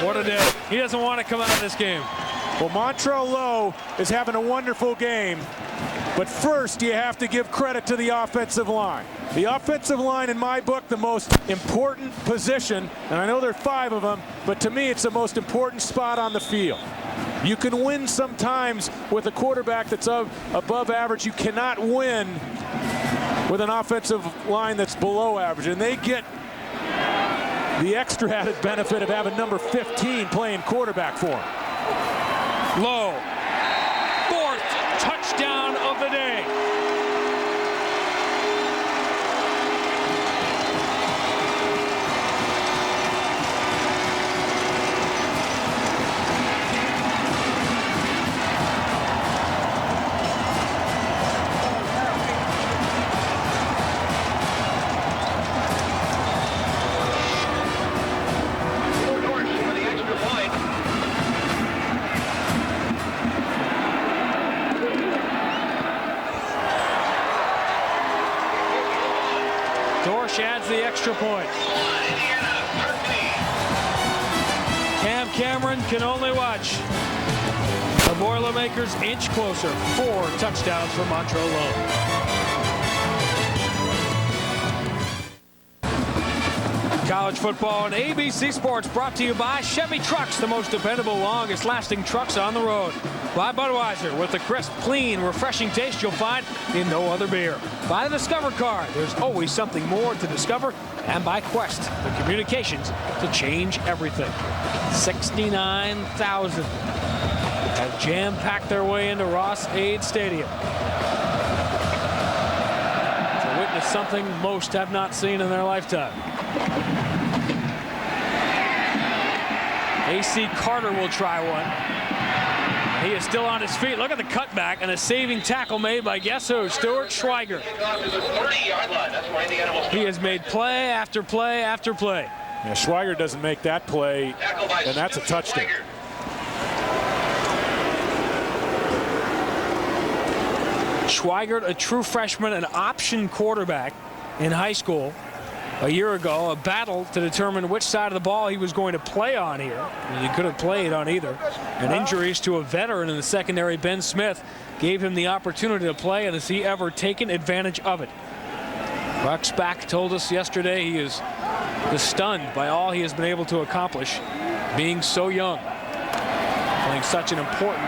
What a day. He doesn't want to come out of this game. Well, Montrell Lowe is having a wonderful game, but first you have to give credit to the offensive line. The offensive line, in my book, the most important position, and I know there are 5 of them, but to me it's the most important spot on the field. You can win sometimes with a quarterback that's above average. You cannot win with an offensive line that's below average, and they get the extra added benefit of having number 15 playing quarterback for him. Low. Fourth touchdown of the day. Dorsch adds the extra point. Cam Cameron can only watch. The Boilermakers inch closer. 4 touchdowns for Montrell Lowe. College football and ABC Sports brought to you by Chevy Trucks, the most dependable, longest lasting trucks on the road. By Budweiser, with the crisp, clean, refreshing taste you'll find in no other beer. By the Discover card, there's always something more to discover. And by Quest, the communications to change everything. 69,000 have jam-packed their way into Ross-Ade Stadium to witness something most have not seen in their lifetime. A.C. Carter will try one. He is still on his feet. Look at the cutback and a saving tackle made by guess who? Stuart Schweiger. He has made play after play after play. Yeah, Schweiger doesn't make that play, and that's a touchdown. Schweiger, a true freshman, an option quarterback in high school. A year ago, a battle to determine which side of the ball he was going to play on here. And he could have played on either. And injuries to a veteran in the secondary, Ben Smith, gave him the opportunity to play, and has he ever taken advantage of it? Buck's back told us yesterday he is stunned by all he has been able to accomplish, being so young, playing such an important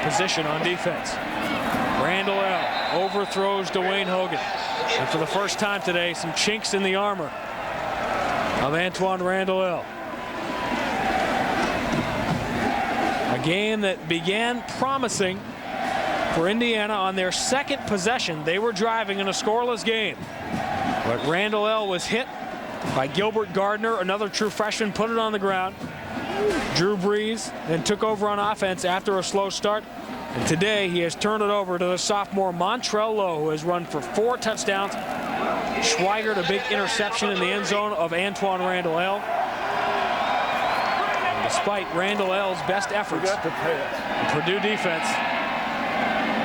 position on defense. Randall L. overthrows Dwayne Hogan. And for the first time today, some chinks in the armor of Antoine Randall L. A game that began promising for Indiana on their second possession. They were driving in a scoreless game. But Randall L. was hit by Gilbert Gardner, another true freshman, put it on the ground. Drew Brees then took over on offense after a slow start. And today he has turned it over to the sophomore Montrell Lowe, who has run for 4 touchdowns. Schweiger, a big interception in the end zone of Antoine Randall L. And despite Randall L's best efforts, the Purdue defense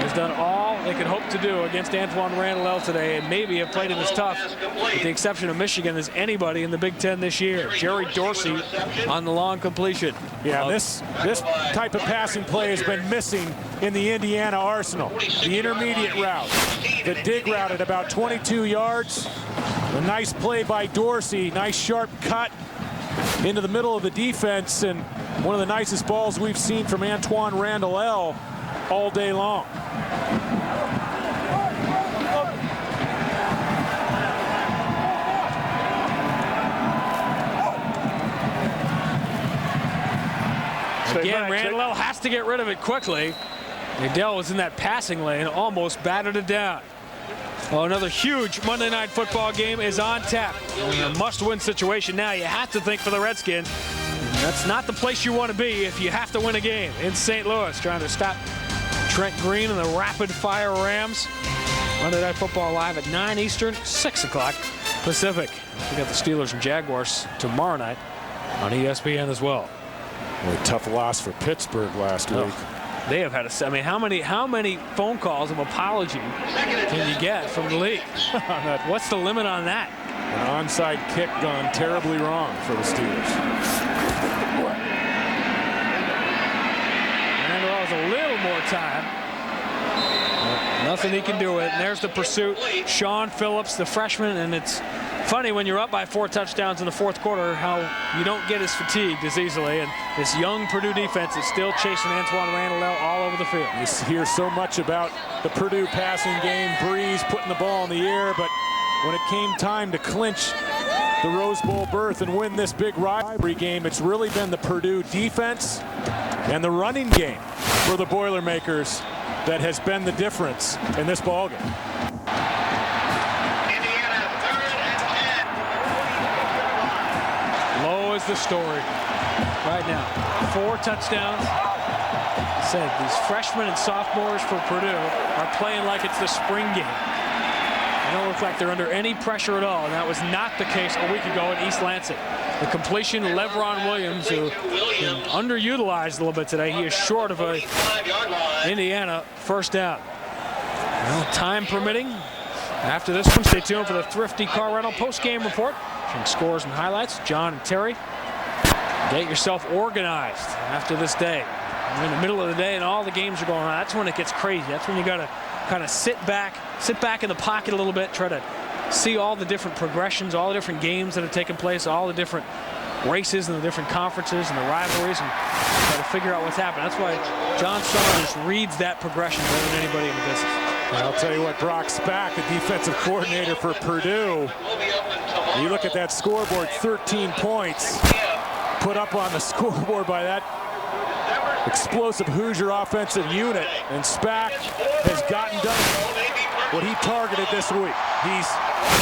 has done all they could hope to do against Antoine Randall L today, and maybe have played him as tough, with the exception of Michigan, as anybody in the Big Ten this year. Jerry Dorsey on the long completion. Yeah, this type of passing play has been missing in the Indiana arsenal. The intermediate route, the dig route at about 22 yards. A nice play by Dorsey, nice sharp cut into the middle of the defense, and one of the nicest balls we've seen from Antoine Randall L all day long. Again, Randall L has to get rid of it quickly. Adele was in that passing lane, almost battered it down. Well, another huge Monday Night Football game is on tap. In a must-win situation now. You have to think for the Redskins. That's not the place you want to be if you have to win a game in St. Louis, trying to stop Trent Green and the rapid-fire Rams. Monday Night Football live at 9 Eastern, 6 o'clock Pacific. We got the Steelers and Jaguars tomorrow night on ESPN as well. A tough loss for Pittsburgh last week. They have had a, I mean, how many phone calls of apology can you get from the league? What's the limit on that? An onside kick gone terribly wrong for the Steelers. Randall has a little more time. Nothing he can do with it. And there's the pursuit. Sean Phillips, the freshman, and it's funny when you're up by 4 touchdowns in the fourth quarter how you don't get as fatigued as easily. And this young Purdue defense is still chasing Antoine Randall all over the field. You hear so much about the Purdue passing game, Breeze putting the ball in the air, but when it came time to clinch the Rose Bowl berth and win this big rivalry game, it's really been the Purdue defense and the running game for the Boilermakers that has been the difference in this ballgame. Low is the story right now. 4 touchdowns. I said these freshmen and sophomores for Purdue are playing like it's the spring game. They don't look like they're under any pressure at all, and that was not the case a week ago in East Lansing. The completion, Levron Williams, who underutilized a little bit today. He is short of a Indiana first down. Well, time permitting. After this one, stay tuned for the Thrifty Car Rental post-game report. From scores and highlights, John and Terry. Get yourself organized after this day. We're in the middle of the day and all the games are going on. That's when it gets crazy. That's when you got to kind of sit back in the pocket a little bit, try to see all the different progressions, all the different games that have taken place, all the different races and the different conferences and the rivalries, and try to figure out what's happening. That's why John Summer just reads that progression better than anybody in the business. I'll tell you what, Brock Spack, the defensive coordinator for Purdue, you look at that scoreboard, 13 points put up on the scoreboard by that explosive Hoosier offensive unit, and Spack has gotten done what he targeted this week. He's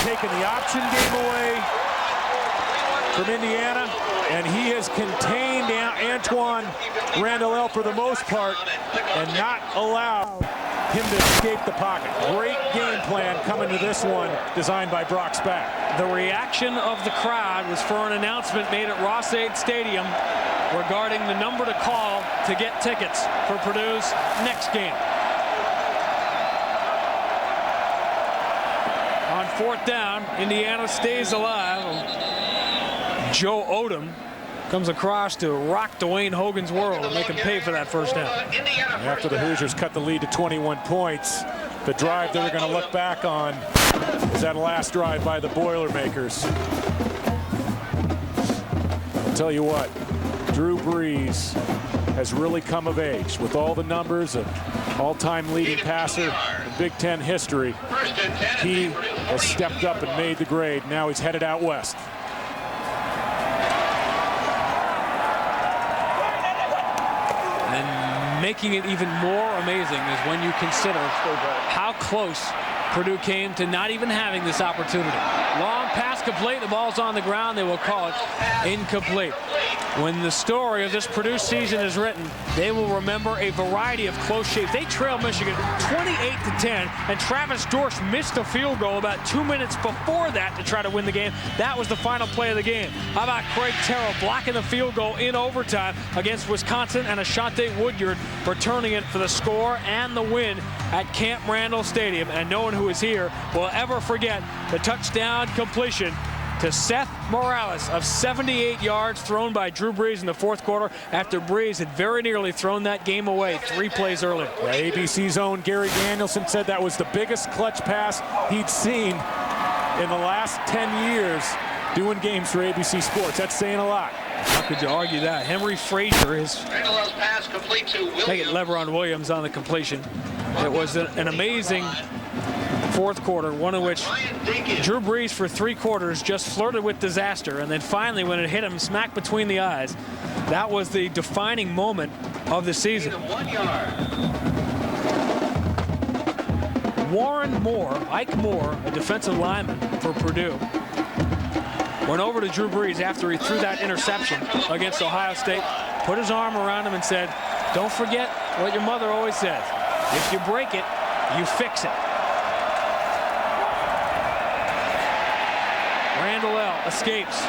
taken the option game away from Indiana, and he has contained Antoine Randall for the most part and not allowed him to escape the pocket. Great game plan coming to this one, designed by Brock Spack. The reaction of the crowd was for an announcement made at Ross-Ade Stadium regarding the number to call to get tickets for Purdue's next game. On 4th down, Indiana stays alive. Joe Odom comes across to rock Dwayne Hogan's world and make him pay for that first down. After the Hoosiers cut the lead to 21 points, the drive they're going to look back on is that last drive by the Boilermakers. I'll tell you what, Drew Brees has really come of age with all the numbers of all-time leading passer in Big Ten history. He has stepped up and made the grade. Now he's headed out west. And making it even more amazing is when you consider how close Purdue came to not even having this opportunity. Long pass complete, the ball's on the ground, they will call it incomplete. When the story of this Purdue season is written, they will remember a variety of close shaves. They trailed Michigan 28-10, and Travis Dorsch missed a field goal about 2 minutes before that to try to win the game. That was the final play of the game. How about Craig Terrell blocking the field goal in overtime against Wisconsin, and Ashante Woodyard returning it for the score and the win at Camp Randall Stadium. And no one who is here will ever forget the touchdown completion to Seth Morales of 78 yards thrown by Drew Brees in the 4th quarter after Brees had very nearly thrown that game away 3 plays earlier. Yeah, ABC's own Gary Danielson said that was the biggest clutch pass he'd seen in the last 10 years doing games for ABC Sports. That's saying a lot. How could you argue that? Henry Frazier is taking Levron Williams on the completion. It was an amazing 4th quarter, one in which Drew Brees for 3 quarters just flirted with disaster, and then finally when it hit him smack between the eyes, that was the defining moment of the season. Warren Moore, Ike Moore, a defensive lineman for Purdue, went over to Drew Brees after he threw that interception against Ohio State, put his arm around him and said, "Don't forget what your mother always says. If you break it, you fix it." Randall escapes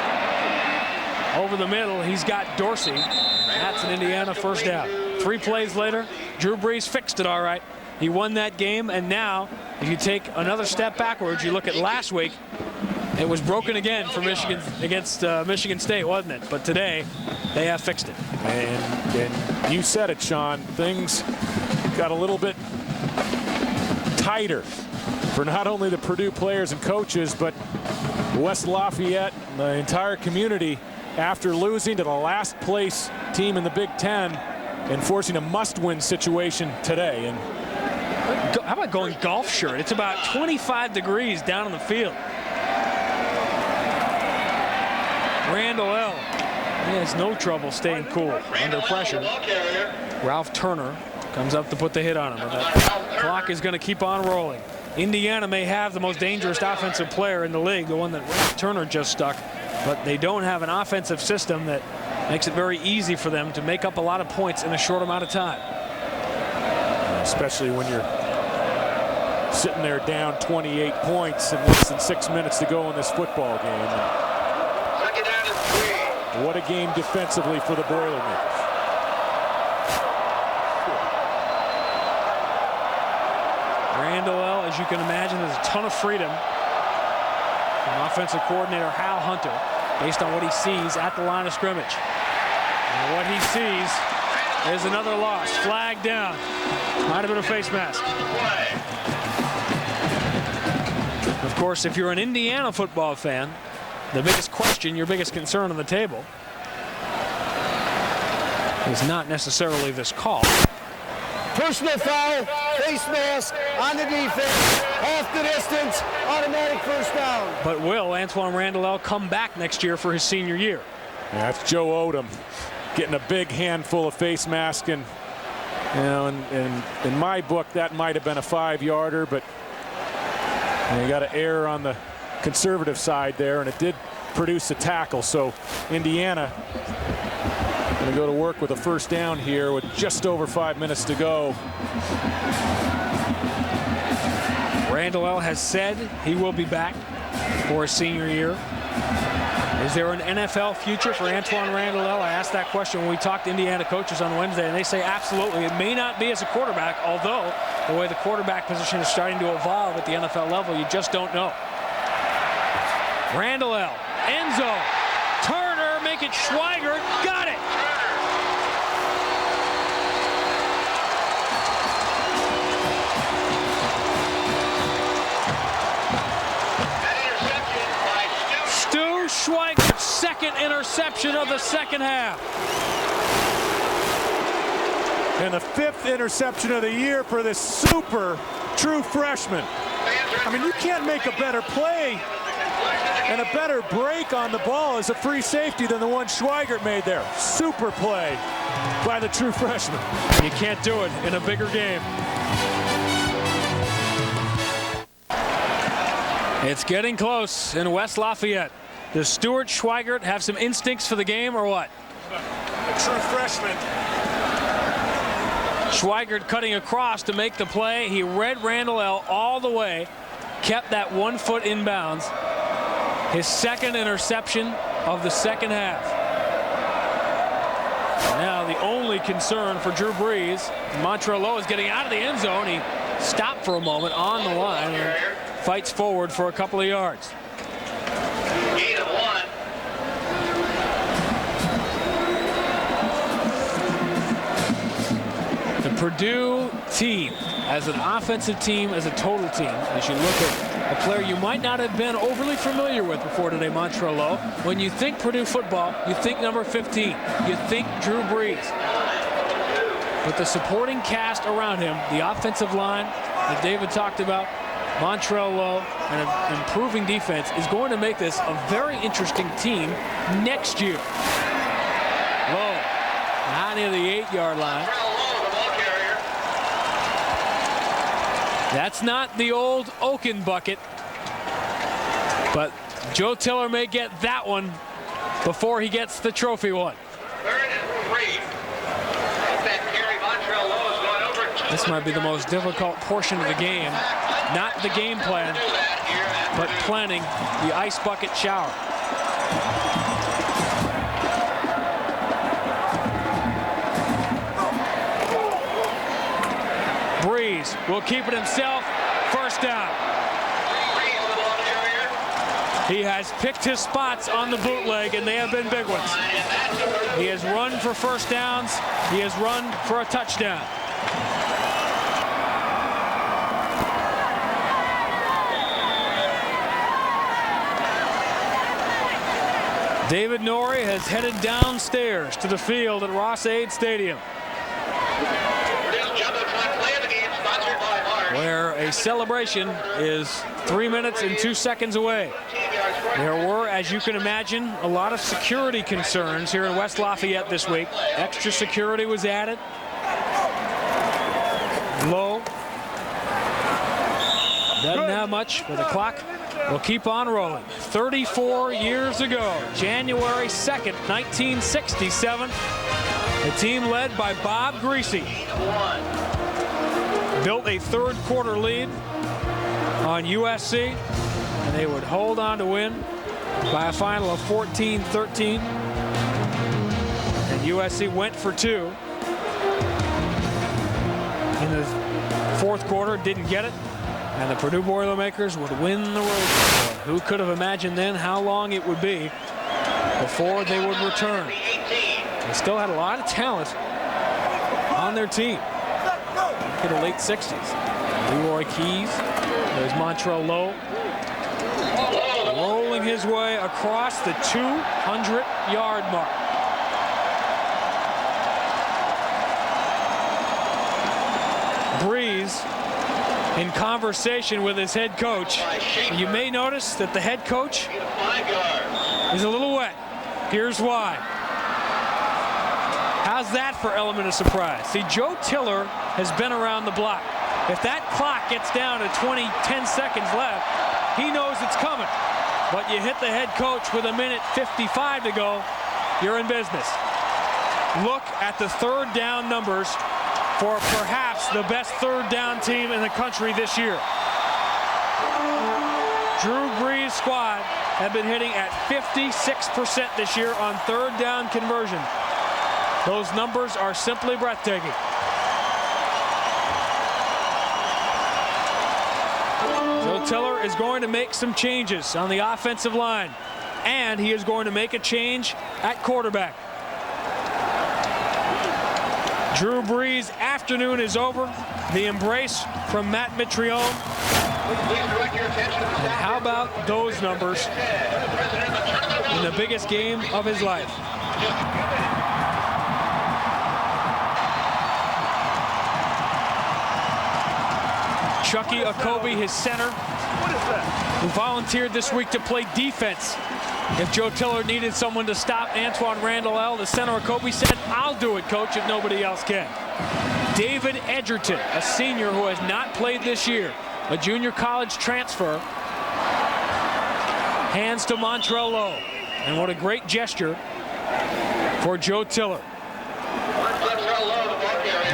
over the middle. He's got Dorsey. That's an Indiana first down. 3 plays later, Drew Brees fixed it all right. He won that game, and now if you take another step backwards, you look at last week, it was broken again for Michigan against Michigan State, wasn't it? But today, they have fixed it. And you said it, Sean. Things got a little bit tighter for not only the Purdue players and coaches, but West Lafayette, the entire community, after losing to the last place team in the Big Ten and forcing a must-win situation today. And how about going golf shirt? It's about 25 degrees down on the field. Randall He has no trouble staying cool under pressure. Ralph Turner comes up to put the hit on him. But that clock is going to keep on rolling. Indiana may have the most dangerous offensive player in the league, the one that Turner just stuck, but they don't have an offensive system that makes it very easy for them to make up a lot of points in a short amount of time. Especially when you're sitting there down 28 points and less than 6 minutes to go in this football game. Second down and 3. What a game defensively for the Boilermakers. Randall L., as you can imagine, has a ton of freedom from offensive coordinator Hal Hunter based on what he sees at the line of scrimmage. And what he sees is another loss. Flag down. Might have been a face mask. Of course, if you're an Indiana football fan, the biggest question, your biggest concern on the table is not necessarily this call. Personal foul, face mask on the defense, half the distance, automatic first down. But will Antoine Randall L. come back next year for his senior year? Yeah, that's Joe Odom getting a big handful of face mask, and you know, in my book that might have been a 5-yarder, but you got to err on the conservative side there, and it did produce a tackle. So Indiana going to go to work with a first down here with just over 5 minutes to go. Randall L. has said he will be back for his senior year. Is there an NFL future for Antoine Randall L.? I asked that question when we talked to Indiana coaches on Wednesday, and they say absolutely. It may not be as a quarterback, although the way the quarterback position is starting to evolve at the NFL level, you just don't know. Randall L., end zone. Turner, make it Schweigert, got it. Schweigert's second interception of the second half. And the 5th interception of the year for this super true freshman. I mean, you can't make a better play and a better break on the ball as a free safety than the one Schweigert made there. Super play by the true freshman. You can't do it in a bigger game. It's getting close in West Lafayette. Does Stuart Schweigert have some instincts for the game or what? A true freshman. Schweigert cutting across to make the play. He read Randall L. all the way, kept that 1 foot inbounds. His second interception of the second half. Now the only concern for Drew Brees, Montrell Lowe is getting out of the end zone. He stopped for a moment on the line and fights forward for a couple of yards. Gain of 1. The Purdue team, as an offensive team, as a total team, as you look at a player you might not have been overly familiar with before today, Montrell Lowe. When you think Purdue football, you think number 15. You think Drew Brees. But the supporting cast around him, the offensive line that David talked about, Montrell Lowe, and an improving defense is going to make this a very interesting team next year. Lowe, not near the 8-yard line. That's not the Old Oaken Bucket, but Joe Tiller may get that one before he gets the trophy one. 3rd and 3. That carry, Montrell Lowe is going over. This might be the most difficult portion of the game. Not the game plan, but planning the ice bucket shower. Brees will keep it himself. First down. He has picked his spots on the bootleg, and they have been big ones. He has run for first downs. He has run for a touchdown. David Norrie has headed downstairs to the field at Ross-Ade Stadium, where a celebration is 3 minutes and 2 seconds away. There were, as you can imagine, a lot of security concerns here in West Lafayette this week. Extra security was added. Doesn't have much, but the clock will keep on rolling. 34 years ago, January 2nd, 1967, the team led by Bob Greasy built a third quarter lead on USC, and they would hold on to win by a final of 14-13. And USC went for two in the fourth quarter, didn't get it, and the Purdue Boilermakers would win the Rose Bowl. Who could have imagined then how long it would be before they would return? They still had a lot of talent on their team in the late 60s. Leroy Keys, there's Montrell Lowe, rolling his way across the 200-yard mark. Breeze in conversation with his head coach. You may notice that the head coach is a little wet. Here's why. How's that for element of surprise? See, Joe Tiller has been around the block. If that clock gets down to 10 seconds left, he knows it's coming. But you hit the head coach with 1:55 to go, you're in business. Look at the third down numbers for perhaps the best third down team in the country this year. Drew Brees' squad have been hitting at 56% this year on third down conversion. Those numbers are simply breathtaking. Joe Tiller is going to make some changes on the offensive line, and he is going to make a change at quarterback. Drew Brees' afternoon is over. The embrace from Matt Mitrione. And how about those numbers in the biggest game of his life? Chucky Okobe, his center, who volunteered this week to play defense. If Joe Tiller needed someone to stop Antoine Randall, the center Okobe said, "I'll do it, coach, if nobody else can." David Edgerton, a senior who has not played this year, a junior college transfer, hands to Montrell Lowe. And what a great gesture for Joe Tiller.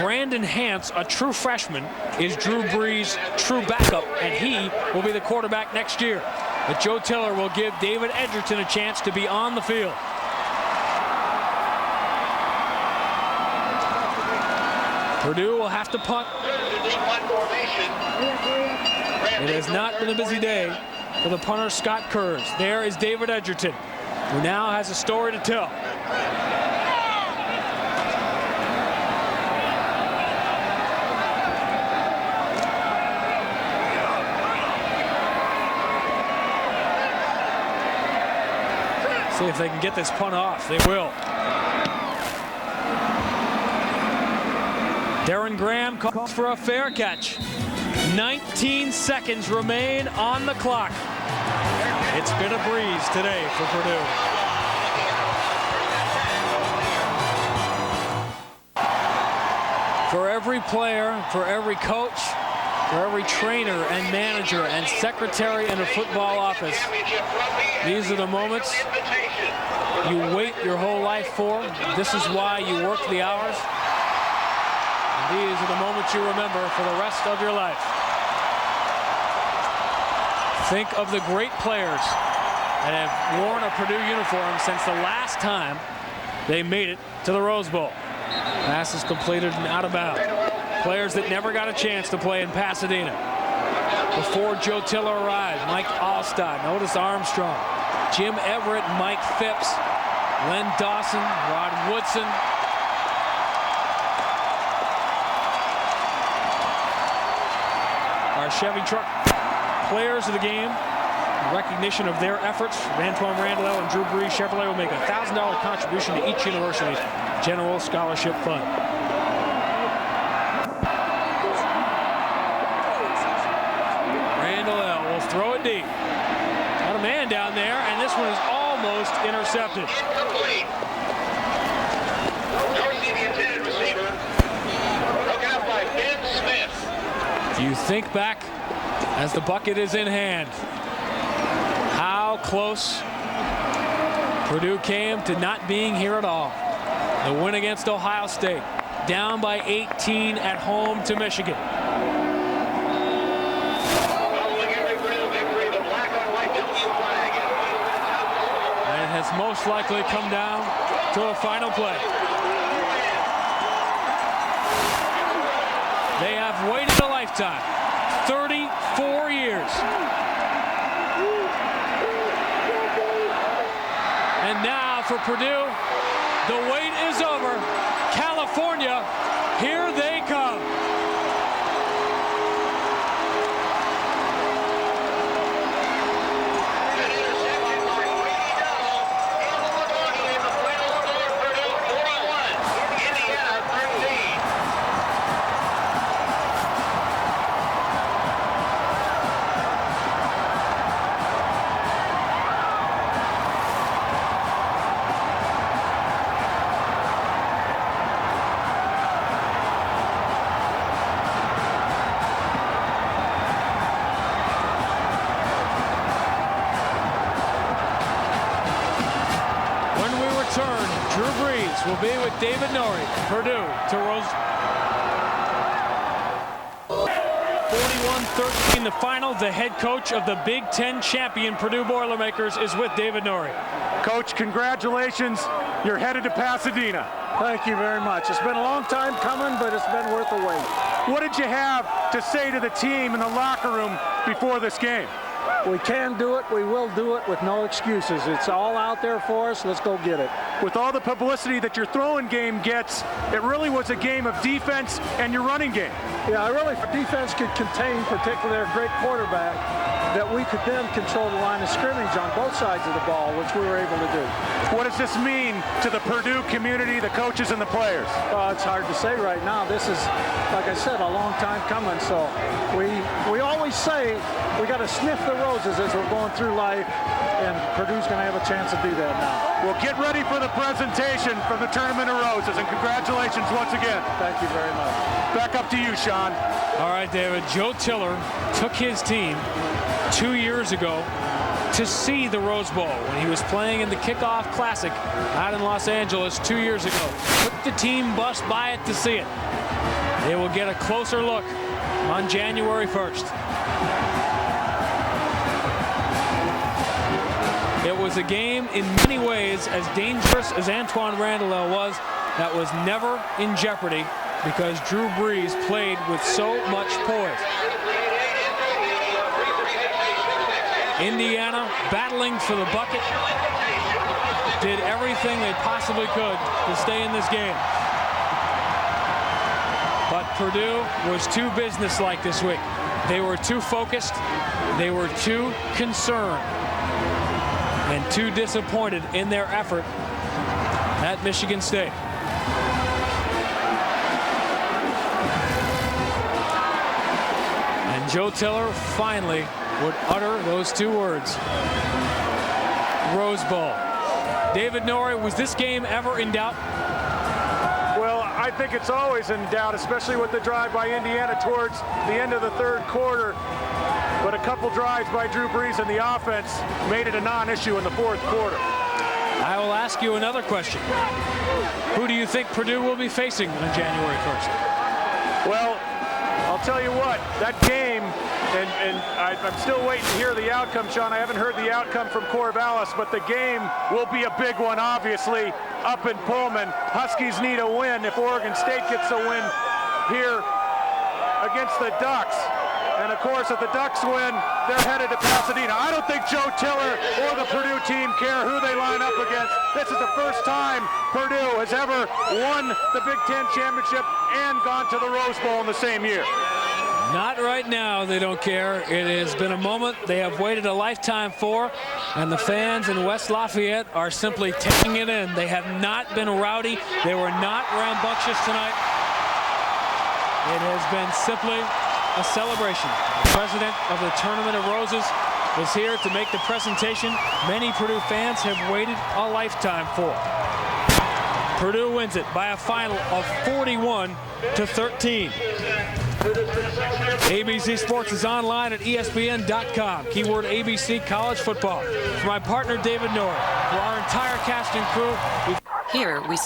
Brandon Hance, a true freshman, is Drew Brees' true backup, and he will be the quarterback next year. But Joe Tiller will give David Edgerton a chance to be on the field. Purdue will have to punt. It has not been a busy day for the punter, Scott Kurz. There is David Edgerton, who now has a story to tell. See if they can get this punt off. They will. Darren Graham calls for a fair catch. 19 seconds remain on the clock. It's been a breeze today for Purdue. For every player, for every coach, for every trainer and manager and secretary in a football office, these are the moments you wait your whole life for. This is why you work the hours. And these are the moments you remember for the rest of your life. Think of the great players that have worn a Purdue uniform since the last time they made it to the Rose Bowl. Pass is completed and out of bounds. Players that never got a chance to play in Pasadena. Before Joe Tiller arrived, Mike Allstott, Otis Armstrong, Jim Everett, Mike Phipps, Len Dawson, Rod Woodson. Our Chevy truck players of the game, in recognition of their efforts, Antoine Randall and Drew Brees Chevrolet will make a $1,000 contribution to each university's general scholarship fund. Throw it deep. Got a man down there, and this one is almost intercepted. If you think back as the bucket is in hand. How close Purdue came to not being here at all. The win against Ohio State, down by 18 at home to Michigan. And it has most likely come down to a final play. They have waited a lifetime, 34 years. And now for Purdue, the wait is over. California, here they come. Will be with David Norrie, Purdue to Rose. 41-13 the final. The head coach of the Big Ten champion Purdue Boilermakers is with David Norrie. Coach, congratulations. You're headed to Pasadena. Thank you very much. It's been a long time coming, but it's been worth the wait. What did you have to say to the team in the locker room before this game? We can do it. We will do it with no excuses. It's all out there for us. Let's go get it. With all the publicity that your throwing game gets, it really was a game of defense and your running game. Yeah, defense could contain particularly their great quarterback, that we could then control the line of scrimmage on both sides of the ball, which we were able to do. What does this mean to the Purdue community, the coaches, and the players? It's hard to say right now. This is, like I said, a long time coming. So we always say we got to sniff the roses as we're going through life, and Purdue's going to have a chance to do that now. Well, get ready for the presentation from the Tournament of Roses, and congratulations once again. Thank you very much. Back up to you, Sean. All right, David. Joe Tiller took his team 2 years ago to see the Rose Bowl when he was playing in the Kickoff Classic out in Los Angeles 2 years ago. Took the team bus by it to see it. They will get a closer look on January 1st. It was a game in many ways as dangerous as Antoine Randall was that was never in jeopardy because Drew Brees played with so much poise. Indiana, battling for the bucket, did everything they possibly could to stay in this game. But Purdue was too businesslike this week. They were too focused, they were too concerned, and too disappointed in their effort at Michigan State. And Joe Tiller finally would utter those two words. Rose Bowl. David Norrie, was this game ever in doubt? Well, I think it's always in doubt, especially with the drive by Indiana towards the end of the third quarter. But a couple drives by Drew Brees in the offense made it a non-issue in the fourth quarter. I will ask you another question. Who do you think Purdue will be facing on January 1st? Well, I'll tell you what, that game, and I'm still waiting to hear the outcome, Sean. I haven't heard the outcome from Corvallis, but the game will be a big one, obviously, up in Pullman. Huskies need a win if Oregon State gets a win here against the Ducks. And of course, if the Ducks win, they're headed to Pasadena. I don't think Joe Tiller or the Purdue team care who they line up against. This is the first time Purdue has ever won the Big Ten championship and gone to the Rose Bowl in the same year. Not right now, they don't care. It has been a moment they have waited a lifetime for, and the fans in West Lafayette are simply taking it in. They have not been rowdy. They were not rambunctious tonight. It has been simply a celebration. The president of the Tournament of Roses is here to make the presentation many Purdue fans have waited a lifetime for. Purdue wins it by a final of 41-13. ABC Sports is online at ESPN.com. Keyword ABC College Football. For my partner David Norrie, for our entire cast and crew, Here we